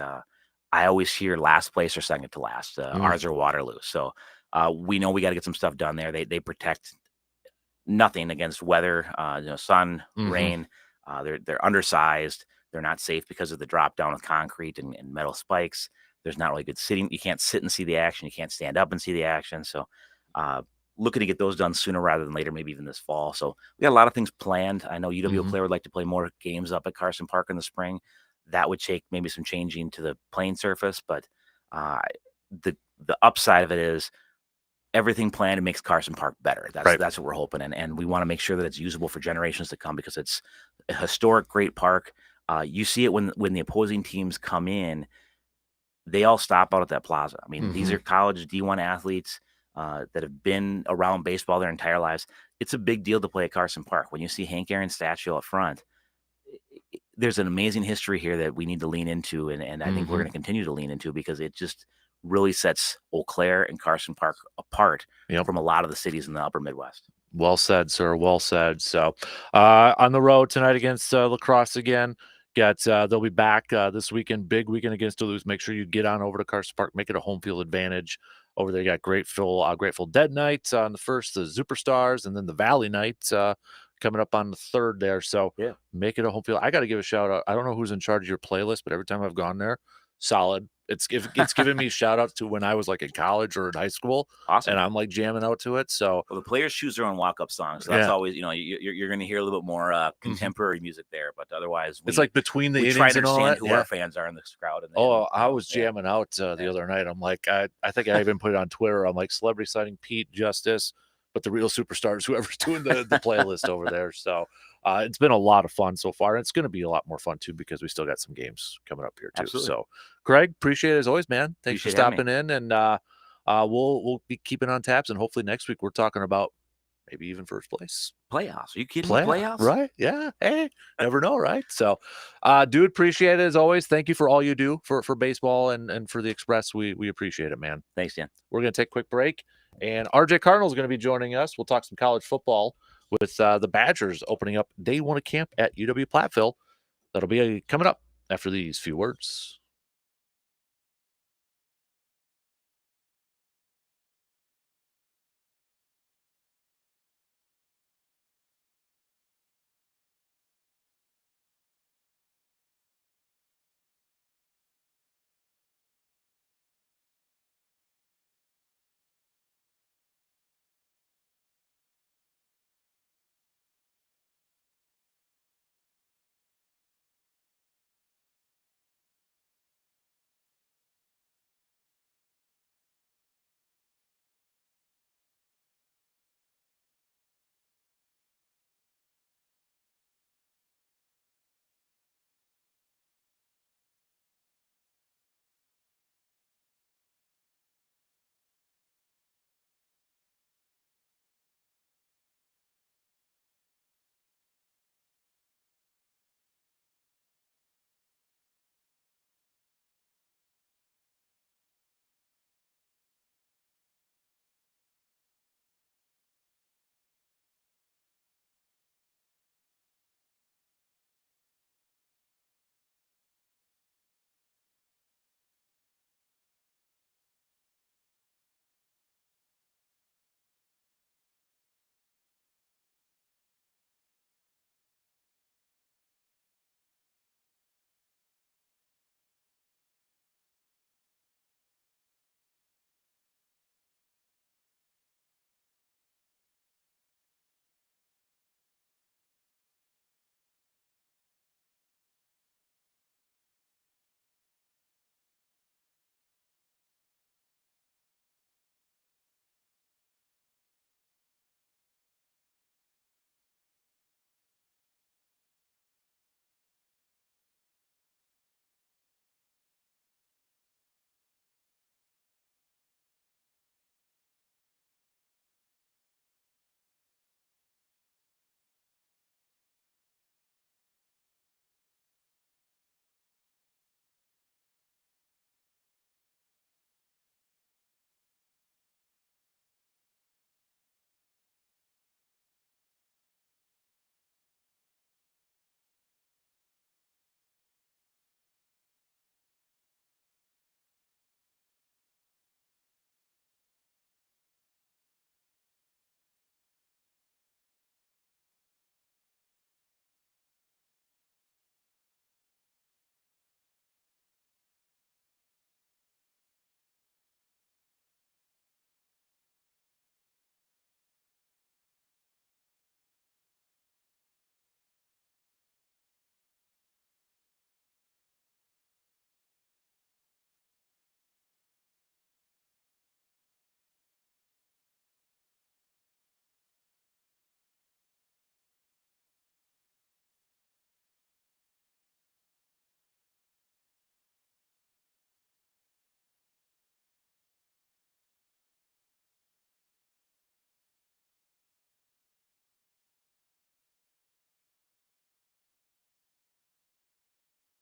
I always hear last place or second to last. Ours are Waterloo. So we know we got to get some stuff done there. They protect nothing against weather, sun, Mhm. rain. They're undersized. They're not safe because of the drop down of concrete and metal spikes. There's not really good sitting. You can't sit and see the action. You can't stand up and see the action. So, looking to get those done sooner rather than later, maybe even this fall. So we got a lot of things planned. I know UW Mhm. Claire would like to play more games up at Carson Park in the spring. That would take maybe some changing to the playing surface, but uh, the upside of it is everything planned and makes Carson Park better. Right. That's what we're hoping, and we want to make sure that it's usable for generations to come because it's a historic, great park. You see it when the opposing teams come in, they all stop out at that plaza. I mean, these Mhm. are college D1 athletes that have been around baseball their entire lives. It's a big deal to play at Carson Park. When you see Hank Aaron's statue up front, there's an amazing history here that we need to lean into, and I think we're Mhm. going to continue to lean into because it just really sets Eau Claire and Carson Park apart Yep. from a lot of the cities in the upper Midwest. Well said, sir. Well said. So, on the road tonight against Lacrosse again. They'll be back this weekend. Big weekend against Duluth. Make sure you get on over to Carson Park. Make it a home field advantage. Over there, you got Grateful Dead night on the first, the Superstars, and then the Valley night coming up on the third there. So, Yeah. make it a home field. I got to give a shout out. I don't know who's in charge of your playlist, but every time I've gone there, solid. It's giving me shout outs to when I was like in college or in high school, Awesome. and I'm like jamming out to it. So, Well, the players choose their own walk-up songs, so that's yeah. always, you're going to hear a little bit more contemporary music there, but otherwise, It's like between the we try innings to and all understand that. who Yeah. our fans are in this crowd. And Oh, I and, was yeah. jamming out the Yeah. other night. I'm like, I think I even put it on Twitter. I'm like, celebrity signing Pete Justice, but the real superstars, whoever's doing the playlist over there. So it's been a lot of fun so far. And it's going to be a lot more fun too because we still got some games coming up here too. Absolutely. So, Greg, appreciate it as always, man. Thanks Appreciate for having me. stopping in, and we'll be keeping on taps. And hopefully next week we're talking about maybe even first place. Playoffs. Are you kidding me? Playoffs? Right? Yeah. Hey, never know, right? So, dude, appreciate it as always. Thank you for all you do for baseball and for the Express. We appreciate it, man. Thanks, Dan. We're gonna take a quick break, and RJ Cardinal is gonna be joining us. We'll talk some college football with the Badgers opening up day one of camp at UW Platteville. That'll be coming up after these few words.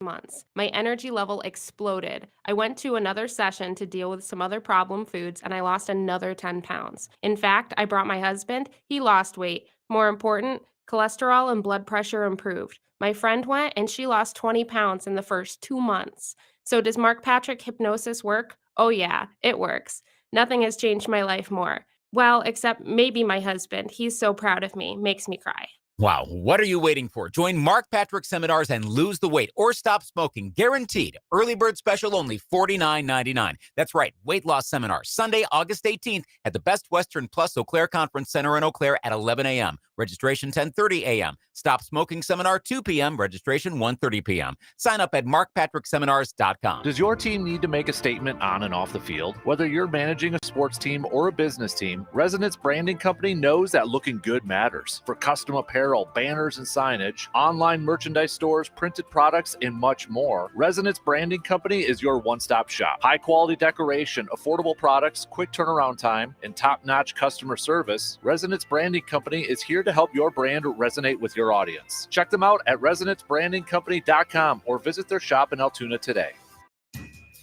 months. My energy level exploded. I went to another session to deal with some other problem foods and I lost another 10 pounds. In fact, I brought my husband. He lost weight. More important, cholesterol and blood pressure improved. My friend went and she lost 20 pounds in the first 2 months. So does Mark Patrick hypnosis work? Oh yeah, it works. Nothing has changed my life more. Well, except maybe my husband. He's so proud of me. Makes me cry. Wow, what are you waiting for? Join Mark Patrick Seminars and lose the weight or stop smoking. Guaranteed. Early bird special only $49.99. That's right, weight loss seminar, Sunday, August 18th at the Best Western Plus Eau Claire Conference Center in Eau Claire at 11 a.m. Registration 10:30 a.m. Stop smoking seminar 2 p.m. Registration 1:30 p.m. Sign up at markpatrickseminars.com. Does your team need to make a statement on and off the field? Whether you're managing a sports team or a business team, Resonance Branding Company knows that looking good matters. For custom apparel, banners and signage, online merchandise stores, printed products, and much more, Resonance Branding Company is your one-stop shop. High-quality decoration, affordable products, quick turnaround time, and top-notch customer service, Resonance Branding Company is here to help your brand resonate with your audience. Check them out at ResonanceBrandingCompany.com or visit their shop in Altoona today.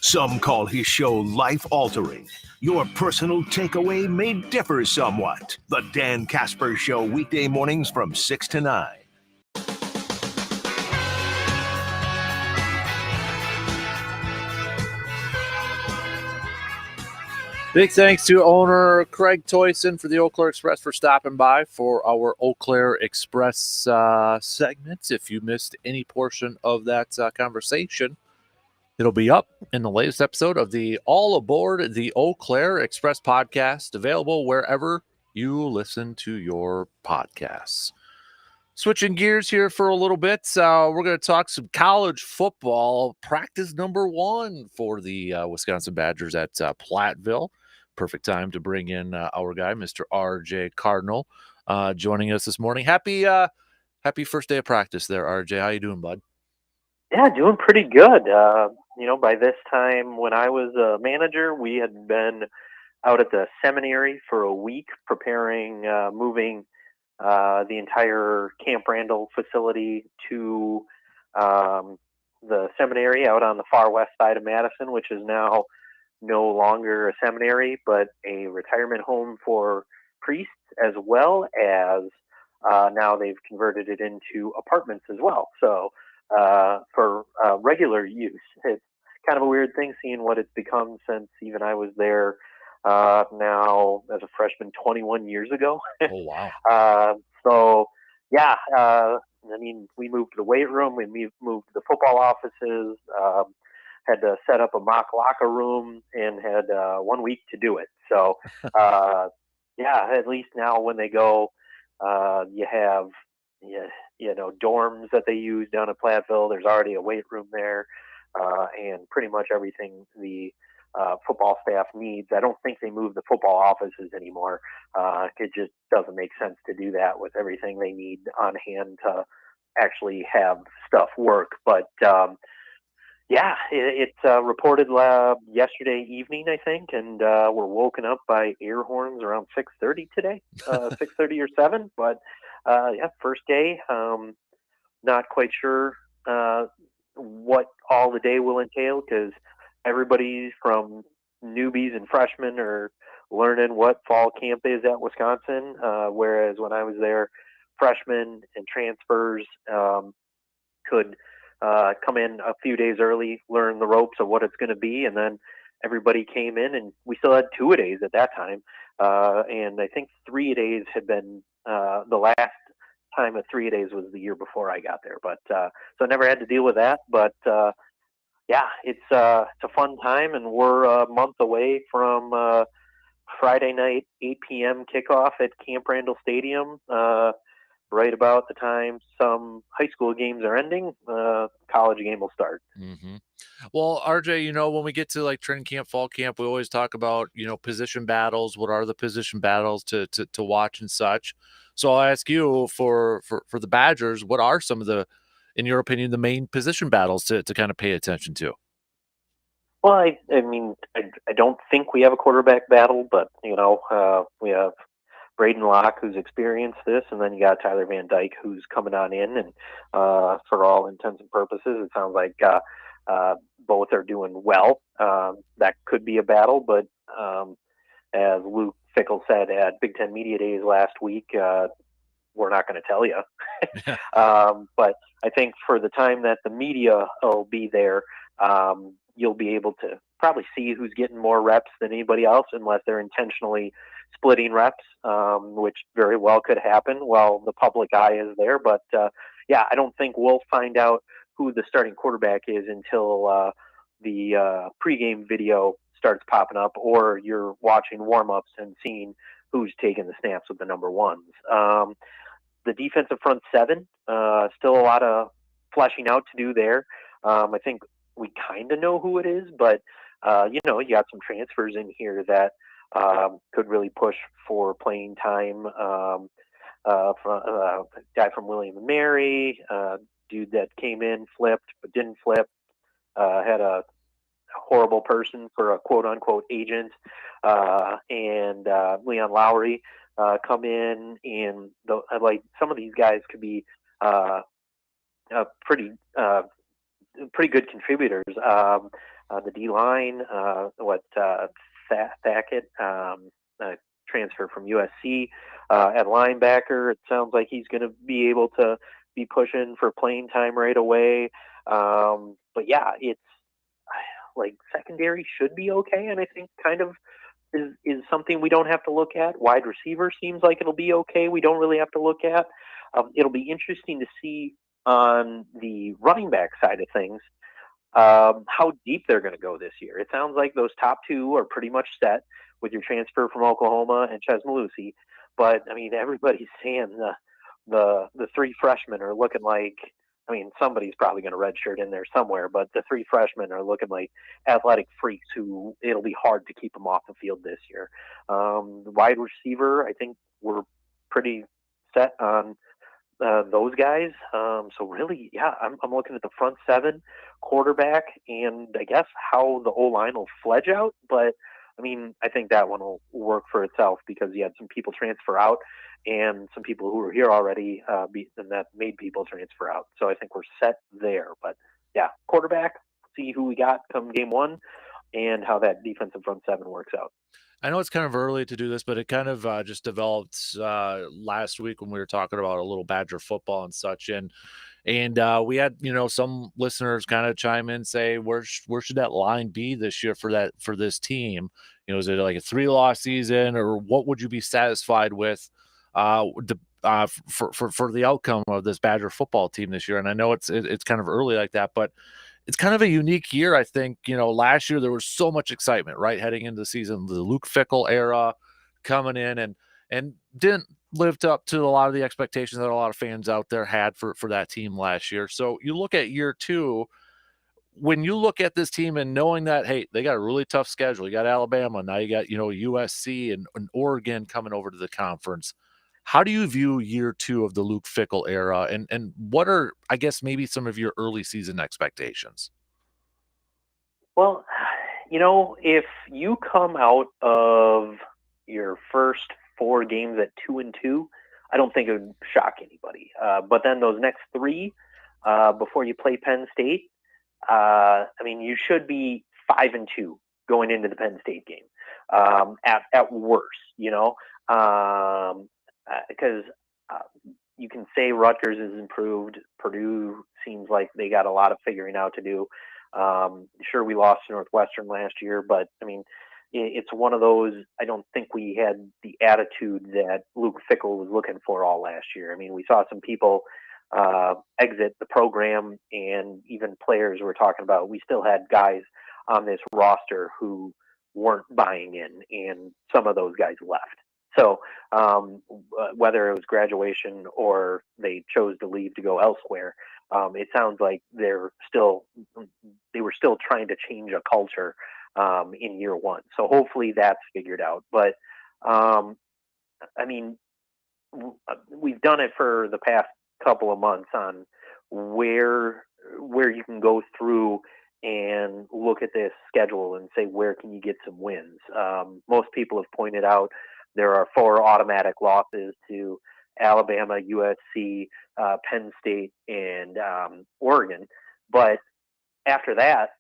Some call his show life-altering. Your personal takeaway may differ somewhat. The Dan Kasper Show, weekday mornings from 6 to 9. Big thanks to owner Craig Toyson for the Eau Claire Express for stopping by for our Eau Claire Express segment. If you missed any portion of that conversation, it'll be up in the latest episode of the All Aboard the Eau Claire Express podcast, available wherever you listen to your podcasts. Switching gears here for a little bit, we're going to talk some college football. Practice number 1 for the Wisconsin Badgers at Platteville. Perfect time to bring in our guy, Mr. RJ Cardinal, joining us this morning. Happy first day of practice there, RJ. How you doing, bud? Yeah, doing pretty good. By this time when I was a manager, we had been out at the seminary for a week preparing, moving the entire Camp Randall facility to the seminary out on the far west side of Madison, which is now no longer a seminary, but a retirement home for priests, as well as now they've converted it into apartments as well. So for regular use, it's kind of a weird thing seeing what it's become since even I was there now as a freshman 21 years ago. Oh, wow. We moved the weight room, we moved the football offices, had to set up a mock locker room, and had 1 week to do it. So, at least now when they go, you have, dorms that they use down at Platteville. There's already a weight room there, and pretty much everything the football staff needs. I don't think they move the football offices anymore. It just doesn't make sense to do that with everything they need on hand to actually have stuff work. But it's reported yesterday evening, I think, and we're woken up by air horns around 6:30 today, 6:30 or 7. But first day. Not quite sure what all the day will entail, because everybody from newbies and freshmen are learning what fall camp is at Wisconsin, whereas when I was there, freshmen and transfers could come in a few days early, learn the ropes of what it's going to be, and then everybody came in, and we still had 2-a-days at that time, and I think 3-a-days had been the last time of 3-a-days was the year before I got there, but so I never had to deal with that. But it's a fun time, and we're a month away from Friday night 8 p.m. kickoff at Camp Randall Stadium. Right about the time some high school games are ending, college game will start. Mm-hmm. Well, RJ, when we get to like training camp, fall camp, we always talk about, position battles. What are the position battles to watch and such? So I'll ask you for the Badgers, what are some of the, in your opinion, the main position battles to kind of pay attention to? Well, I don't think we have a quarterback battle, but we have Braden Locke, who's experienced this, and then you got Tyler Van Dyke, who's coming on in. And for all intents and purposes, it sounds like both are doing well. That could be a battle, but as Luke Fickell said at Big Ten Media Days last week, we're not going to tell you. But I think for the time that the media will be there, you'll be able to probably see who's getting more reps than anybody else, unless they're intentionally splitting reps, which very well could happen while the public eye is there. But yeah, I don't think we'll find out who the starting quarterback is until the pregame video starts popping up, or you're watching warm-ups and seeing who's taking the snaps with the number ones. The defensive front seven, still a lot of fleshing out to do there. I think we kind of know who it is, but you got some transfers in here that could really push for playing time. Guy from William and Mary, dude that came in, flipped but didn't flip, had a horrible person for a quote-unquote agent, and Leon Lowry come in, and some of these guys could be pretty good contributors. The D line, Thackett, transfer from USC at linebacker. It sounds like he's going to be able to be pushing for playing time right away. But yeah, it's like secondary should be okay, and I think kind of is something we don't have to look at. Wide receiver seems like it'll be okay. We don't really have to look at. It'll be interesting to see on the running back side of things how deep they're going to go this year. It sounds like those top two are pretty much set with your transfer from Oklahoma and Ches Malusi. But I mean, everybody's saying the three freshmen are looking like, I mean, somebody's probably going to redshirt in there somewhere, but the three freshmen are looking like athletic freaks who it'll be hard to keep them off the field this year. The wide receiver, I think we're pretty set on those guys. So really, yeah, I'm looking at the front seven, quarterback, and I guess how the O-line will fledge out. But I mean, I think that one will work for itself because you had some people transfer out and some people who were here already and that made people transfer out. So I think we're set there. But yeah, quarterback, see who we got come game one and how that defensive front seven works out. I know it's kind of early to do this, but it kind of just developed last week when we were talking about a little Badger football and such. And we had, some listeners kind of chime in, say, where should that line be this year for this team? Is it like a 3-loss season, or what would you be satisfied with for the outcome of this Badger football team this year? And I know it's kind of early like that, but it's kind of a unique year. I think, last year there was so much excitement, right? Heading into the season, the Luke Fickell era coming in and didn't lived up to a lot of the expectations that a lot of fans out there had for that team last year. So you look at year two, when you look at this team and knowing that, hey, they got a really tough schedule. You got Alabama, now you got, USC and Oregon coming over to the conference. How do you view year two of the Luke Fickell era, and what are, I guess, maybe some of your early season expectations? Well, if you come out of your first 4 games at 2-2, I don't think it would shock anybody. But then those next 3 before you play Penn State, you should be 5-2 going into the Penn State game at worst, because you can say Rutgers has improved. Purdue seems like they got a lot of figuring out to do. Sure, we lost to Northwestern last year, but it's one of those. I don't think we had the attitude that Luke Fickell was looking for all last year. We saw some people exit the program, and even players were talking about. We still had guys on this roster who weren't buying in, and some of those guys left. So whether it was graduation or they chose to leave to go elsewhere, it sounds like they were still trying to change a culture in year one. So hopefully that's figured out. But we've done it for the past couple of months on where you can go through and look at this schedule and say, where can you get some wins? Most people have pointed out there are 4 automatic losses to Alabama, USC, Penn State, and Oregon. But after that,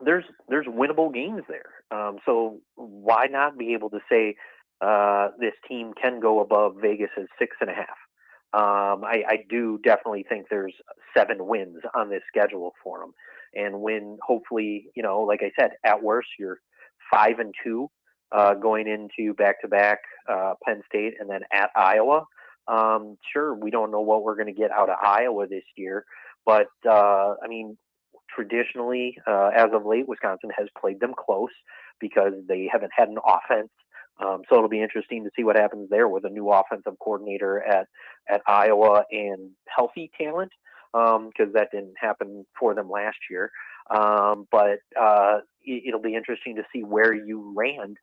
there's winnable games there. So why not be able to say this team can go above Vegas's 6.5? I do definitely think there's 7 wins on this schedule for them, and when hopefully, like I said, at worst you're 5-2 going into back-to-back Penn State and then at Iowa. Sure, we don't know what we're going to get out of Iowa this year, but I mean, traditionally, as of late, Wisconsin has played them close because they haven't had an offense. So it'll be interesting to see what happens there with a new offensive coordinator at Iowa and healthy talent, because that didn't happen for them last year. But it'll be interesting to see where you land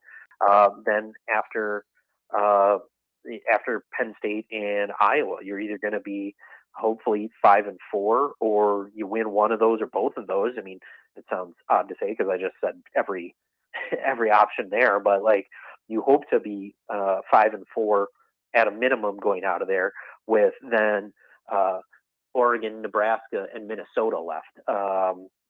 then after Penn State and Iowa. You're either going to be hopefully 5-4, or you win one of those or both of those. I mean, it sounds odd to say because I just said every option there, but like, you hope to be 5-4 at a minimum going out of there, with then Oregon, Nebraska, and Minnesota left.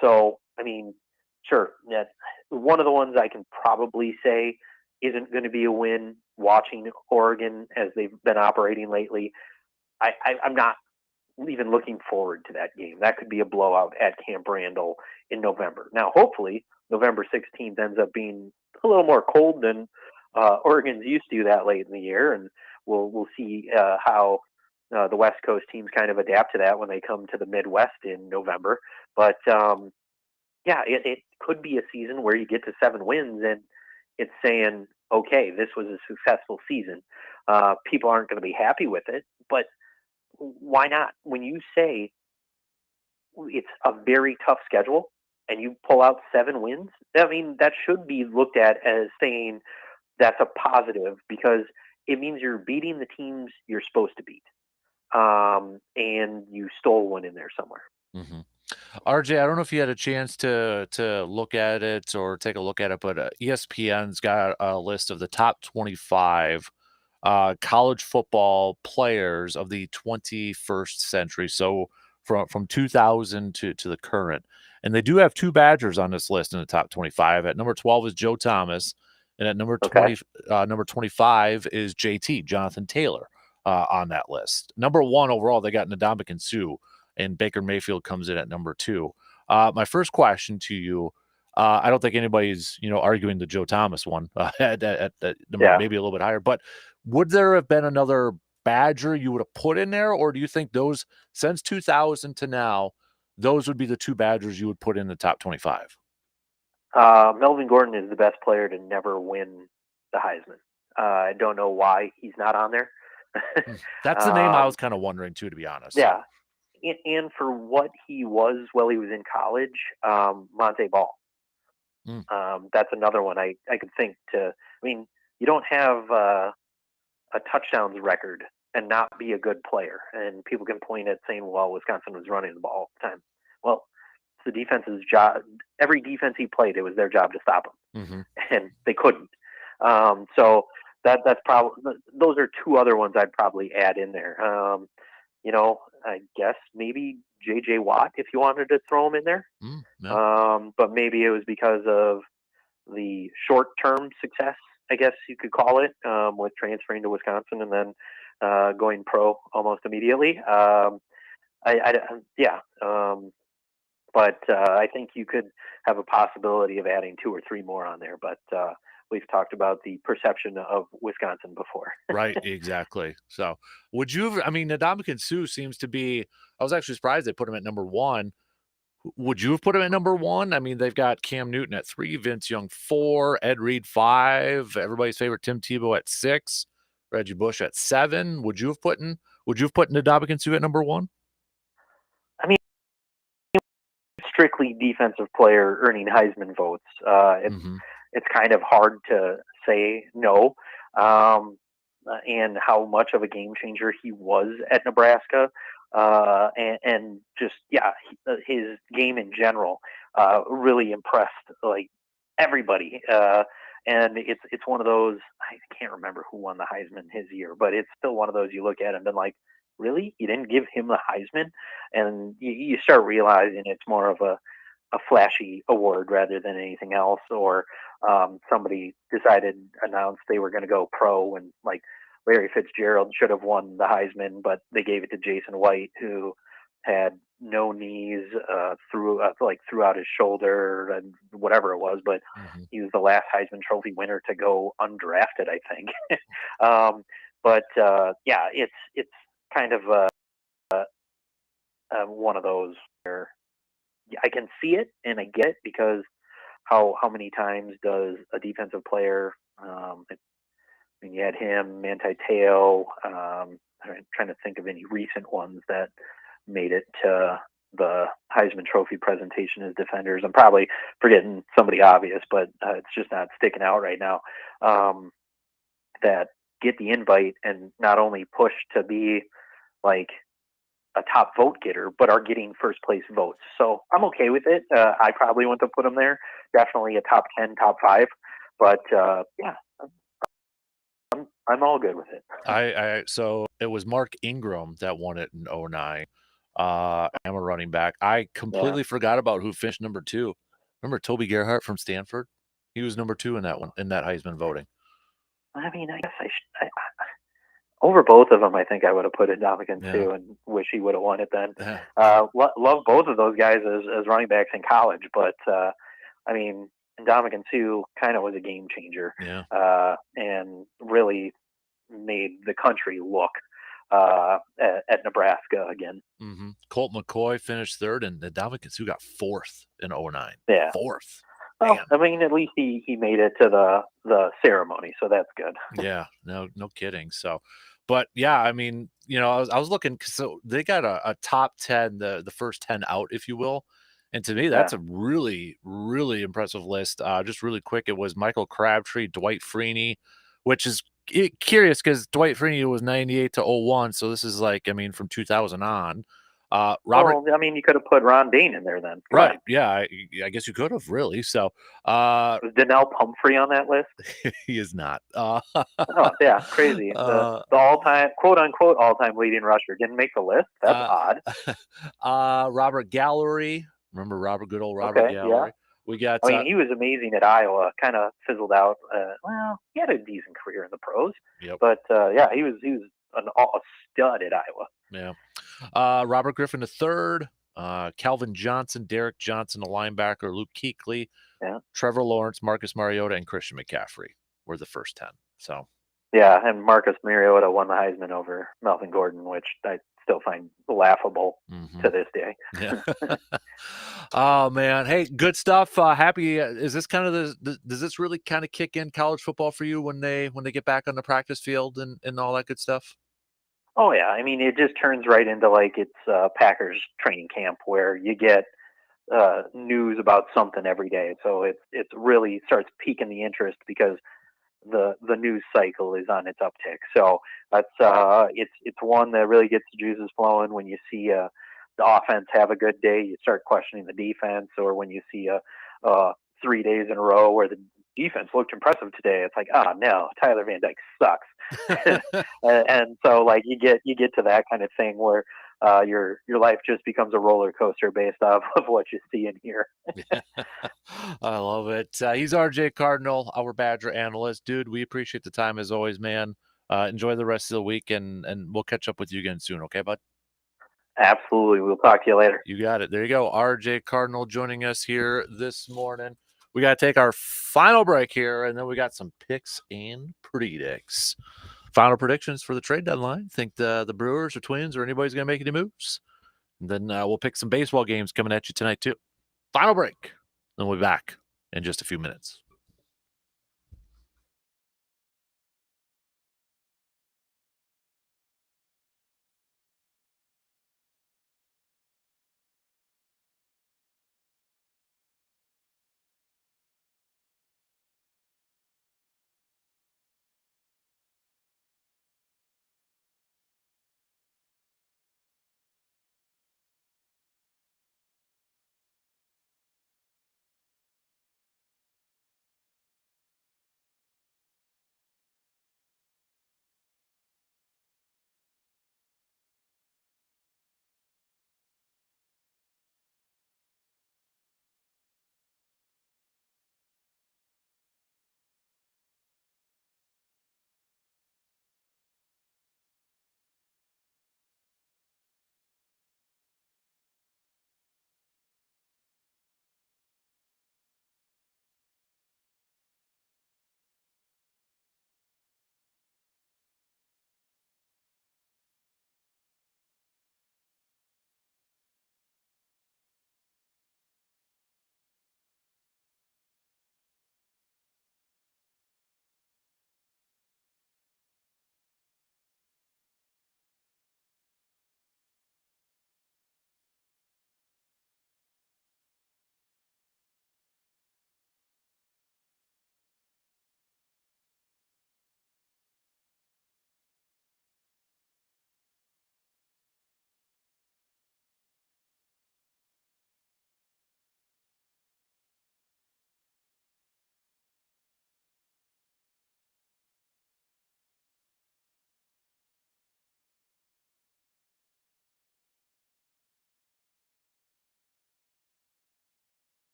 So I mean, sure, that one of the ones I can probably say isn't going to be a win. Watching Oregon as they've been operating lately, I'm not even looking forward to that game. That could be a blowout at Camp Randall in November. Now, hopefully, November 16th ends up being a little more cold than Oregon's used to that late in the year, and we'll see how the West Coast teams kind of adapt to that when they come to the Midwest in November. But yeah, it could be a season where you get to 7 wins and it's saying, okay, this was a successful season. People aren't going to be happy with it, but why not? When you say it's a very tough schedule and you pull out 7 wins, I mean, that should be looked at as saying that's a positive, because it means you're beating the teams you're supposed to beat. And you stole one in there somewhere. Mm-hmm. RJ, I don't know if you had a chance to look at it or take a look at it, but ESPN's got a list of the top 25 college football players of the 21st century. So from 2000 to the current. And they do have 2 Badgers on this list in the top 25. At number 12 is Joe Thomas, and at number 25 is JT, Jonathan Taylor, on that list. Number 1 overall, they got Ndamukong Suh, and Baker Mayfield comes in at number 2. My first question to you, I don't think anybody's arguing the Joe Thomas one at number maybe a little bit higher, but would there have been another Badger you would have put in there, or do you think those, since 2000 to now, those would be the 2 Badgers you would put in the top 25? Melvin Gordon is the best player to never win the Heisman. I don't know why he's not on there. That's the name I was kind of wondering too, to be honest. Yeah. And for what he was while he was in college, Monte Ball. That's another one I could think to. I mean, you don't have a touchdowns record and not be a good player. And people can point at saying, well, Wisconsin was running the ball all the time. Well, it's the defense's job. Every defense he played, it was their job to stop him. And they couldn't. So that's probably, those are 2 other ones I'd probably add in there. I guess maybe J.J. Watt, if you wanted to throw him in there. But maybe it was because of the short-term success, I guess you could call it, with transferring to Wisconsin and then going pro almost immediately. But I think you could have a possibility of adding 2 or 3 more on there. But we've talked about the perception of Wisconsin before. Right, exactly. So would you, I mean, Ndamukong Suh seems to be, I was actually surprised they put him at number 1. Would you have put him at number 1? I mean, they've got Cam Newton at 3, Vince Young 4, Ed Reed 5, everybody's favorite Tim Tebow at 6, Reggie Bush at 7. Would you have put Ndamukong Suh at number 1? I mean, strictly defensive player earning Heisman votes. It's kind of hard to say no. And how much of a game changer he was at Nebraska. And just, his game in general really impressed like everybody. And it's one of those, I can't remember who won the Heisman his year, but it's still one of those you look at and been like, really? You didn't give him the Heisman? And you start realizing it's more of a flashy award rather than anything else, or somebody announced they were going to go pro, and like Larry Fitzgerald should have won the Heisman, but they gave it to Jason White, who had no knees throughout his shoulder and whatever it was, but he was the last Heisman Trophy winner to go undrafted, I think. Yeah, it's kind of one of those where I can see it and I get it, because how many times does a defensive player, I mean, you had him, Manti Te'o, I'm trying to think of any recent ones that made it to the Heisman Trophy presentation as defenders. I'm probably forgetting somebody obvious, but it's just not sticking out right now, that get the invite and not only push to be like a top vote getter, but are getting first place votes. So I'm okay with it. I probably want to put them there. Definitely a top 10, top 5. But yeah, I'm all good with it. So it was Mark Ingram that won it in 09. I'm a running back. I completely forgot about who finished number 2. Remember Toby Gerhart from Stanford? He was number 2 in that one, in that Heisman voting. I mean, I guess over both of them, I think I would have put Ndamukong Suh and wish he would have won it then. Love both of those guys as running backs in college, but I mean, Ndamukong Suh kind of was a game changer, and really made the country look at Nebraska again. Colt McCoy finished 3rd, and Ndamukong Suh got 4th in 09. Yeah. 4th. Well, I mean, at least he made it to the ceremony, so that's good. Yeah, no kidding. So, but yeah, I mean, I was looking, so they got a top 10, the first 10 out, if you will. And to me, that's a really, really impressive list. Just really quick, it was Michael Crabtree, Dwight Freeney, which is curious because Dwight Freeney was 98 to 01. So this is like, I mean, from 2000 on. Robert. Well, I mean, you could have put Ron Dane in there then. Right. Yeah. I guess you could have, really. So, was Donnell Pumphrey on that list? He is not. Oh, yeah. Crazy. The all-time, quote unquote, all-time leading rusher didn't make the list. That's odd. Robert Gallery. Remember good old Robert Gallery? Yeah. We got. I mean, he was amazing at Iowa. Kind of fizzled out. Well, he had a decent career in the pros. Yep. But yeah, he was a stud at Iowa. Yeah. Robert Griffin III, Calvin Johnson, Derek Johnson, a linebacker, Luke Kuechly, Trevor Lawrence, Marcus Mariota, and Christian McCaffrey were the first 10. So. Yeah, and Marcus Mariota won the Heisman over Melvin Gordon, which I still find laughable to this day. Yeah. Oh man, hey, good stuff. Happy. Is this kind of does this really kind of kick in college football for you when they get back on the practice field and all that good stuff? Oh yeah, I mean, it just turns right into like it's Packers training camp where you get news about something every day. So it really starts piquing the interest because the news cycle is on its uptick. So that's it's one that really gets the juices flowing. When you see the offense have a good day, you start questioning the defense, or when you see 3 days in a row where the defense looked impressive today, it's like, no, Tyler Van Dyke sucks. and so like you get to that kind of thing where your life just becomes a roller coaster based off of what you see and hear. I love it. He's RJ Cardinal, our Badger analyst. Dude, we appreciate the time as always, man. Enjoy the rest of the week, and we'll catch up with you again soon, okay, bud? Absolutely. We'll talk to you later. You got it. There you go. RJ Cardinal joining us here this morning. We got to take our final break here, and then we got some picks and predicts. Final predictions for the trade deadline. Think the Brewers or Twins or anybody's going to make any moves. And then we'll pick some baseball games coming at you tonight, too. Final break. Then we'll be back in just a few minutes.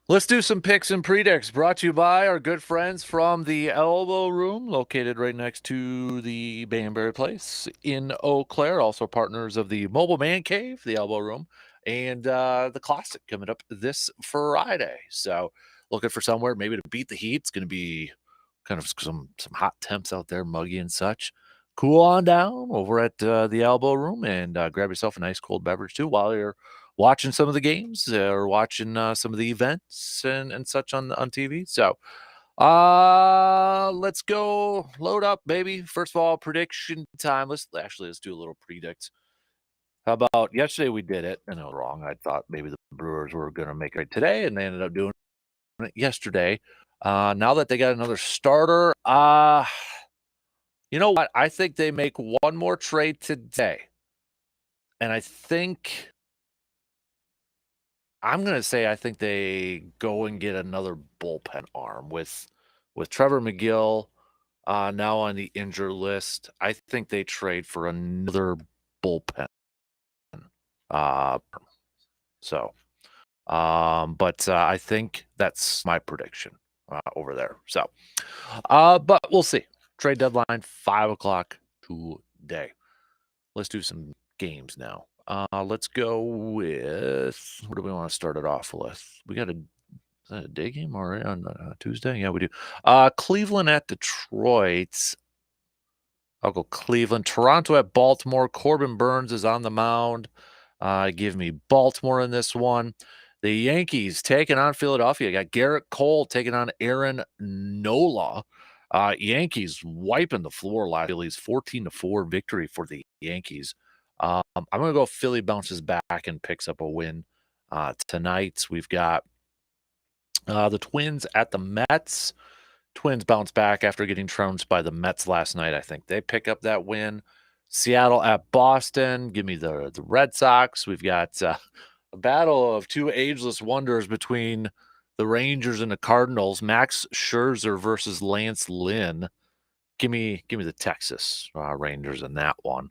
Let's do some picks and predicts brought to you by our good friends from the Elbow Room, located right next to the Banbury Place in Eau Claire. Also partners of the Mobile Man Cave, the Elbow Room, and the Classic coming up this Friday. So looking for somewhere maybe to beat the heat. It's going to be kind of some hot temps out there, muggy and such. Cool on down over at the Elbow Room and grab yourself a nice cold beverage too while you're watching some of the games or watching some of the events and such on TV. So let's go load up, baby. First of all, prediction time. Let's do a little predict. How about yesterday we did it, and I was wrong. I thought maybe the Brewers were going to make it today, and they ended up doing it yesterday. Now that they got another starter, you know what? I think they make one more trade today. And I think I'm going to say I think they go and get another bullpen arm with Trevor McGill now on the injured list. I think they trade for another bullpen. But I think that's my prediction over there. So, but we'll see. Trade deadline 5:00 today. Let's do some games now. Let's go with what do we want to start it off with? We got is that a day game already on Tuesday? Yeah, we do. Cleveland at Detroit. I'll go Cleveland. Toronto at Baltimore. Corbin Burns is on the mound. Give me Baltimore in this one. The Yankees taking on Philadelphia. Got Garrett Cole taking on Aaron Nola. Yankees wiping the floor last Phillies 14-4 victory for the Yankees. I'm going to go Philly bounces back and picks up a win tonight. We've got the Twins at the Mets. Twins bounce back after getting trounced by the Mets last night. I think they pick up that win. Seattle at Boston. Give me the Red Sox. We've got a battle of two ageless wonders between the Rangers and the Cardinals. Max Scherzer versus Lance Lynn. Give me the Texas Rangers in that one.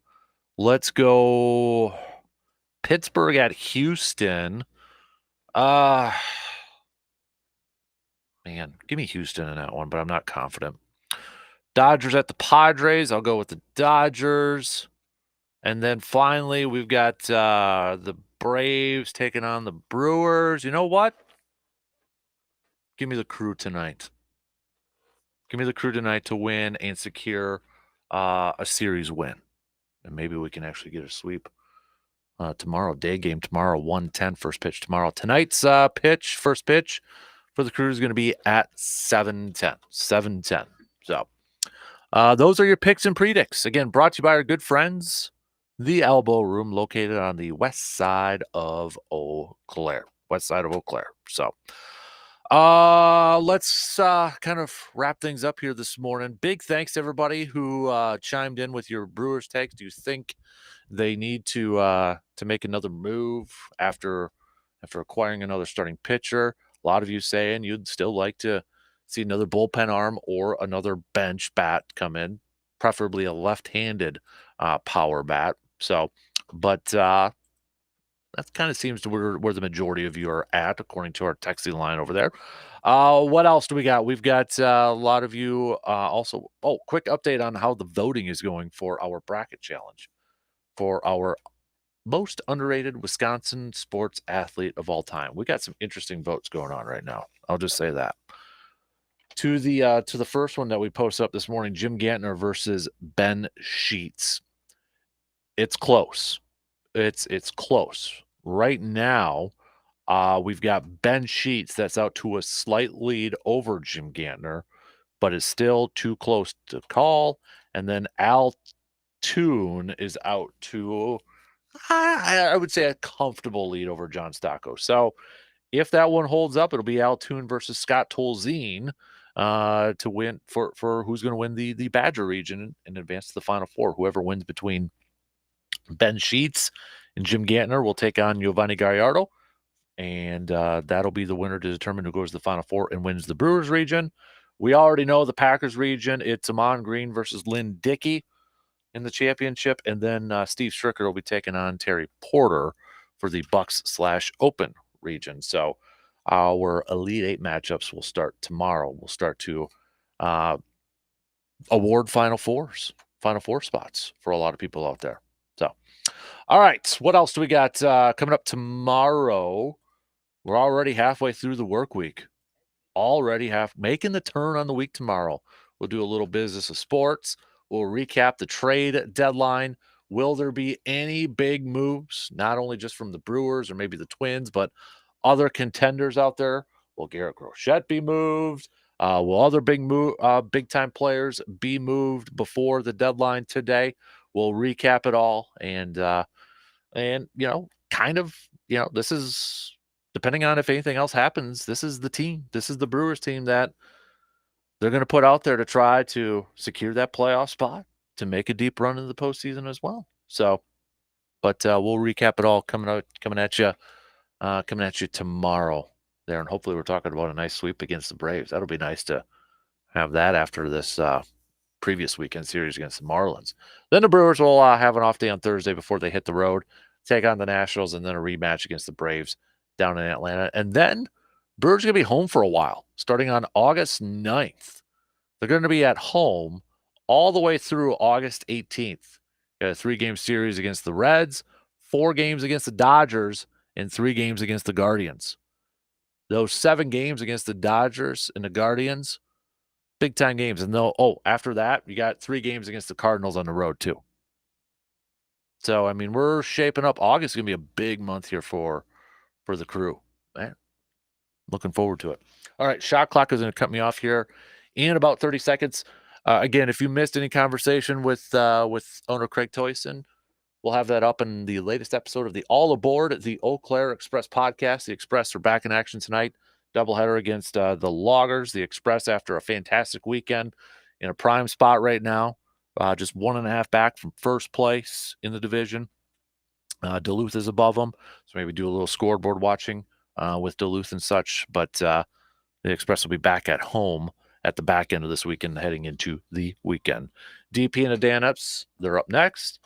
Let's go Pittsburgh at Houston. Man, give me Houston in that one, but I'm not confident. Dodgers at the Padres. I'll go with the Dodgers. And then finally, we've got the Braves taking on the Brewers. You know what? Give me the Crew tonight. Give me the Crew tonight to win and secure a series win. And maybe we can actually get a sweep tomorrow. Day game tomorrow, 1:10 first pitch tomorrow. Tonight's first pitch for the Crew is going to be at 7:10. 7:10. So those are your picks and predicts. Again, brought to you by our good friends, the Elbow Room, located on the west side of Eau Claire. West side of Eau Claire. So let's kind of wrap things up here this morning. Big thanks to everybody who chimed in with your Brewers takes. Do you think they need to make another move after acquiring another starting pitcher? A lot of you saying you'd still like to see another bullpen arm or another bench bat come in, preferably a left-handed power bat. So, but that kind of seems to where the majority of you are at, according to our texting line over there. What else do we got? We've got a lot of you also. Oh, quick update on how the voting is going for our bracket challenge for our most underrated Wisconsin sports athlete of all time. We got some interesting votes going on right now. I'll just say that. To the first one that we posted up this morning, Jim Gantner versus Ben Sheets. It's close. It's close. Right now, we've got Ben Sheets that's out to a slight lead over Jim Gantner, but is still too close to call. And then Al Toon is out to, I would say, a comfortable lead over John Stocco. So if that one holds up, it'll be Al Toon versus Scott Tolzien to win for who's going to win the Badger region and advance to the Final Four. Whoever wins between Ben Sheets and Jim Gantner will take on Giovanni Gallardo, and that'll be the winner to determine who goes to the Final Four and wins the Brewers region. We already know the Packers region. It's Amon Green versus Lynn Dickey in the championship, and then Steve Stricker will be taking on Terry Porter for the Bucks/Open region. So Our Elite Eight matchups will start tomorrow. We'll start to award Final Four spots for a lot of people out there. So, all right, what else do we got coming up tomorrow? We're already halfway through the work week. Making the turn on the week tomorrow. We'll do a little business of sports. We'll recap the trade deadline. Will there be any big moves, not only just from the Brewers or maybe the Twins, but other contenders out there? Will Garrett Groshette be moved? Will other big-time players be moved before the deadline today? We'll recap it all, and this is, depending on if anything else happens, this is the team. This is the Brewers team that they're going to put out there to try to secure that playoff spot, to make a deep run into the postseason as well. So, but we'll recap it all coming at you tomorrow there, and hopefully we're talking about a nice sweep against the Braves. That'll be nice to have that after this previous weekend series against the Marlins. Then the Brewers will have an off day on Thursday before they hit the road, take on the Nationals, and then a rematch against the Braves down in Atlanta. And then Brewers are going to be home for a while, starting on August 9th. They're going to be at home all the way through August 18th. Got a 3-game series against the Reds, 4 games against the Dodgers, and 3 games against the Guardians. Those 7 games against the Dodgers and the Guardians, big-time games. And after that, you got 3 games against the Cardinals on the road, too. So, I mean, we're shaping up. August is going to be a big month here for the crew. Man, looking forward to it. All right, shot clock is going to cut me off here in about 30 seconds. Again, if you missed any conversation with owner Craig Toyson, we'll have that up in the latest episode of the All Aboard the Eau Claire Express podcast. The Express are back in action tonight. Doubleheader against the Loggers. The Express, after a fantastic weekend, in a prime spot right now. Just 1.5 back from first place in the division. Duluth is above them, so maybe do a little scoreboard watching with Duluth and such. But the Express will be back at home at the back end of this weekend, heading into the weekend. DP and the Dan Ups, they're up next.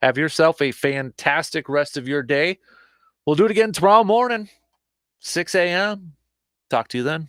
Have yourself a fantastic rest of your day. We'll do it again tomorrow morning, 6 a.m. Talk to you then.